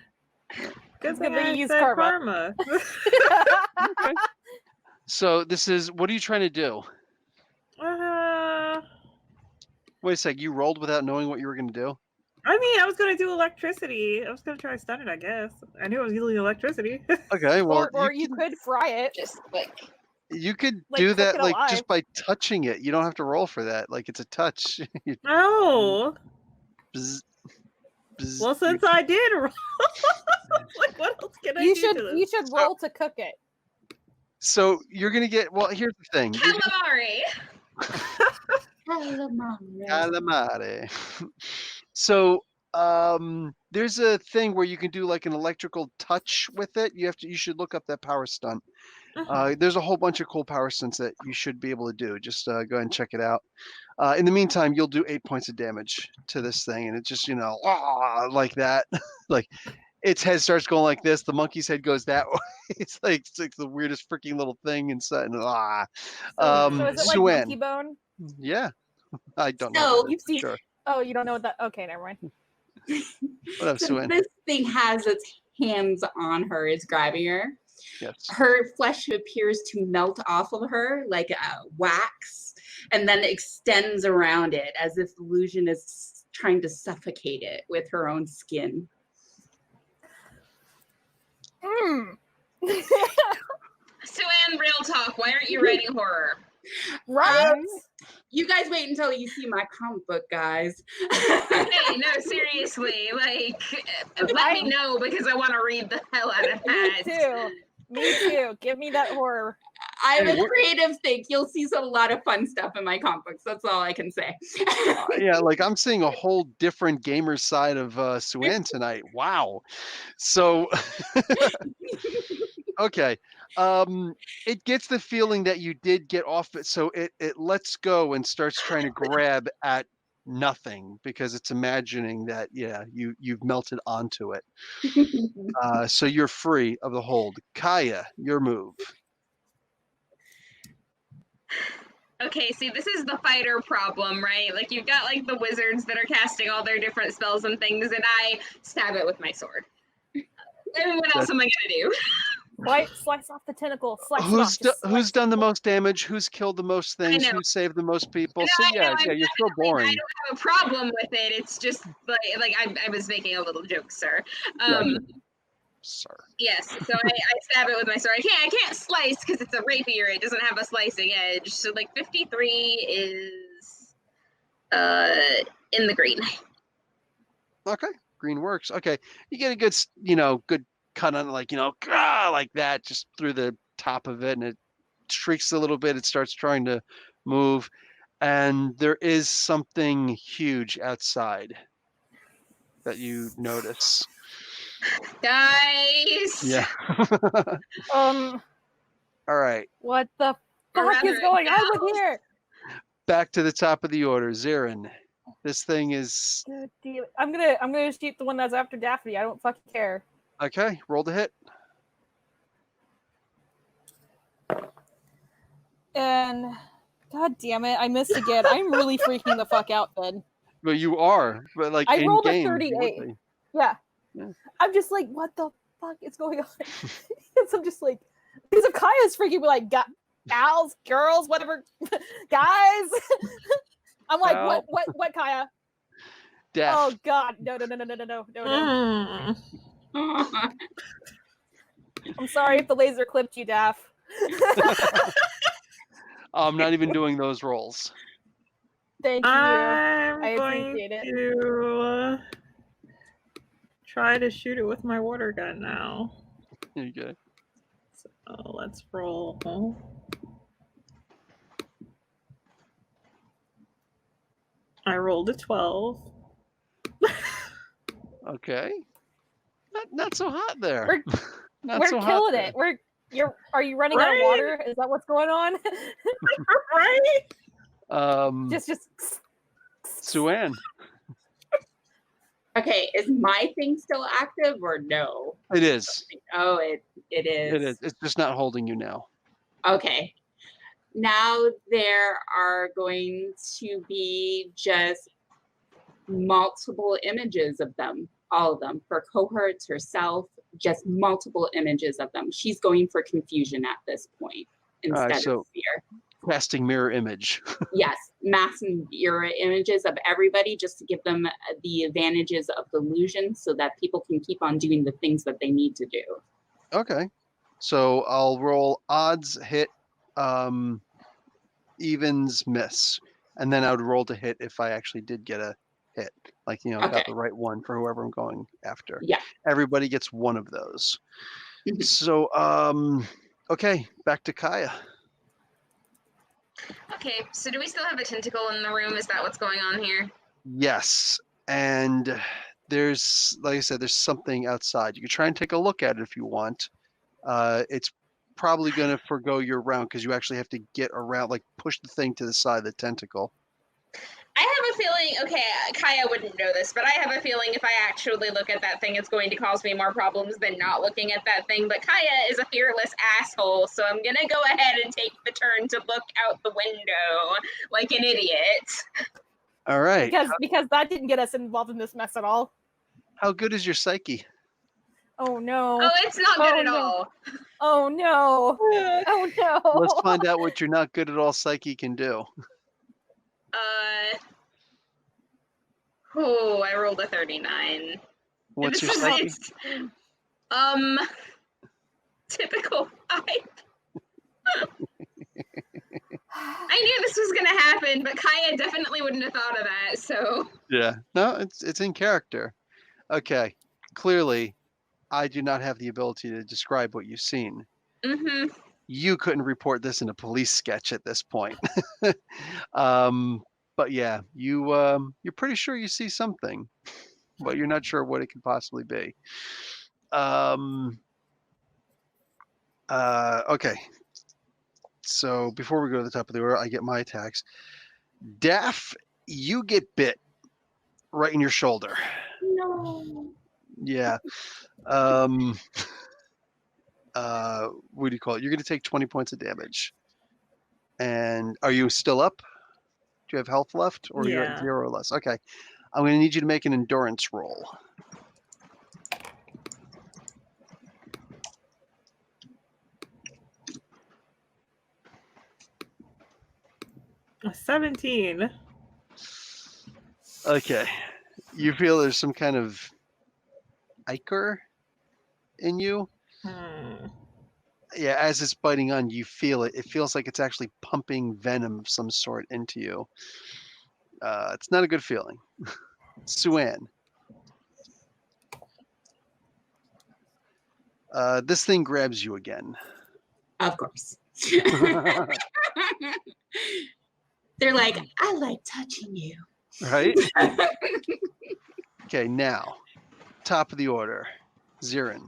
C: Good
B: thing
C: thing
B: I
C: I
B: use
C: said
B: karma.
A: Okay. So this is, what are you trying to do? Wait a sec, you rolled without knowing what you were going to do?
C: I mean, I was gonna do electricity. I was gonna try to stun it, I guess. I knew I was using electricity.
A: Okay, well,
B: or you could fry it.
E: Just like
A: you could
B: like,
A: do
B: cook
A: that
B: it
A: like
B: alive.
A: just by touching it. You don't have to roll for that. Like it's a touch. You
C: Oh,
A: bzz, bzz,
C: well, since I did roll, like, what else can I
B: You
C: do
B: should
C: to this?
B: you should roll to cook it.
A: So you're going to get, well, here's the thing. You're gonna-
D: Calamari.
A: Calamari. So there's a thing where you can do like an electrical touch with it. You should look up that power stunt. There's a whole bunch of cool power stunts that you should be able to do. Just go ahead and check it out. In the meantime, you'll do 8 points of damage to this thing, and it just, like that. Like its head starts going like this. The monkey's head goes that way. It's like the weirdest freaking little thing inside. And
B: So is it like
A: Suen.
B: monkey bone?
A: Yeah, I don't know.
D: So-
B: You've seen-
A: Sure.
B: Oh, you don't know what that? Okay, never mind.
A: What up,
D: So
A: Suen?
D: this thing has its hands on her, is grabbing her.
A: Yes.
D: Her flesh appears to melt off of her like wax, and then extends around it as if the illusion is trying to suffocate it with her own skin.
B: Mm.
E: Suan, real talk. Why aren't you writing horror?
B: Right?
D: You guys wait until you see my comic book, guys.
E: Hey, no, seriously. Like, let me know because I want to read the hell out of
B: Me
E: that.
B: too. Me too. Give me that horror.
D: I'm
A: Hey,
D: a creative think. You'll see a lot of fun stuff in my comic books. That's all I can say.
A: Yeah, like I'm seeing a whole different gamer side of Suen tonight. Wow. So okay. It gets the feeling that you did get off it, so it lets go and starts trying to grab at nothing because it's imagining that you've melted onto it. So you're free of the hold. Kaya, your move.
E: Okay, see, this is the fighter problem, right? Like, you've got, like, the wizards that are casting all their different spells and things, and I stab it with my sword. I mean, what else am I gonna do?
B: Slice off the tentacle. Slice it off. Just
A: Who's
B: slice
A: done the
B: it.
A: most damage? Who's killed the most things?
E: know.
A: Who saved the most people?
E: No,
A: So
E: I know,
A: you're so boring.
E: I don't have a problem with it. It's just, like I was making a little joke, sir.
A: Sir.
E: Yes, so I stab it with my sword. I can't slice because it's a rapier. It doesn't have a slicing edge. So, like, 53 is in the green.
A: Okay, green works. Okay, you get a good, good cut on, like that, just through the top of it, and it shrieks a little bit. It starts trying to move, and there is something huge outside that you notice.
E: Guys!
A: Yeah. All right,
B: What the
E: Or
B: fuck is
E: rather,
B: going on
E: gals.
B: with here?
A: back to the top of the order. Zarin, this thing is
B: Good deal. I'm gonna shoot the one that's after Daphne. I don't fucking care.
A: okay. Roll the hit.
B: And god damn it, I missed again. I'm really freaking the fuck out then.
A: But you are, but like
B: I
A: in
B: rolled a
A: game, you would
B: 38.
A: be.
B: Yeah.
A: Yeah.
B: I'm just like, what the fuck is going on? So I'm just like, because if Kaya's freaking like, gals, girls, whatever, guys, I'm like,
A: Help.
B: what, Kaya?
A: Death.
B: Oh God, no. I'm sorry if the laser clipped you, Daff.
A: I'm not even doing those rolls.
B: Thank you.
C: I'm
B: I
C: going
B: appreciate it.
C: to try to shoot it with my water gun now.
A: There you go.
C: So let's roll. I rolled a 12.
A: Okay. Not so hot there.
B: We're
A: Not so hot
B: killing
A: there.
B: it. Are you running out of
C: Right?
B: water? Is that what's going on?
C: Right?
B: just
A: Sue-Ann.
D: Okay, is my thing still active or no?
A: It is.
D: Oh, it is.
A: It is. It's just not holding you now.
D: Okay. Now there are going to be just multiple images of them, all of them, for cohorts, herself, just multiple images of them. She's going for confusion at this point instead
A: so-
D: of fear.
A: Casting mirror image.
D: Yes, mass and mirror images of everybody just to give them the advantages of delusion so that people can keep on doing the things that they need to do.
A: Okay. So I'll roll odds, hit, evens, miss. And then I would roll to hit if I actually did get a hit. Like, got
D: Okay.
A: the right one for whoever I'm going after.
D: Yeah.
A: Everybody gets one of those.
D: Mhm.
A: So, okay, back to Kaya.
E: Okay, so do we still have a tentacle in the room? Is that what's going on here?
A: Yes. And there's, like I said, there's something outside. You can try and take a look at it if you want. It's probably going to forgo your round because you actually have to get around, like push the thing to the side of the tentacle.
E: I have a feeling, okay, Kaya wouldn't know this, but I have a feeling if I actually look at that thing, it's going to cause me more problems than not looking at that thing. But Kaya is a fearless asshole, so I'm going to go ahead and take the turn to look out the window like an idiot.
A: All right.
B: because that didn't get us involved in this mess at all.
A: How good is your psyche?
B: Oh no.
E: Oh, it's not good at
B: no.
E: all.
B: Oh no. Oh no.
A: Let's find out what your not good at all psyche can do.
E: I rolled a 39.
A: What's your
E: This is
A: psyche?
E: just, typical 5. I knew this was gonna happen, but Kaya definitely wouldn't have thought of that, so.
A: Yeah. No, it's in character. Okay. Clearly, I do not have the ability to describe what you've seen.
E: Mm-hmm.
A: You couldn't report this in a police sketch at this point. But yeah, you're pretty sure you see something, but you're not sure what it could possibly be. Okay. So before we go to the top of the order, I get my attacks. Daff, you get bit right in your shoulder.
D: No.
A: Yeah. What do you call it? You're going to take 20 points of damage. And are you still up? Do you have health left, or you're at
C: Yeah.
A: 0 or less? Okay. I'm going to need you to make an endurance roll.
C: A 17.
A: Okay. You feel there's some kind of ichor in you. Yeah, as it's biting on, you feel it. It feels like it's actually pumping venom of some sort into you. It's not a good feeling. Sue-Ann. This thing grabs you again.
D: Of course. They're like, I like touching you.
A: Right? Okay, now, top of the order. Zirin.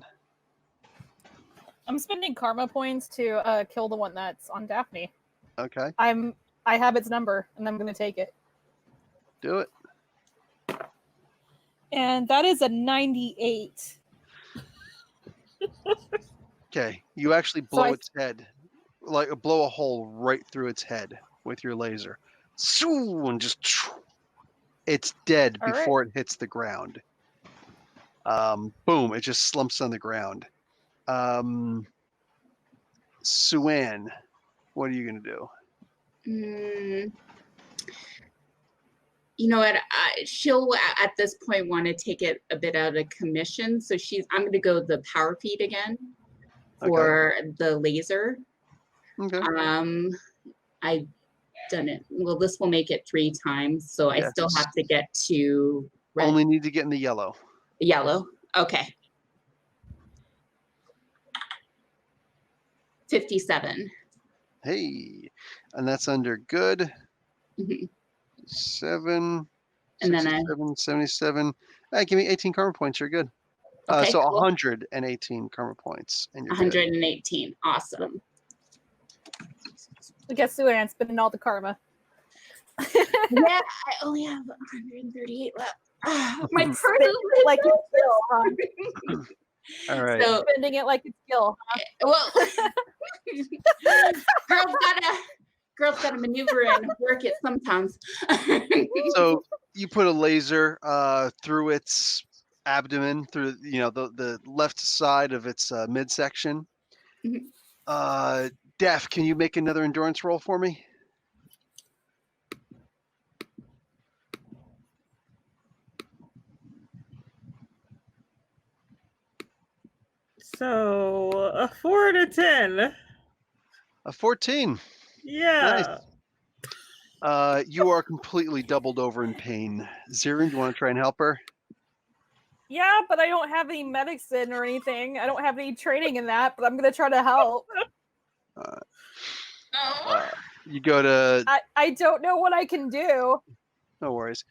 B: I'm spending karma points to kill the one that's on Daphne.
A: Okay,
B: I have its number, and I'm gonna take it.
A: do it.
B: And that is a 98.
A: Okay, you actually blow
B: I-
A: its head, like blow a hole right through its head with your laser. Shoo, and just it's dead
B: All right.
A: before it hits the ground. Boom! It just slumps on the ground. Sue-Ann, what are you gonna do?
D: you know what? She'll at this point want to take it a bit out of commission. So I'm going to go the power feed again for the laser.
A: Okay.
D: I've done it. Well, this will make it 3 times. So I still have to get to red.
A: Only need to get in the yellow.
D: Yellow. Okay. 57.
A: Hey, and that's under good. 7,
D: And then
A: 67, 77. Give me 18 karma points. You're good.
D: Okay,
A: so
D: cool.
A: 118 karma points, and you're
D: 118.
A: Good.
D: Awesome.
B: I guess Sue Ann's spending all the karma.
D: Yeah, I only have 138 left. My purse is
B: like it's skill, huh?
A: All right.
D: So,
B: spending it like it's skill. Huh?
D: Well, girls gotta maneuver and work it sometimes.
A: So you put a laser through its abdomen, through the left side of its midsection. Daph, can you make another endurance roll for me?
C: So a 4 to 10.
A: A 14.
C: Yeah.
A: Nice. You are completely doubled over in pain. Zirin, do you want to try and help her?
B: Yeah, but I don't have any medicine or anything. I don't have any training in that, but I'm gonna try to help.
A: You go to.
B: I don't know what I can do.
A: No worries.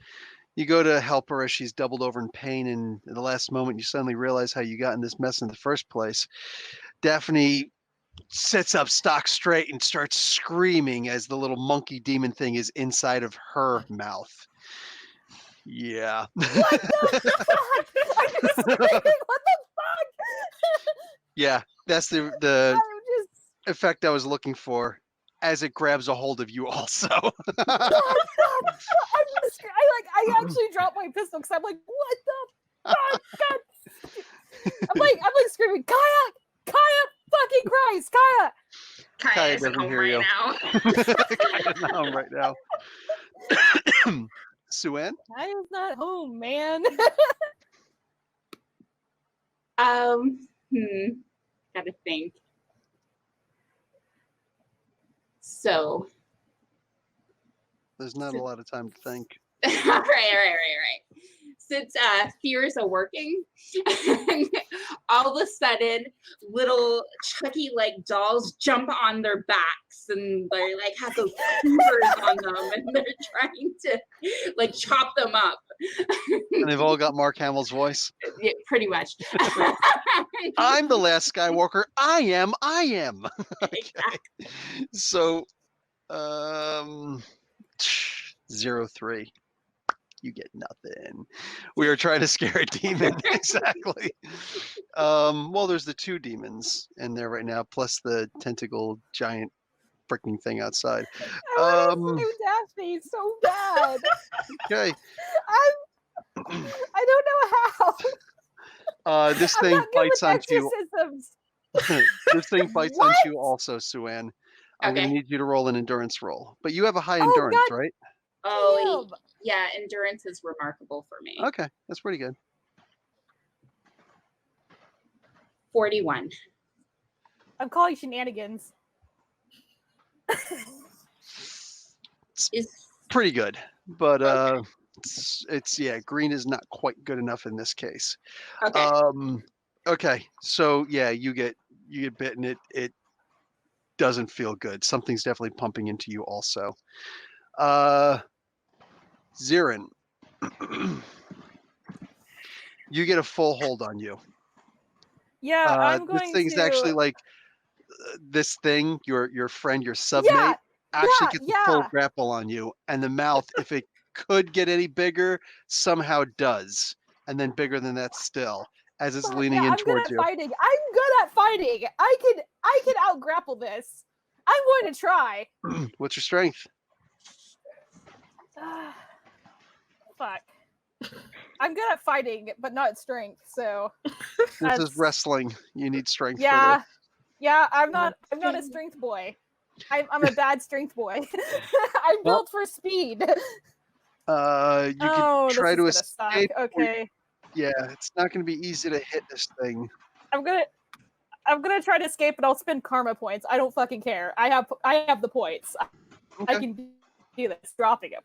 A: You go to help her as she's doubled over in pain, and in the last moment, you suddenly realize how you got in this mess in the first place. Daphne sits up stock straight and starts screaming as the little monkey demon thing is inside of her mouth. Yeah.
B: What the fuck? I'm just screaming. What the fuck?
A: Yeah, that's the effect I was looking for. As it grabs a hold of you, also.
B: I actually dropped my pistol because I'm like, what the fuck? God. I'm like screaming, Kaya, fucking Christ, Kaya.
E: Kaya
A: doesn't
E: home
A: hear
E: right
A: you.
E: now.
A: Kaya's not home right now. Sue-Ann?
B: Kaya's not home, man.
D: Gotta think. So
A: There's not a lot of time to think.
D: right. Since fears are working, all of a sudden, little Chucky-like dolls jump on their backs and they like have those fingers on them, and they're trying to like chop them up.
A: And they've all got Mark Hamill's voice.
D: Yeah, pretty much.
A: I'm the last Skywalker. I am.
D: Exactly.
A: So, 03. You get nothing. We are trying to scare a demon. Exactly. Well, there's the 2 demons in there right now, plus the tentacle giant freaking thing outside.
B: I want to save Daphne so bad.
A: Okay.
B: I don't know how.
A: This thing bites onto you.
B: Exorcisms.
A: This thing bites
B: What?
A: onto you also, Sue-Ann. I'm going
D: Okay.
A: to need you to roll an endurance roll. But you have a high endurance,
B: God.
A: right?
D: Oh, yeah, endurance is remarkable for me.
A: Okay, that's pretty good.
D: 41.
B: I'm calling shenanigans.
D: Is
A: Pretty good. But
D: Okay.
A: it's green is not quite good enough in this case.
D: okay.
A: Okay, so yeah, you get bitten. It doesn't feel good. Something's definitely pumping into you also. Zirin, you get a full hold on you.
B: Yeah, I'm going
A: This thing's
B: to.
A: actually like this thing. Your friend, your submate, actually gets a full grapple on you, and the mouth, if it could get any bigger, somehow does, and then bigger than that still, as it's leaning in towards you.
B: I'm good at fighting. I can out grapple this. I'm going to try.
A: What's your strength?
B: Fuck. I'm good at fighting, but not at strength. So
A: This is wrestling. You need strength.
B: yeah,
A: For
B: yeah. I'm not a strength boy. I'm a bad strength boy. I'm built for speed.
A: You
B: Oh,
A: can try to
B: this is gonna
A: escape.
B: suck. Okay,
A: Yeah, it's not going to be easy to hit this thing.
B: I'm gonna try to escape, but I'll spend karma points. I don't fucking care. I have the points. I
A: Okay,
B: can do this. Dropping him.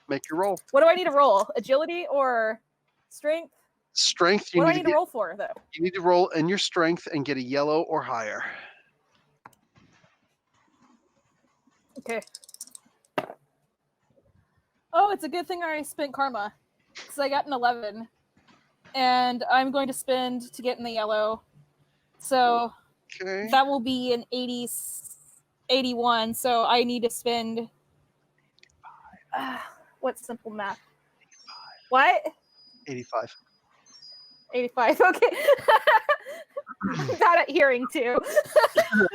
A: make your roll.
B: What do I need to roll? Agility or strength?
A: Strength. You
B: What do I
A: need
B: need
A: to
B: to roll for though?
A: You need to roll in your strength and get a yellow or higher.
B: Okay. Oh, it's a good thing I spent karma because I got an 11, and I'm going to spend to get in the yellow. So
A: Okay.
B: that will be an 81. So I need to spend. What's simple math? What?
A: 85.
B: 85. Okay. I'm bad at hearing too.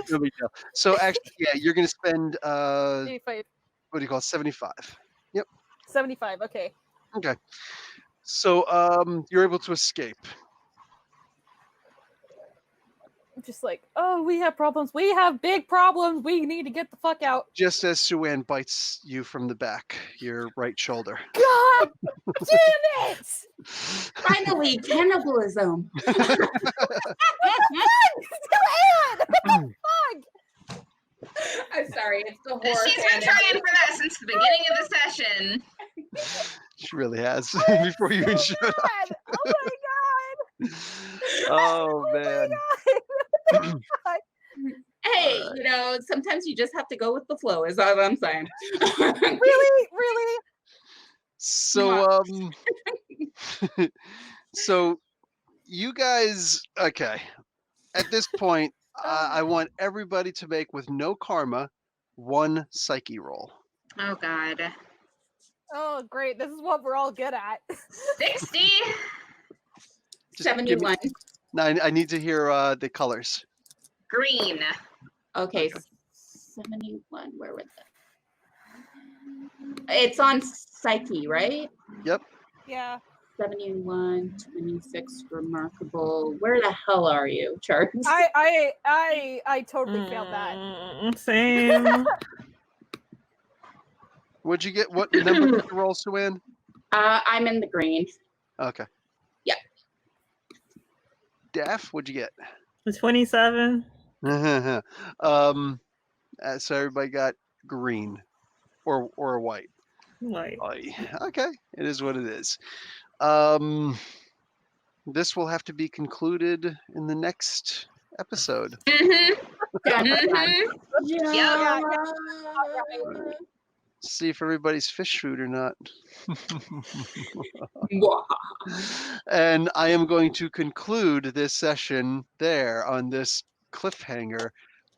A: No big deal. So actually, yeah, you're going to spend
B: 85.
A: what do you call it? 75.
B: 75. Okay.
A: Okay. So you're able to escape.
B: I'm just like, oh, we have problems. We have big problems. We need to get the fuck out.
A: Just as Suan bites you from the back, your right shoulder.
B: God damn it!
D: Finally, cannibalism.
B: Still Fuck!
D: I'm sorry, it's the horror.
E: She's been trying for that since the beginning of the session.
A: She really has. Before you even showed up.
B: God! Oh my god!
A: Oh man.
D: Hey, you know, sometimes you just have to go with the flow, is all I'm saying.
B: Really?
A: So so you guys, okay. At this point, I want everybody to make, with no karma, one psyche roll.
E: Oh God.
B: Oh great! This is what we're all good at.
E: 60.
A: Just give me-
D: 71.
A: No, I need to hear the colors.
E: Green.
D: Okay, 71. Where was it? It's on Psyche, right?
A: Yep.
B: Yeah.
D: 71, 26, remarkable. Where the hell are you, Charles?
B: I totally failed that.
C: Same.
A: What'd you get? What number did you roll, Suan?
D: I'm in the green.
A: Okay.
D: Yeah.
A: Daff, what'd you get?
C: 27.
A: So everybody got green or white.
C: Like,
A: Okay, it is what it is. This will have to be concluded in the next episode.
D: Yeah.
A: See if everybody's fish food or not.
D: Mwah.
A: And I am going to conclude this session there on this cliffhanger.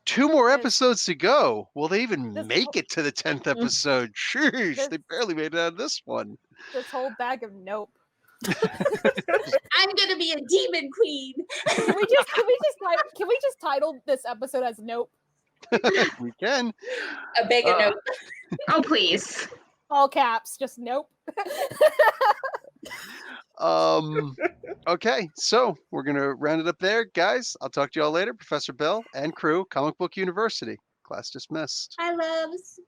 A: 2 more episodes to go. Will they even make it to the 10th episode? Sheesh, they barely made it out of this one.
B: This whole bag of nope.
D: I'm gonna be a demon queen.
B: Can we just title this episode as Nope?
A: We can.
D: A big note.
E: Oh please.
B: All caps, just Nope.
A: Okay, so we're gonna round it up there, guys. I'll talk to y'all later. Professor Bell and crew, Comic Book University. Class dismissed.
D: Hi, loves.